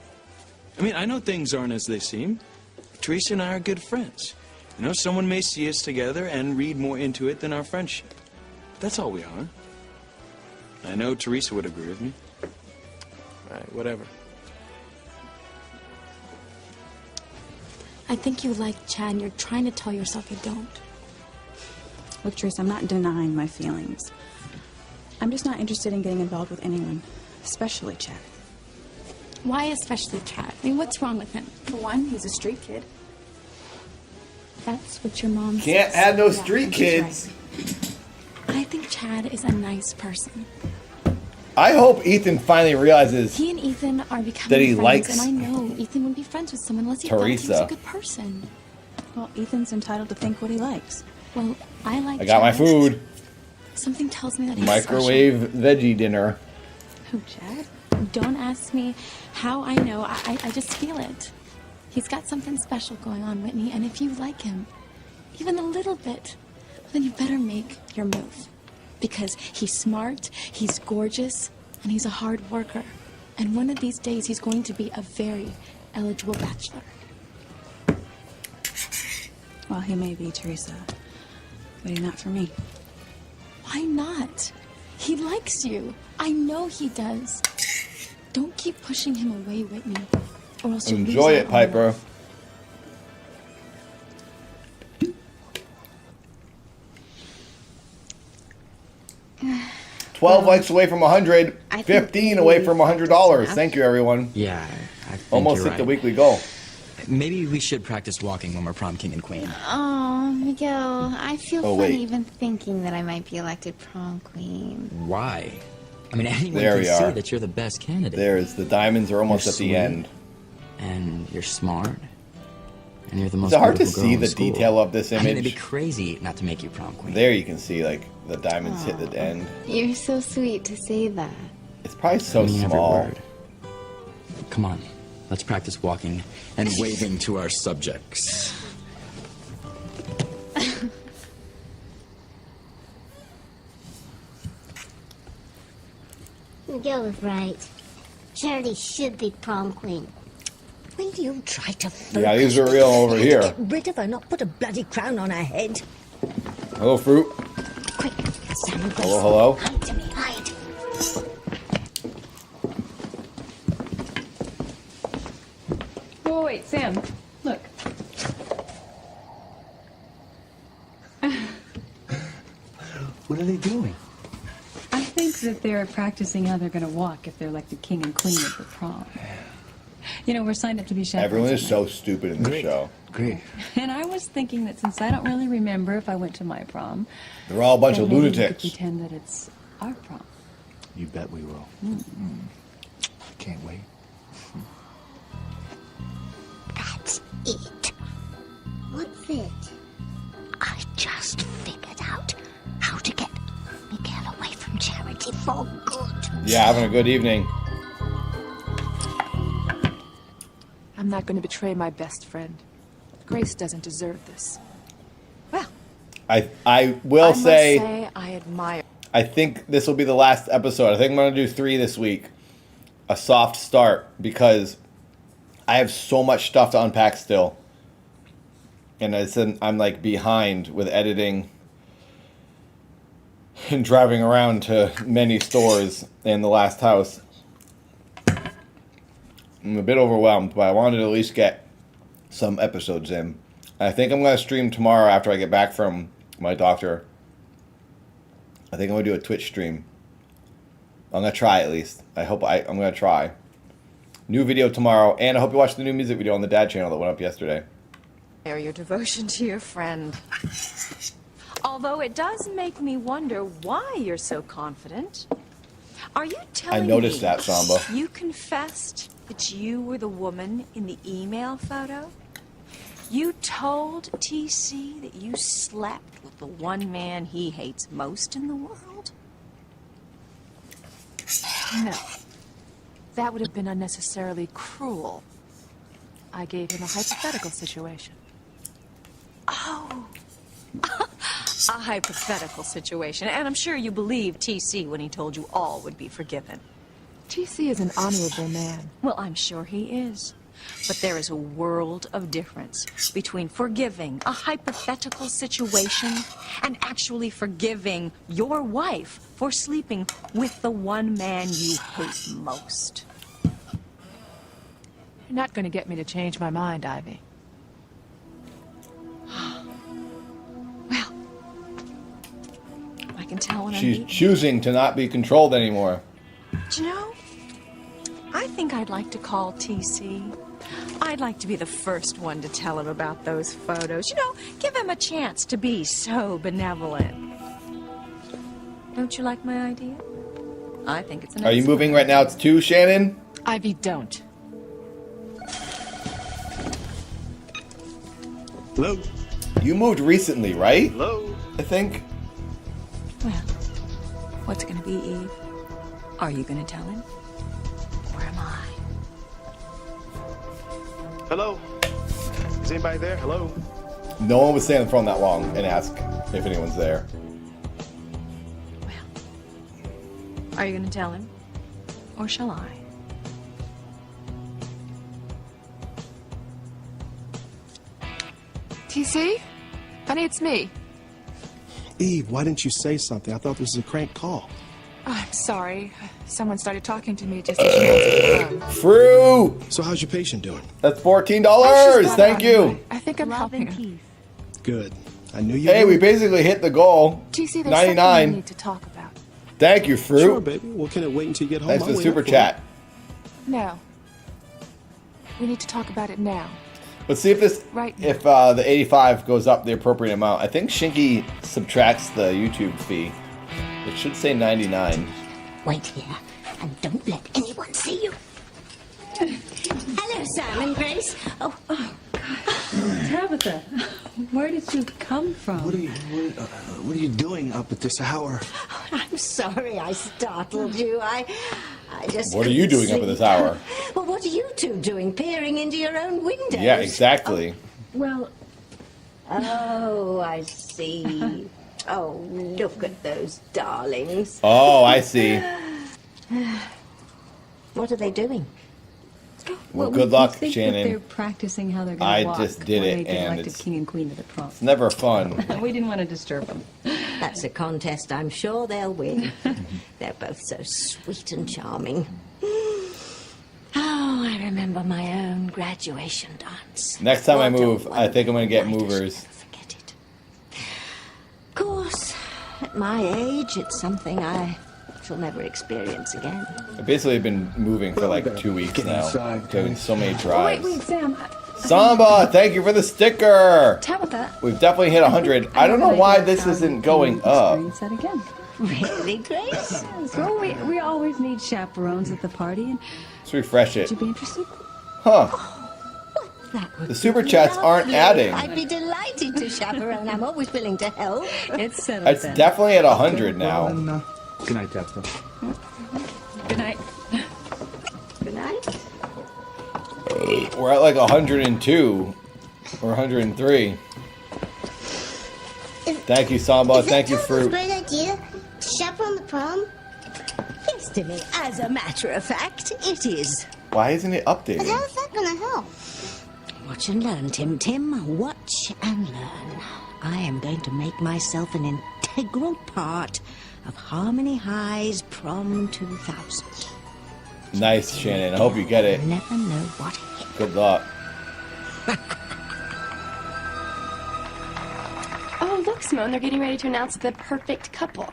I mean, I know things aren't as they seem. Teresa and I are good friends. You know, someone may see us together and read more into it than our friendship. That's all we are. I know Teresa would agree with me. All right, whatever. I think you like Chad and you're trying to tell yourself you don't. Look, Trace, I'm not denying my feelings. I'm just not interested in getting involved with anyone, especially Chad. Why especially Chad? I mean, what's wrong with him? For one, he's a street kid. That's what your mom Can't says. have no street kids. Right. I think Chad is a nice person. I hope Ethan finally realizes He and Ethan are becoming that he friends, likes and I know Ethan wouldn't be friends with someone unless he thought he was Teresa. a good person. Well, Ethan's entitled to think what he likes. Well, I like I got my Chad. food. Something tells me that he's Microwave veggie dinner. special. Who, Chad? Don't ask me how I know. I just feel it. He's got something special going on, Whitney, and if you like him, even a little bit, then you better make your move. Because he's smart, he's gorgeous, and he's a hard worker. And one of these days, he's going to be a very eligible bachelor. Well, he may be, Teresa, but he's not for me. Why not? He likes you. I know he does. Don't keep pushing him away, Whitney, or else you'll Enjoy lose it, Piper. Well, 12 likes away from 100. I think 15 away from $100. Thank you, everyone. Yeah, I think Almost you're hit right. the weekly goal. Maybe we should practice walking when we're prom king and queen. Oh, Miguel, I feel Oh, funny wait. even thinking that I might be elected prom queen. Why? I mean, anyone There can we see are. that you're the best candidate. There's the diamonds are almost You're at the sweet, end. And you're smart. And you're the most Is it hard to beautiful girl see in the school. detail of this I mean, it'd image? be crazy not to make you prom queen. There you can see like the diamonds hit the end. You're so sweet to say that. It's probably so I mean every small. word. Come on, let's practice walking and waving to our subjects. Miguel was right. Charity should be prom queen. Will you try to focus? Yeah, these are real over here. Get rid of her, not put a bloody crown on her head. Hello, fruit. Quick, Sam, Hello, hello. hide to me, hide. Oh, wait, Sam, look. What are they doing? I think that they're practicing how they're going to walk if they're like the king and queen of the prom. You know, we're signed up to be chaperones. Everyone is so stupid in this show. Great. And I was thinking that since I don't really remember if I went to my prom, They're all a bunch of then maybe we could lunatics. pretend that it's our prom. You bet we will. Can't wait. That's it. What's it? I just figured out how to get Miguel away from Charity for good. Yeah, having a good evening. I'm not going to betray my best friend. Grace doesn't deserve this. I will must say I admire. I think this will be the last episode. I think I'm going to do 3 this week. A soft start because I have so much stuff to unpack still. And I'm like behind with editing and driving around to many stores in the last house. I'm a bit overwhelmed, but I wanted to at least get some episodes in. I think I'm going to stream tomorrow after I get back from my doctor. I think I'm going to do a Twitch stream. I'm going to try at least. I'm going to try. New video tomorrow, and I hope you watch the new music video on the Dad channel that went up yesterday. Your devotion to your friend. Although it does make me wonder why you're so confident. Are you telling me noticed that, Samba. you confessed that you were the woman in the email photo? You told TC that you slept with the one man he hates most in the world? No. That would have been unnecessarily cruel. I gave him a hypothetical situation. Oh. A hypothetical situation. And I'm sure you believed TC when he told you all would be forgiven. TC is an honorable man. Well, I'm sure he is. But there is a world of difference between forgiving a hypothetical situation and actually forgiving your wife for sleeping with the one man you hate most. You're not going to get me to change my mind, Ivy. can tell when She's I'm choosing to not be controlled anymore. Do you know, I think I'd like to call TC. I'd like to be the first one to tell him about those photos. You know, give him a chance to be so benevolent. Don't you like my idea? I think it's an Are you moving right now? It's 2, Shannon? Ivy, don't. Hello? You moved recently, right? Hello? I think. Well, what's it going to be, Eve? Are you going to tell him? Or am I? Hello? Is anybody there? Hello? No one would stay on the phone that long and ask if anyone's there. Are you going to tell him? Or shall I? TC? Honey, it's me. Eve, why didn't you say something? I thought this was a crank call. Oh, I'm sorry. Someone started talking to me just as she answered the phone. Fruit! So how's your patient doing? That's $14. Oh, Thank you. I think I'm helping her. Good. I knew you Hey, would. we basically hit the goal. TC, there's 99. something we need to talk about. Thank you, Fruit. Sure, baby. Well, can it wait until you get home? Thanks I'll for the wait super up for chat. No. We need to talk about it now. Let's see if this, Right. if the 85 goes up the appropriate amount. I think Shinky subtracts the YouTube fee. It should say 99. Wait here, and don't let anyone see you. Hello, Sam and Grace. Oh, Tabitha, where did you come from? What are you doing up at this hour? I'm sorry I startled you. I just. What are you doing up at this hour? Well, what are you two doing, peering into your own windows? Yeah, exactly. Well. Oh, I see. Oh, look at those darlings. Oh, I see. What are they doing? Well, good luck, think Shannon. That they're practicing how they're going I to walk. just did when it, they get and elected it's- king and queen of the prom. It's never fun. We didn't want to disturb them. That's a contest I'm sure they'll win. They're both so sweet and charming. Oh, I remember my own graduation dance. Next time I What a move, I think I'm going to get movers. Of course, at my age, it's something I shall never experience again. I've basically been moving for like 2 weeks now. Doing so many Oh, drives. wait, Sam. Samba, thank you for the sticker. Tabitha. We've definitely hit 100. I don't know why this isn't going up. Experience that again. Really, Grace? So we always need chaperones at the party. And Let's refresh it. would you be interested? Huh. That would The super be chats aren't lovely. adding. I'd be delighted to chaperone. I'm always willing to help. It's settled. It's definitely at 100 now. Good night, Tabitha. Good night. Good night. We're at like 102 or 103. Thank you, Samba. Thank you, Fruit. Great idea. Chaperone the prom. Yes, Timmy. As a matter of fact, it is. Why isn't it But updating? how's that gonna help? Watch and learn, Tim. Tim, watch and learn. I am going to make myself an integral part of Harmony High's Prom 2000. Nice, Shannon. I hope you get it. You never know what hit. Good luck. Oh, look, Simone, they're getting ready to announce the perfect couple.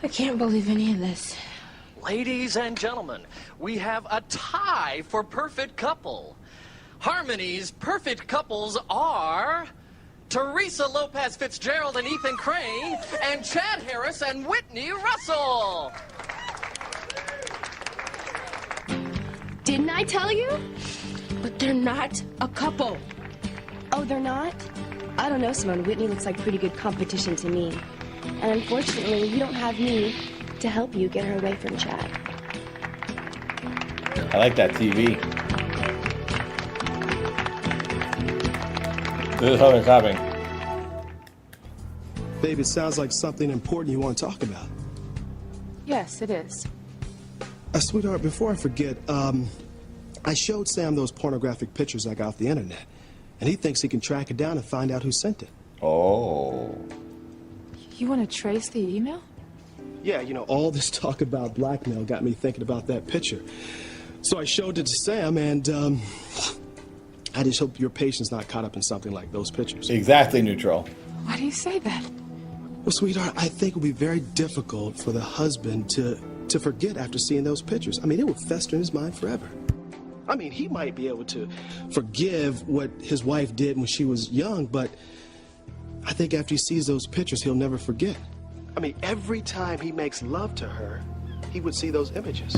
I can't believe any of this. Ladies and gentlemen, we have a tie for perfect couple. Harmony's perfect couples are Teresa Lopez Fitzgerald and Ethan Crane, and Chad Harris and Whitney Russell. Didn't I tell you? But they're not a couple. Oh, they're not? I don't know, Simone. Whitney looks like pretty good competition to me. And unfortunately, you don't have me to help you get her away from Chad. I like that TV. This is how they're clapping. Babe, it sounds like something important you want to talk about. Yes, it is. Sweetheart, before I forget, I showed Sam those pornographic pictures I got off the internet, and he thinks he can track it down and find out who sent it. Oh. You want to trace the email? Yeah, you know, all this talk about blackmail got me thinking about that picture. So I showed it to Sam, and I just hope your patient's not caught up in something like those pictures. Exactly, Neutral. Why do you say that? Well, sweetheart, I think it would be very difficult for the husband to forget after seeing those pictures. I mean, it would fester in his mind forever. I mean, he might be able to forgive what his wife did when she was young, but I think after he sees those pictures, he'll never forget. I mean, every time he makes love to her, he would see those images.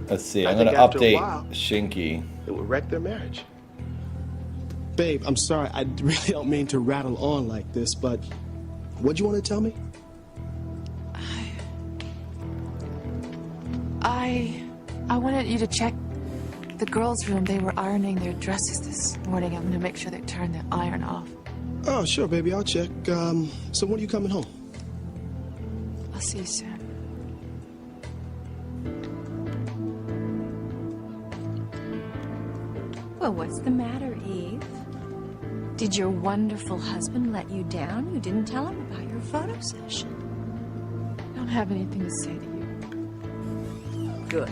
Let's see, I'm going to update Shinky. It would wreck their marriage. Babe, I'm sorry, I really don't mean to rattle on like this, but what'd you want to tell me? I wanted you to check the girls' room. They were ironing their dresses this morning. I'm gonna make sure they turn the iron off. Oh, sure, baby, I'll check. So when are you coming home? I'll see you soon. Well, what's the matter, Eve? Did your wonderful husband let you down? You didn't tell him about your photo session. I don't have anything to say to you. Good.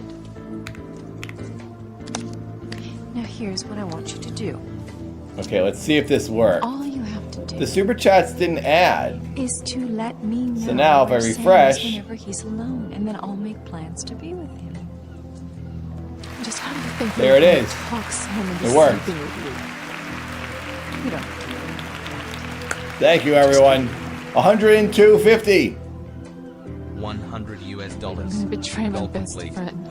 Now here's what I want you to do. Okay, let's see if this works. All you have to do The super chats didn't add. is to let me know. So now if I where Sam is refresh- whenever he's alone, and then I'll make plans to be with him. Just how do you think There it they're is. gonna talk Sam into It worked. sleeping with you? You don't. Thank you, everyone. 102.50. $100 US. I'm gonna betray my best friend.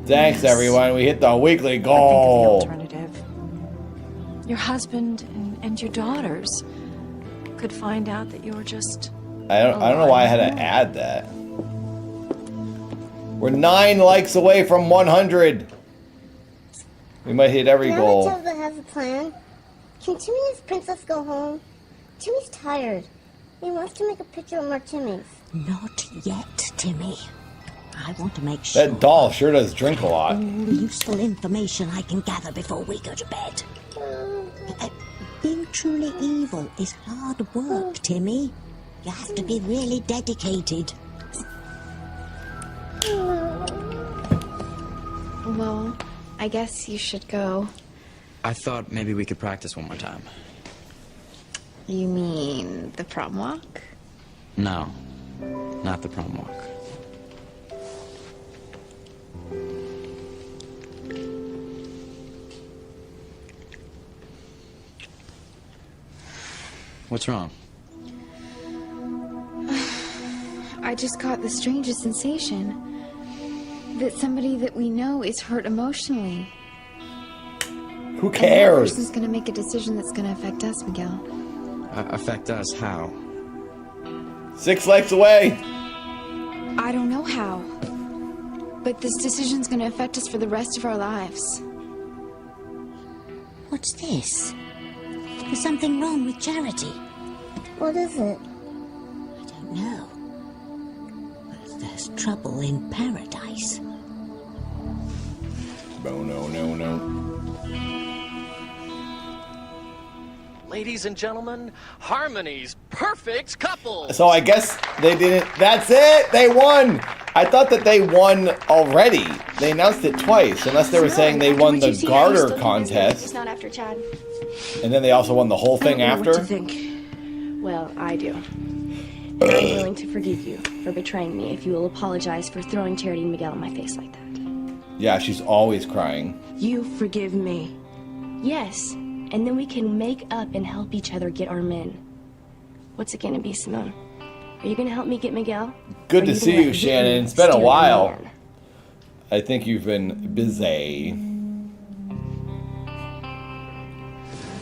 Thanks, Yes. everyone. We hit the weekly Think goal. of the alternative. Your husband and your daughters could find out that you're just. I don't know why I had to add that. We're 9 likes away from 100. We might hit every goal. Matilda has a plan. Can Timmy's princess go home? Timmy's tired. He wants to make a picture of more Timmy's. Not yet, Timmy. I want to make sure That doll sure does drink a lot. all the useful information I can gather before we go to bed. Being truly evil is hard work, Timmy. You have to be really dedicated. Well, I guess you should go. I thought maybe we could practice one more time. You mean the prom walk? No, not the prom walk. What's wrong? I just got the strangest sensation that somebody that we know is hurt emotionally. Who And that cares? person's gonna make a decision that's gonna affect us, Miguel. Affect us how? 6 likes away. I don't know how, but this decision's gonna affect us for the rest of our lives. What's this? There's something wrong with Charity. What is it? I don't know. But there's trouble in paradise. Oh, no. Ladies and gentlemen, Harmony's perfect couple. So I guess they didn't. That's it. They won. I thought that they won already. They announced it twice, unless they were saying they won the Garter contest. It's not after Chad. And then they also won the whole thing after. What do you think? Well, I do. And I'm willing to forgive you for betraying me if you will apologize for throwing Charity and Miguel in my face like that. Yeah, she's always crying. You forgive me. Yes, and then we can make up and help each other get our men. What's it gonna be, Simone? Are you gonna help me get Miguel? Good Or to you see gonna you, let Shannon. him It's been a steal your while. man? I think you've been busy.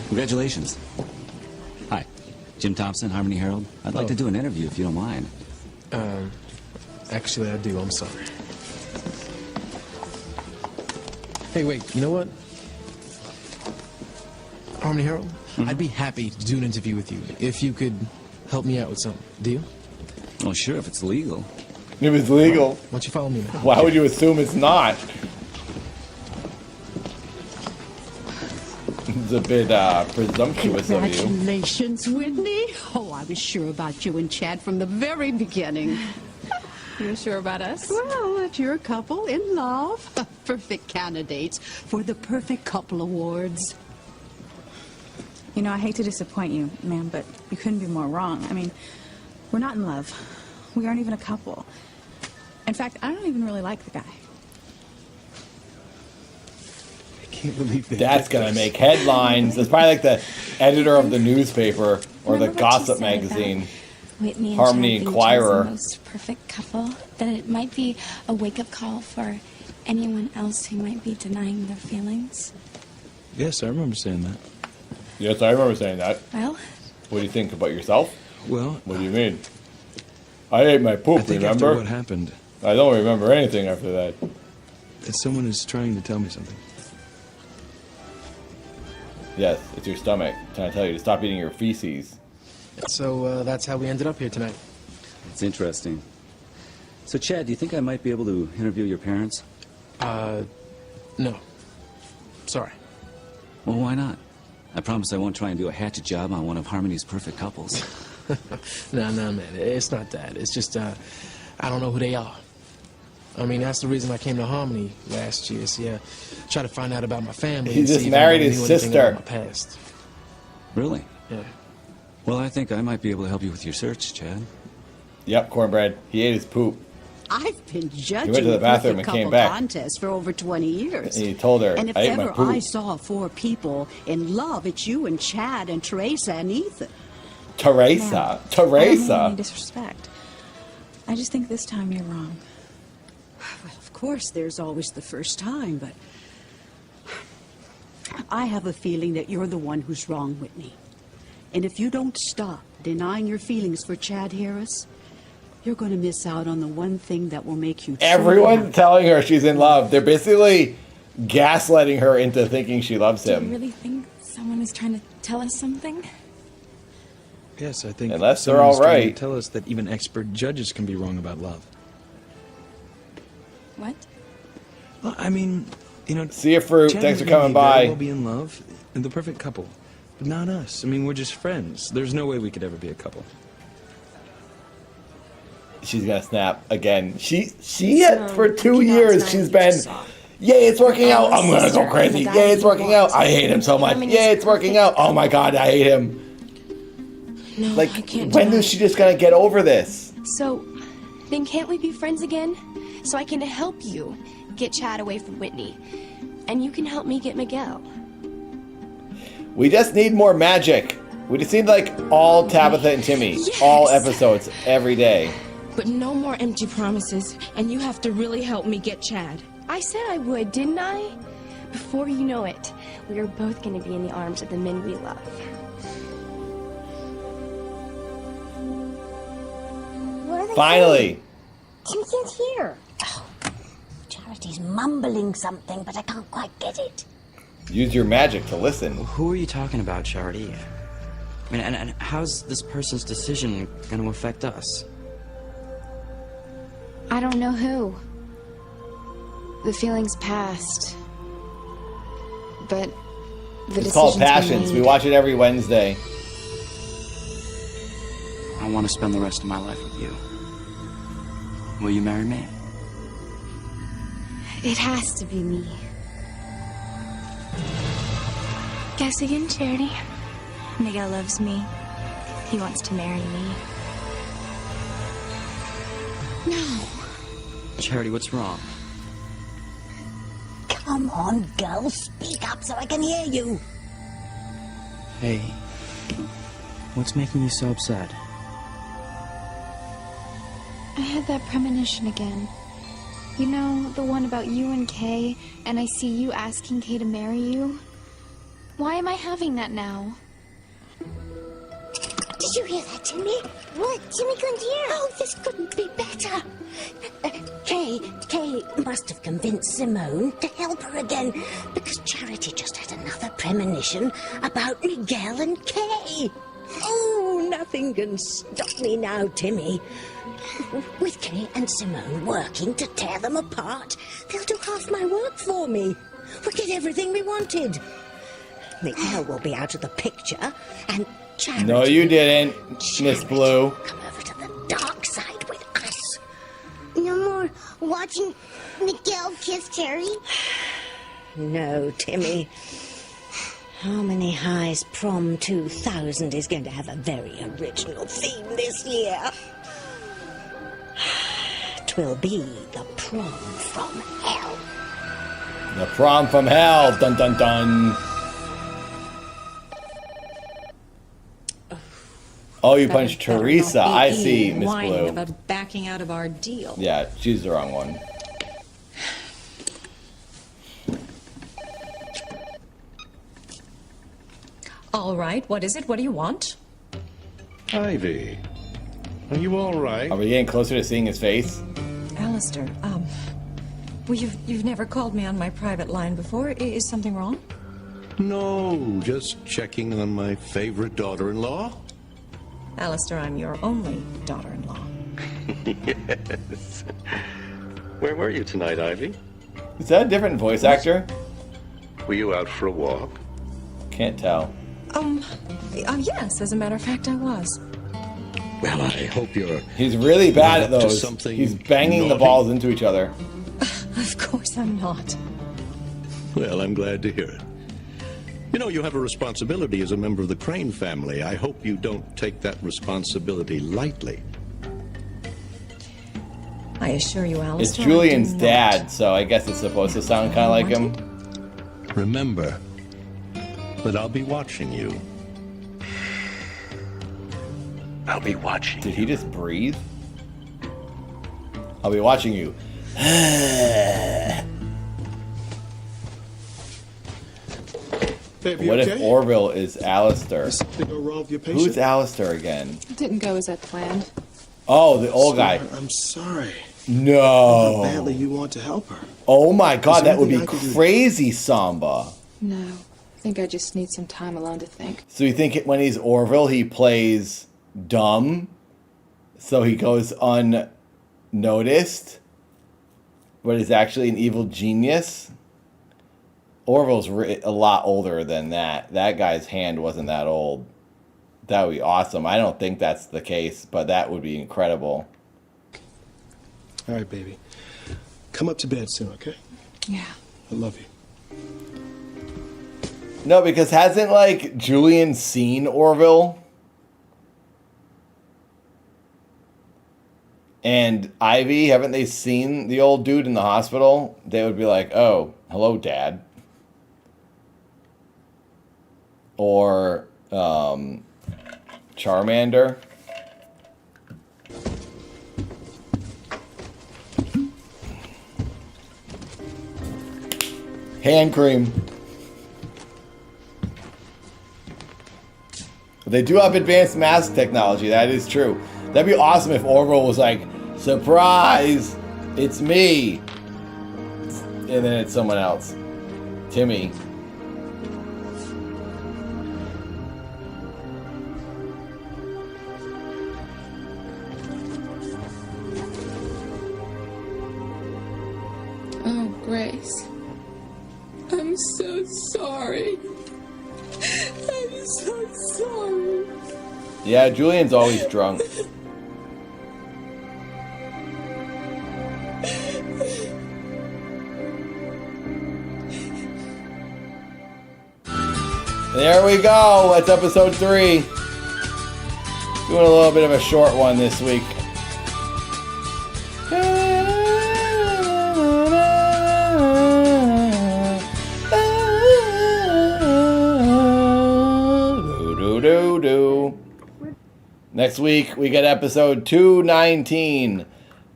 Congratulations. Hi, Jim Thompson, Harmony Herald. I'd like to do an interview if you don't mind. Actually, I do. I'm sorry. Hey, wait. You know what? Harmony Herald, I'd be happy to do an interview with you if you could help me out with something. Do you? Well, sure, if it's legal. If it's legal. Why don't you follow me, man? Why would you assume it's not? It's a bit presumptuous of you. Congratulations, Whitney. Oh, I was sure about you and Chad from the very beginning. You're sure about us? Well, that you're a couple in love. Perfect candidates for the Perfect Couple Awards. You know, I hate to disappoint you, ma'am, but you couldn't be more wrong. I mean, We're not in love. We aren't even a couple. In fact, I don't even really like the guy. I can't believe that. That's gonna make headlines. It's probably like the editor of the newspaper or the gossip magazine. Whitney and Harmony Chad being Inquirer. the most perfect couple. That it might be a wake-up call for anyone else who might be denying their feelings. Yes, I remember saying that. Yes, I remember saying that. Well, What do you think about yourself? Well, What do you mean? I ate my poop, I think remember? after what happened, I don't remember anything after that. that someone is trying to tell me something. Yes, it's your stomach trying to tell you to stop eating your feces. So that's how we ended up here tonight. It's interesting. So, Chad, do you think I might be able to interview your parents? No. Sorry. Well, why not? I promise I won't try and do a hatchet job on one of Harmony's perfect couples. No, man. It's not that. It's just, I don't know who they are. I mean, that's the reason I came to Harmony last year. See, try to find out about my family. He and just see if married anybody his knew anything sister. about my past. Really? Yeah. Well, I think I might be able to help you with your search, Chad. Yep, cornbread. He ate his poop. I've been judging to the bathroom and perfect came couple back. contest for over 20 years. And he told her, And if I ate my ever poop. I saw 4 people in love, it's you and Chad and Teresa and Ethan. Teresa. I don't mean Teresa. any disrespect. I just think this time you're wrong. Well, of course, there's always the first time, but I have a feeling that you're the one who's wrong, Whitney. And if you don't stop denying your feelings for Chad Harris, you're going to miss out on the one thing that will make you truly Everyone's happy. telling her she's in love. They're basically gaslighting her into thinking she loves do you him. really think someone is trying to tell us something? Yes, I think Unless they're someone's all trying right. to tell us that even expert judges can be wrong about love. What? Well, I mean, you know... See you, Fruit. Chad Thanks and for coming Whitney may very by. well be in love, and the perfect couple. But not us. I mean, we're just friends. There's no way we could ever be a couple. She's gonna snap again. She had, for 2 years, she's been, yay, it's working out. I'm gonna go crazy. Yay, it's working out. I hate him so much. Yay, it's working out. Oh my God, I hate him. No, Like, I can't when do is it. she just gonna get over this? So, then can't we be friends again? So I can help you get Chad away from Whitney. And you can help me get Miguel. We just need more magic. We just need, like, all Tabitha and Timmy. All episodes, every day. But no more empty promises, and you have to really help me get Chad. I said I would, didn't I? Before you know it, we are both going to be in the arms of the men we love. What are they Finally. saying? Timmy can't hear. Oh, Charity's mumbling something, but I can't quite get it. Use your magic to listen. Who are you talking about, Charity? I mean, and how's this person's decision going to affect us? I don't know who. The feeling's passed. But the It's called decision's been Passions. We made. watch it every Wednesday. I want to spend the rest of my life with you. Will you marry me? It has to be me. Guess again, Charity. Miguel loves me. He wants to marry me. No. Charity, what's wrong? Come on, girl, speak up so I can hear you. Hey, what's making you so upset? I had that premonition again. You know, the one about you and Kay, and I see you asking Kay to marry you. Why am I having that now? Did you hear that, Timmy? What? Timmy couldn't hear. Oh, this couldn't be better. Kay must have convinced Simone to help her again, because Charity just had another premonition about Miguel and Kay. Oh, nothing can stop me now, Timmy. With Kay and Simone working to tear them apart, they'll do half my work for me. We'll get everything we wanted. Miguel will be out of the picture, and Charity... No, you didn't, Miss Blue. ...come over to the dark side with us. No more watching Miguel kiss Terry? No, Timmy. Harmony High's Prom 2000 is going to have a very original theme this year. 'Twill be the prom from hell. The prom from hell. Dun dun dun. Oh, you punched Teresa. I see, Miss Blue. About backing out of our deal. Yeah, she's the wrong one. All right, what is it? What do you want? Ivy, are you all right? Are we getting closer to seeing his face? Alistair, well, you've never called me on my private line before. Is something wrong? No, just checking on my favorite daughter-in-law. Alistair, I'm your only daughter-in-law. Yes. Where were you tonight, Ivy? Is that a different voice actor? Were you out for a walk? Can't tell. Yes, as a matter of fact, I was. Well, I hope you're... He's really bad at up to those. something He's banging the naughty. balls into each other. Of course I'm not. Well, I'm glad to hear it. You know, you have a responsibility as a member of the Crane family. I hope you don't take that responsibility lightly. I assure you, Alistair. It's Julian's dad, so I guess it's supposed to sound kind of like him. Remember that I'll be watching you. I'll be watching. Did he just breathe? I'll be watching you. Babe, you What okay? if Orville is Alistair? Is something go wrong with your patient? Who's Alistair again? It didn't go as I planned. Oh, the old guy. Sweetheart, I'm sorry. No. How badly you want to help her. Oh my Is god, there that would be anything I can do? crazy, Samba. No, I think I just need some time alone to think. So you think when he's Orville, he plays dumb? So he goes unnoticed? But he's actually an evil genius? Orville's a lot older than that. That guy's hand wasn't that old. That would be awesome. I don't think that's the case, but that would be incredible. All right, baby. Come up to bed soon, okay? Yeah. I love you. No, because hasn't, like, Julian seen Orville? And Ivy, haven't they seen the old dude in the hospital? They would be like, oh, hello, Dad. Or, Charmander. Hand cream. They do have advanced mask technology, that is true. That'd be awesome if Orville was like, surprise, it's me. And then it's someone else. Timmy. Oh, Grace. I'm so sorry. I'm so sorry. Yeah, Julian's always drunk. There we go. That's episode 3. Doing a little bit of a short one this week. Next week we get episode 219.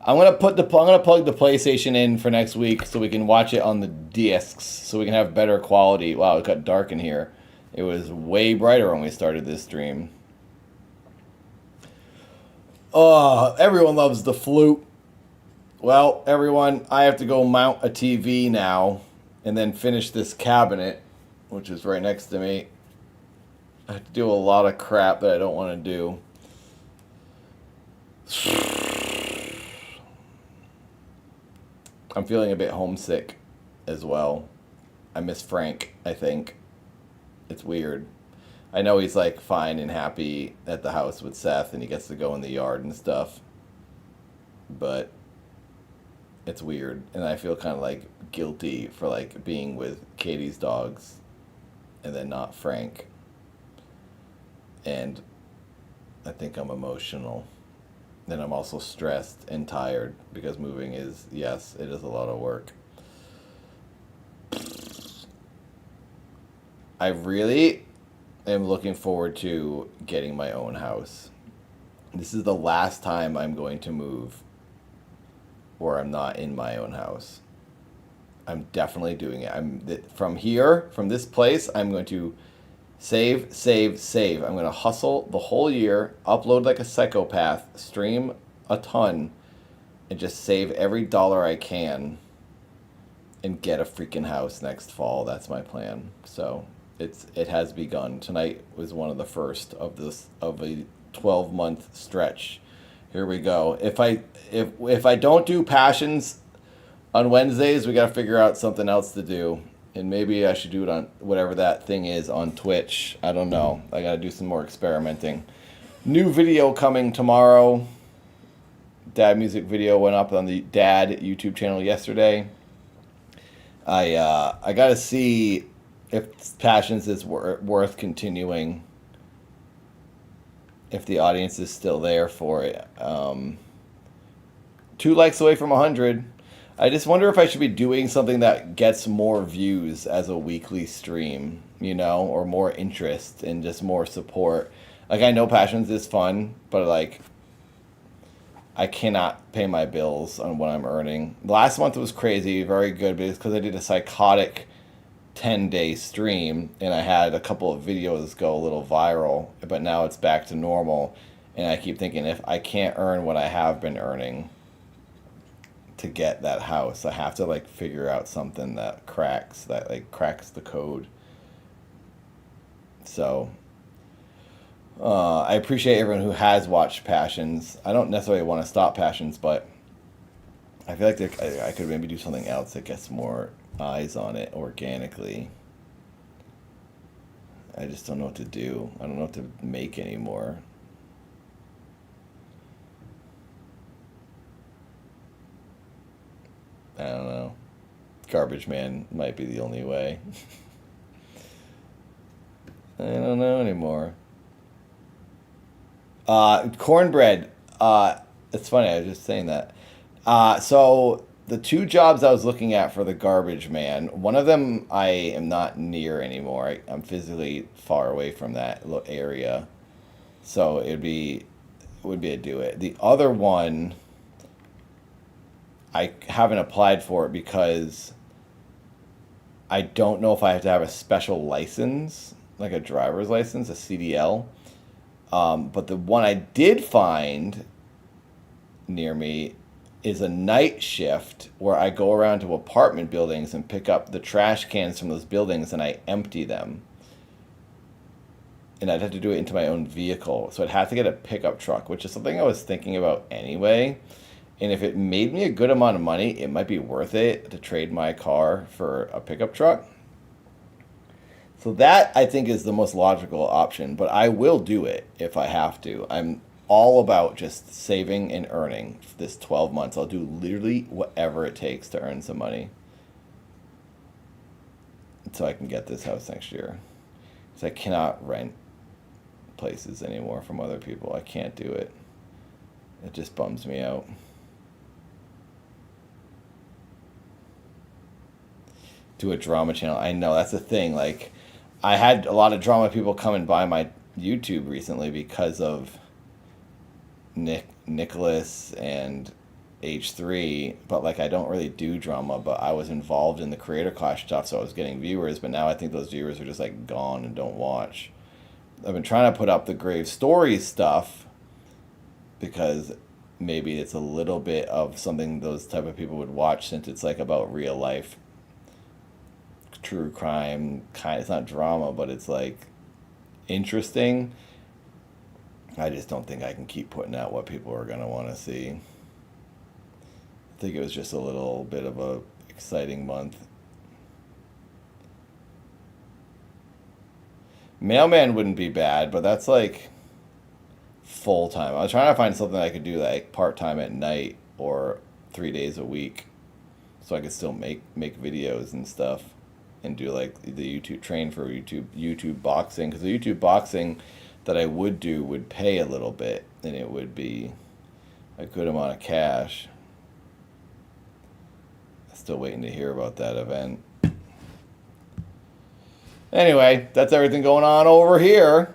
I'm gonna plug the PlayStation in for next week so we can watch it on the discs so we can have better quality. Wow, it got dark in here. It was way brighter when we started this stream. Oh, everyone loves the flute. Well, everyone, I have to go mount a TV now and then finish this cabinet, which is right next to me. I have to do a lot of crap that I don't want to do. I'm feeling a bit homesick as well. I miss Frank, I think. It's weird. I know he's like fine and happy at the house with Seth and he gets to go in the yard and stuff. But it's weird. And I feel kind of like guilty for like being with Katie's dogs and then not Frank. And I think I'm emotional. And I'm also stressed and tired because moving is, yes, it is a lot of work. I really am looking forward to getting my own house. This is the last time I'm going to move where I'm not in my own house. I'm definitely doing it. From here, from this place, I'm going to save. I'm going to hustle the whole year, upload like a psychopath, stream a ton, and just save every dollar I can and get a freaking house next fall. That's my plan. So it has begun. Tonight was one of the first of a 12-month stretch. Here we go. If I don't do Passions on Wednesdays, we got to figure out something else to do. And maybe I should do it on whatever that thing is on Twitch. I don't know. I got to do some more experimenting. New video coming tomorrow. Dad music video went up on the Dad YouTube channel yesterday. I got to see if Passions is worth continuing. If the audience is still there for it. 2 likes away from 100. I just wonder if I should be doing something that gets more views as a weekly stream, you know, or more interest and just more support. Like, I know Passions is fun, but like, I cannot pay my bills on what I'm earning. Last month was crazy, very good, but it's because I did a psychotic 10-day stream and I had a couple of videos go a little viral, but now it's back to normal. And I keep thinking, if I can't earn what I have been earning to get that house, I have to like figure out something that cracks the code. So I appreciate everyone who has watched Passions. I don't necessarily want to stop Passions, but I feel like I could maybe do something else that gets more eyes on it organically. I just don't know what to do. I don't know what to make anymore. I don't know. Garbage Man might be the only way. I don't know anymore. Cornbread. It's funny, I was just saying that. So the 2 jobs I was looking at for the Garbage Man, one of them I am not near anymore. I'm physically far away from that area. So it would be a do it. The other one, I haven't applied for it because I don't know if I have to have a special license, like a driver's license, a CDL. But the one I did find near me is a night shift where I go around to apartment buildings and pick up the trash cans from those buildings and I empty them. And I'd have to do it into my own vehicle. So I'd have to get a pickup truck, which is something I was thinking about anyway. And if it made me a good amount of money, it might be worth it to trade my car for a pickup truck. So that, I think, is the most logical option. But I will do it if I have to. I'm all about just saving and earning this 12 months. I'll do literally whatever it takes to earn some money so I can get this house next year. Because I cannot rent places anymore from other people. I can't do it. It just bums me out. Do a drama channel. I know, that's the thing. Like, I had a lot of drama people come and buy my YouTube recently because of Nicholas and H3, but like I don't really do drama, but I was involved in the Creator Clash stuff, so I was getting viewers, but now I think those viewers are just like gone and don't watch. I've been trying to put up the Grave Stories stuff because maybe it's a little bit of something those type of people would watch, since it's like about real life true crime kind. It's not drama, but it's like interesting. I just don't think I can keep putting out what people are going to want to see. I think it was just a little bit of a exciting month. Mailman wouldn't be bad, but that's like full time. I was trying to find something I could do like part time at night or 3 days a week, so I could still make videos and stuff. and do like the YouTube train for YouTube boxing, because the YouTube boxing that I would do would pay a little bit, and it would be a good amount of cash. Still waiting to hear about that event. Anyway, that's everything going on over here.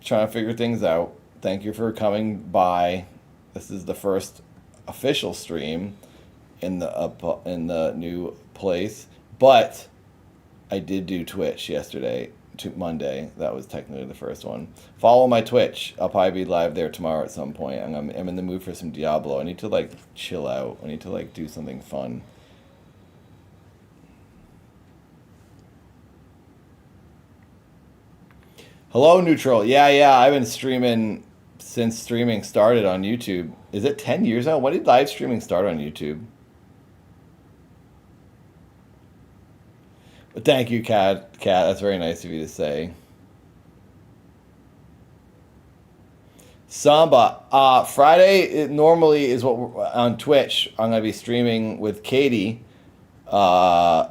Trying to figure things out. Thank you for coming by. This is the first official stream in the new place, but I did do Twitch yesterday, Monday. That was technically the first one. Follow my Twitch. I'll probably be live there tomorrow at some point. I'm in the mood for some Diablo. I need to like chill out. I need to like do something fun. Hello, Neutral. Yeah, I've been streaming since streaming started on YouTube. Is it 10 years now? When did live streaming start on YouTube? But thank you, Kat. That's very nice of you to say. Samba. Friday it normally is what on Twitch. I'm going to be streaming with Katie. We're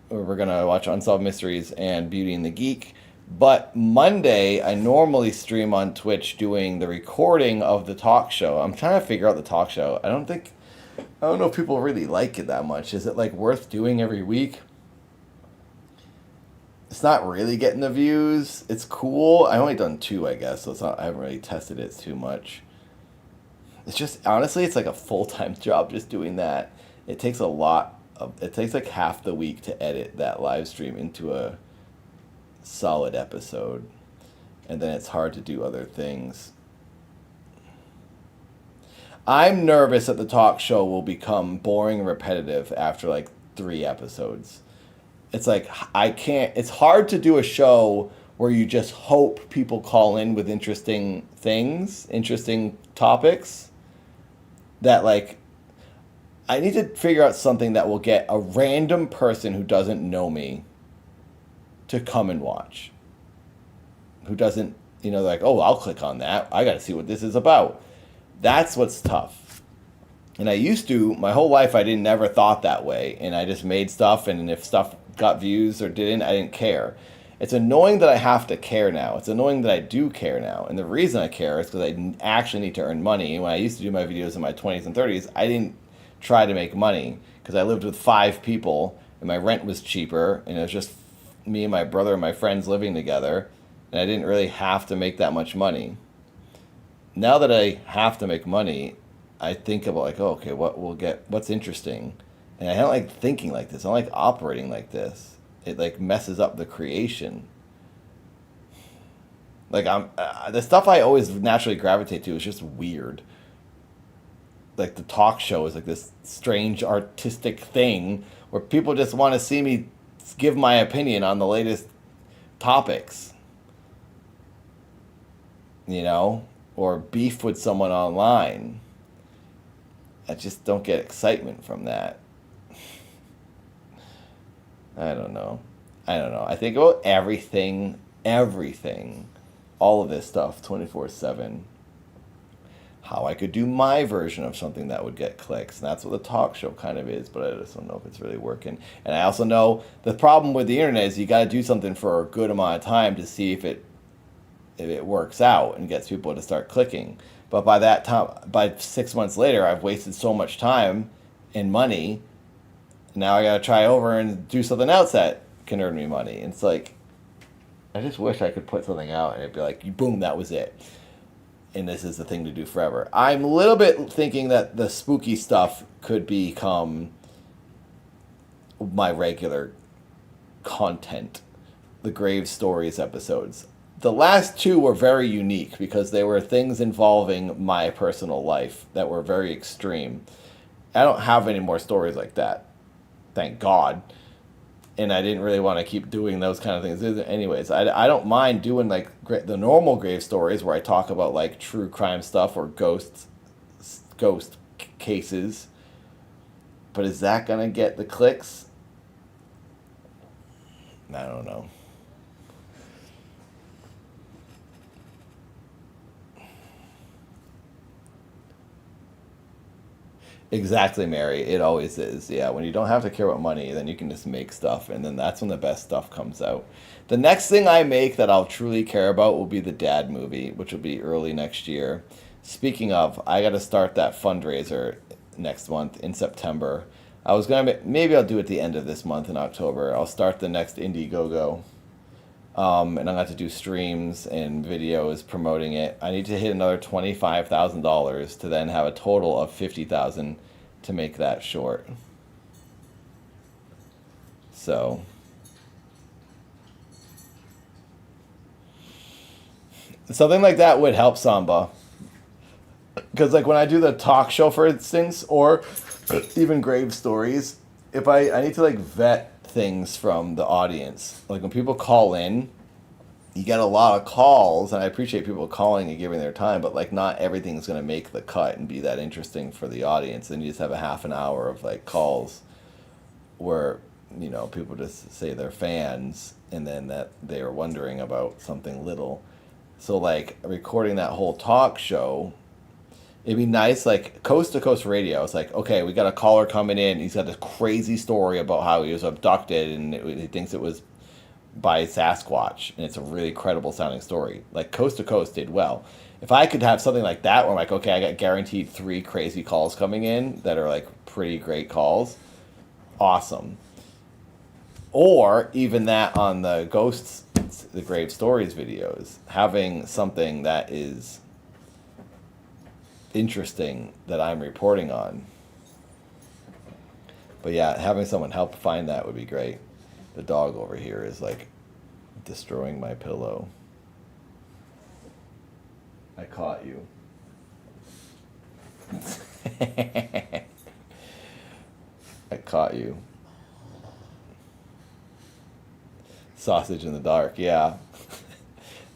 going to watch Unsolved Mysteries and Beauty and the Geek. But Monday, I normally stream on Twitch doing the recording of the talk show. I'm trying to figure out the talk show. I don't know if people really like it that much. Is it like worth doing every week? It's not really getting the views. It's cool. I've only done 2, I guess, so it's not. I haven't really tested it too much. It's just honestly, it's like a full-time job just doing that. It takes a lot of. It takes like half the week to edit that live stream into a solid episode, and then it's hard to do other things. I'm nervous that the talk show will become boring and repetitive after like 3 episodes. It's like it's hard to do a show where you just hope people call in with interesting things, interesting topics, that like I need to figure out something that will get a random person who doesn't know me to come and watch, who doesn't, like, oh, I'll click on that. I got to see what this is about. That's what's tough. And I used to, my whole life, I never thought that way. And I just made stuff, and if stuff got views or didn't, I didn't care. It's annoying that I have to care now. It's annoying that I do care now. And the reason I care is because I actually need to earn money. And when I used to do my videos in my 20s and 30s, I didn't try to make money because I lived with 5 people and my rent was cheaper, and it was just me and my brother and my friends living together, and I didn't really have to make that much money. Now that I have to make money, I think about like, oh, okay, what's interesting? And I don't like thinking like this. I don't like operating like this. It like messes up the creation. Like the stuff I always naturally gravitate to is just weird. Like the talk show is like this strange artistic thing where people just want to see me give my opinion on the latest topics, or beef with someone online. I just don't get excitement from that. I don't know. I think about everything, all of this stuff 24/7. How I could do my version of something that would get clicks. And that's what the talk show kind of is, but I just don't know if it's really working. And I also know the problem with the internet is you got to do something for a good amount of time to see if it works out and gets people to start clicking. But by that time, by 6 months later, I've wasted so much time and money. Now I got to try over and do something else that can earn me money. And it's like, I just wish I could put something out and it'd be like, boom, that was it. And this is the thing to do forever. I'm a little bit thinking that the spooky stuff could become my regular content. The Grave Stories episodes. The last 2 were very unique because they were things involving my personal life that were very extreme. I don't have any more stories like that. Thank God. And I didn't really want to keep doing those kind of things. Anyways, I don't mind doing like the normal grave stories where I talk about like true crime stuff or ghost cases. But is that going to get the clicks? I don't know. Exactly, Mary. It always is. Yeah, when you don't have to care about money, then you can just make stuff, and then that's when the best stuff comes out. The next thing I make that I'll truly care about will be the Dad movie, which will be early next year. Speaking of, I got to start that fundraiser next month in September. I was gonna maybe I'll do it at the end of this month in October. I'll start the next Indiegogo, and I'm gonna have to do streams and videos promoting it. I need to hit another $25,000 to then have a total of $50,000 to make that short. So. Something like that would help Samba. Because, like, when I do the talk show, for instance, or even Grave Stories, if I need to, like, vet things from the audience. Like, when people call in, you get a lot of calls, and I appreciate people calling and giving their time, but, like, not everything's going to make the cut and be that interesting for the audience. And you just have a half an hour of, like, calls where, you know, people just say they're fans, and then that they are wondering about something little. So, like, recording that whole talk show, it'd be nice, like, Coast to Coast Radio. It's like, okay, we got a caller coming in. He's got this crazy story about how he was abducted, and he thinks it was by Sasquatch, and it's a really credible sounding story. Like, Coast to Coast did well. If I could have something like that where I'm like, okay, I got guaranteed 3 crazy calls coming in that are, like, pretty great calls, awesome. Or even that on the Ghosts, the Grave Stories videos, having something that is interesting that I'm reporting on. But yeah, having someone help find that would be great. The dog over here is like destroying my pillow. I caught you. I caught you. Sausage in the dark, yeah.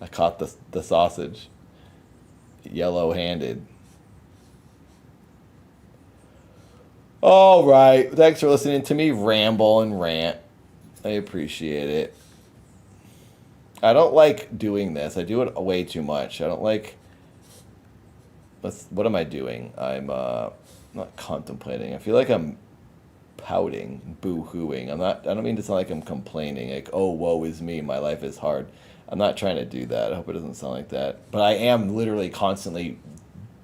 I caught the sausage. Yellow-handed. All right. Thanks for listening to me ramble and rant. I appreciate it. I don't like doing this. I do it way too much. I don't like... What am I doing? I'm not contemplating. I feel like I'm pouting, boo-hooing. I don't mean to sound like I'm complaining, like, oh, woe is me, my life is hard. I'm not trying to do that. I hope it doesn't sound like that. But I am literally constantly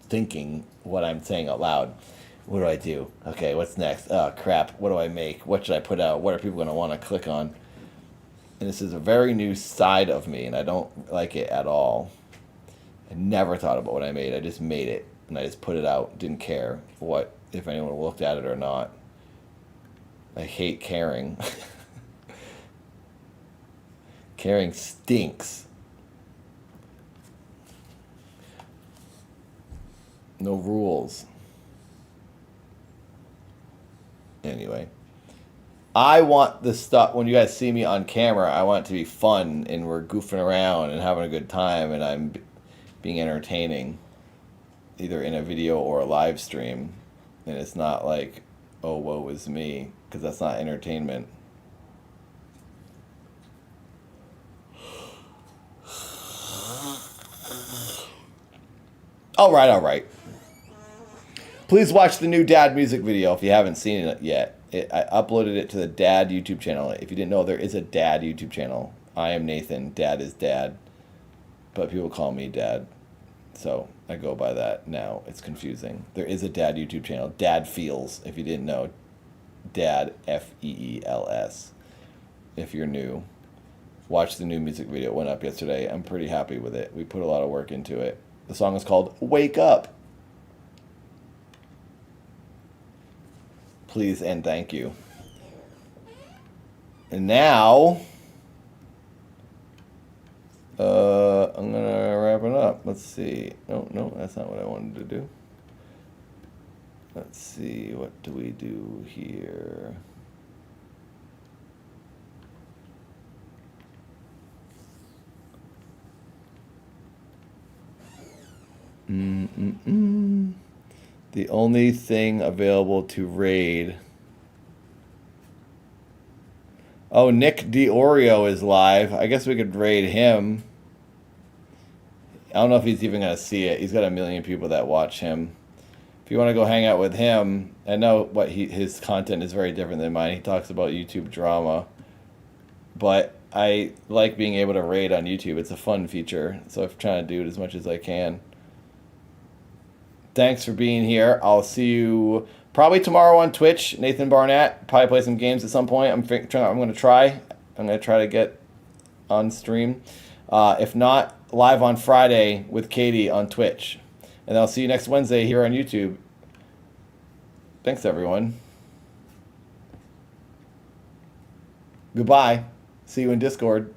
thinking what I'm saying out loud. What do I do? Okay, what's next? Oh, crap. What do I make? What should I put out? What are people going to want to click on? And this is a very new side of me, and I don't like it at all. I never thought about what I made. I just made it, and I just put it out. Didn't care if anyone looked at it or not. I hate caring. Caring stinks. No rules. Anyway. I want this stuff, when you guys see me on camera, I want it to be fun, and we're goofing around and having a good time, and I'm being entertaining, either in a video or a live stream. And it's not like, oh, woe is me, because that's not entertainment. All right. Please watch the new Dad music video if you haven't seen it yet. I uploaded it to the Dad YouTube channel. If you didn't know, there is a Dad YouTube channel. I am Nathan. Dad is Dad. But people call me Dad. So I go by that now. It's confusing. There is a Dad YouTube channel. Dad Feels, if you didn't know. Dad, Feels. If you're new. Watch the new music video. It went up yesterday. I'm pretty happy with it. We put a lot of work into it. The song is called Wake Up. Please and thank you. And now, I'm going to wrap it up. Let's see. No, that's not what I wanted to do. Let's see, what do we do here? The only thing available to raid. Oh, Nick DiOrio is live. I guess we could raid him. I don't know if he's even going to see it. He's got 1 million people that watch him. if you want to go hang out with him, I know what his content is very different than mine. He talks about YouTube drama, but I like being able to raid on YouTube. It's a fun feature, so I'm trying to do it as much as I can. Thanks for being here. I'll see you probably tomorrow on Twitch. Nathan Barnatt. Probably play some games at some point. I'm going to try. I'm going to try to get on stream. If not, live on Friday with Katie on Twitch. And I'll see you next Wednesday here on YouTube. Thanks, everyone. Goodbye. See you in Discord.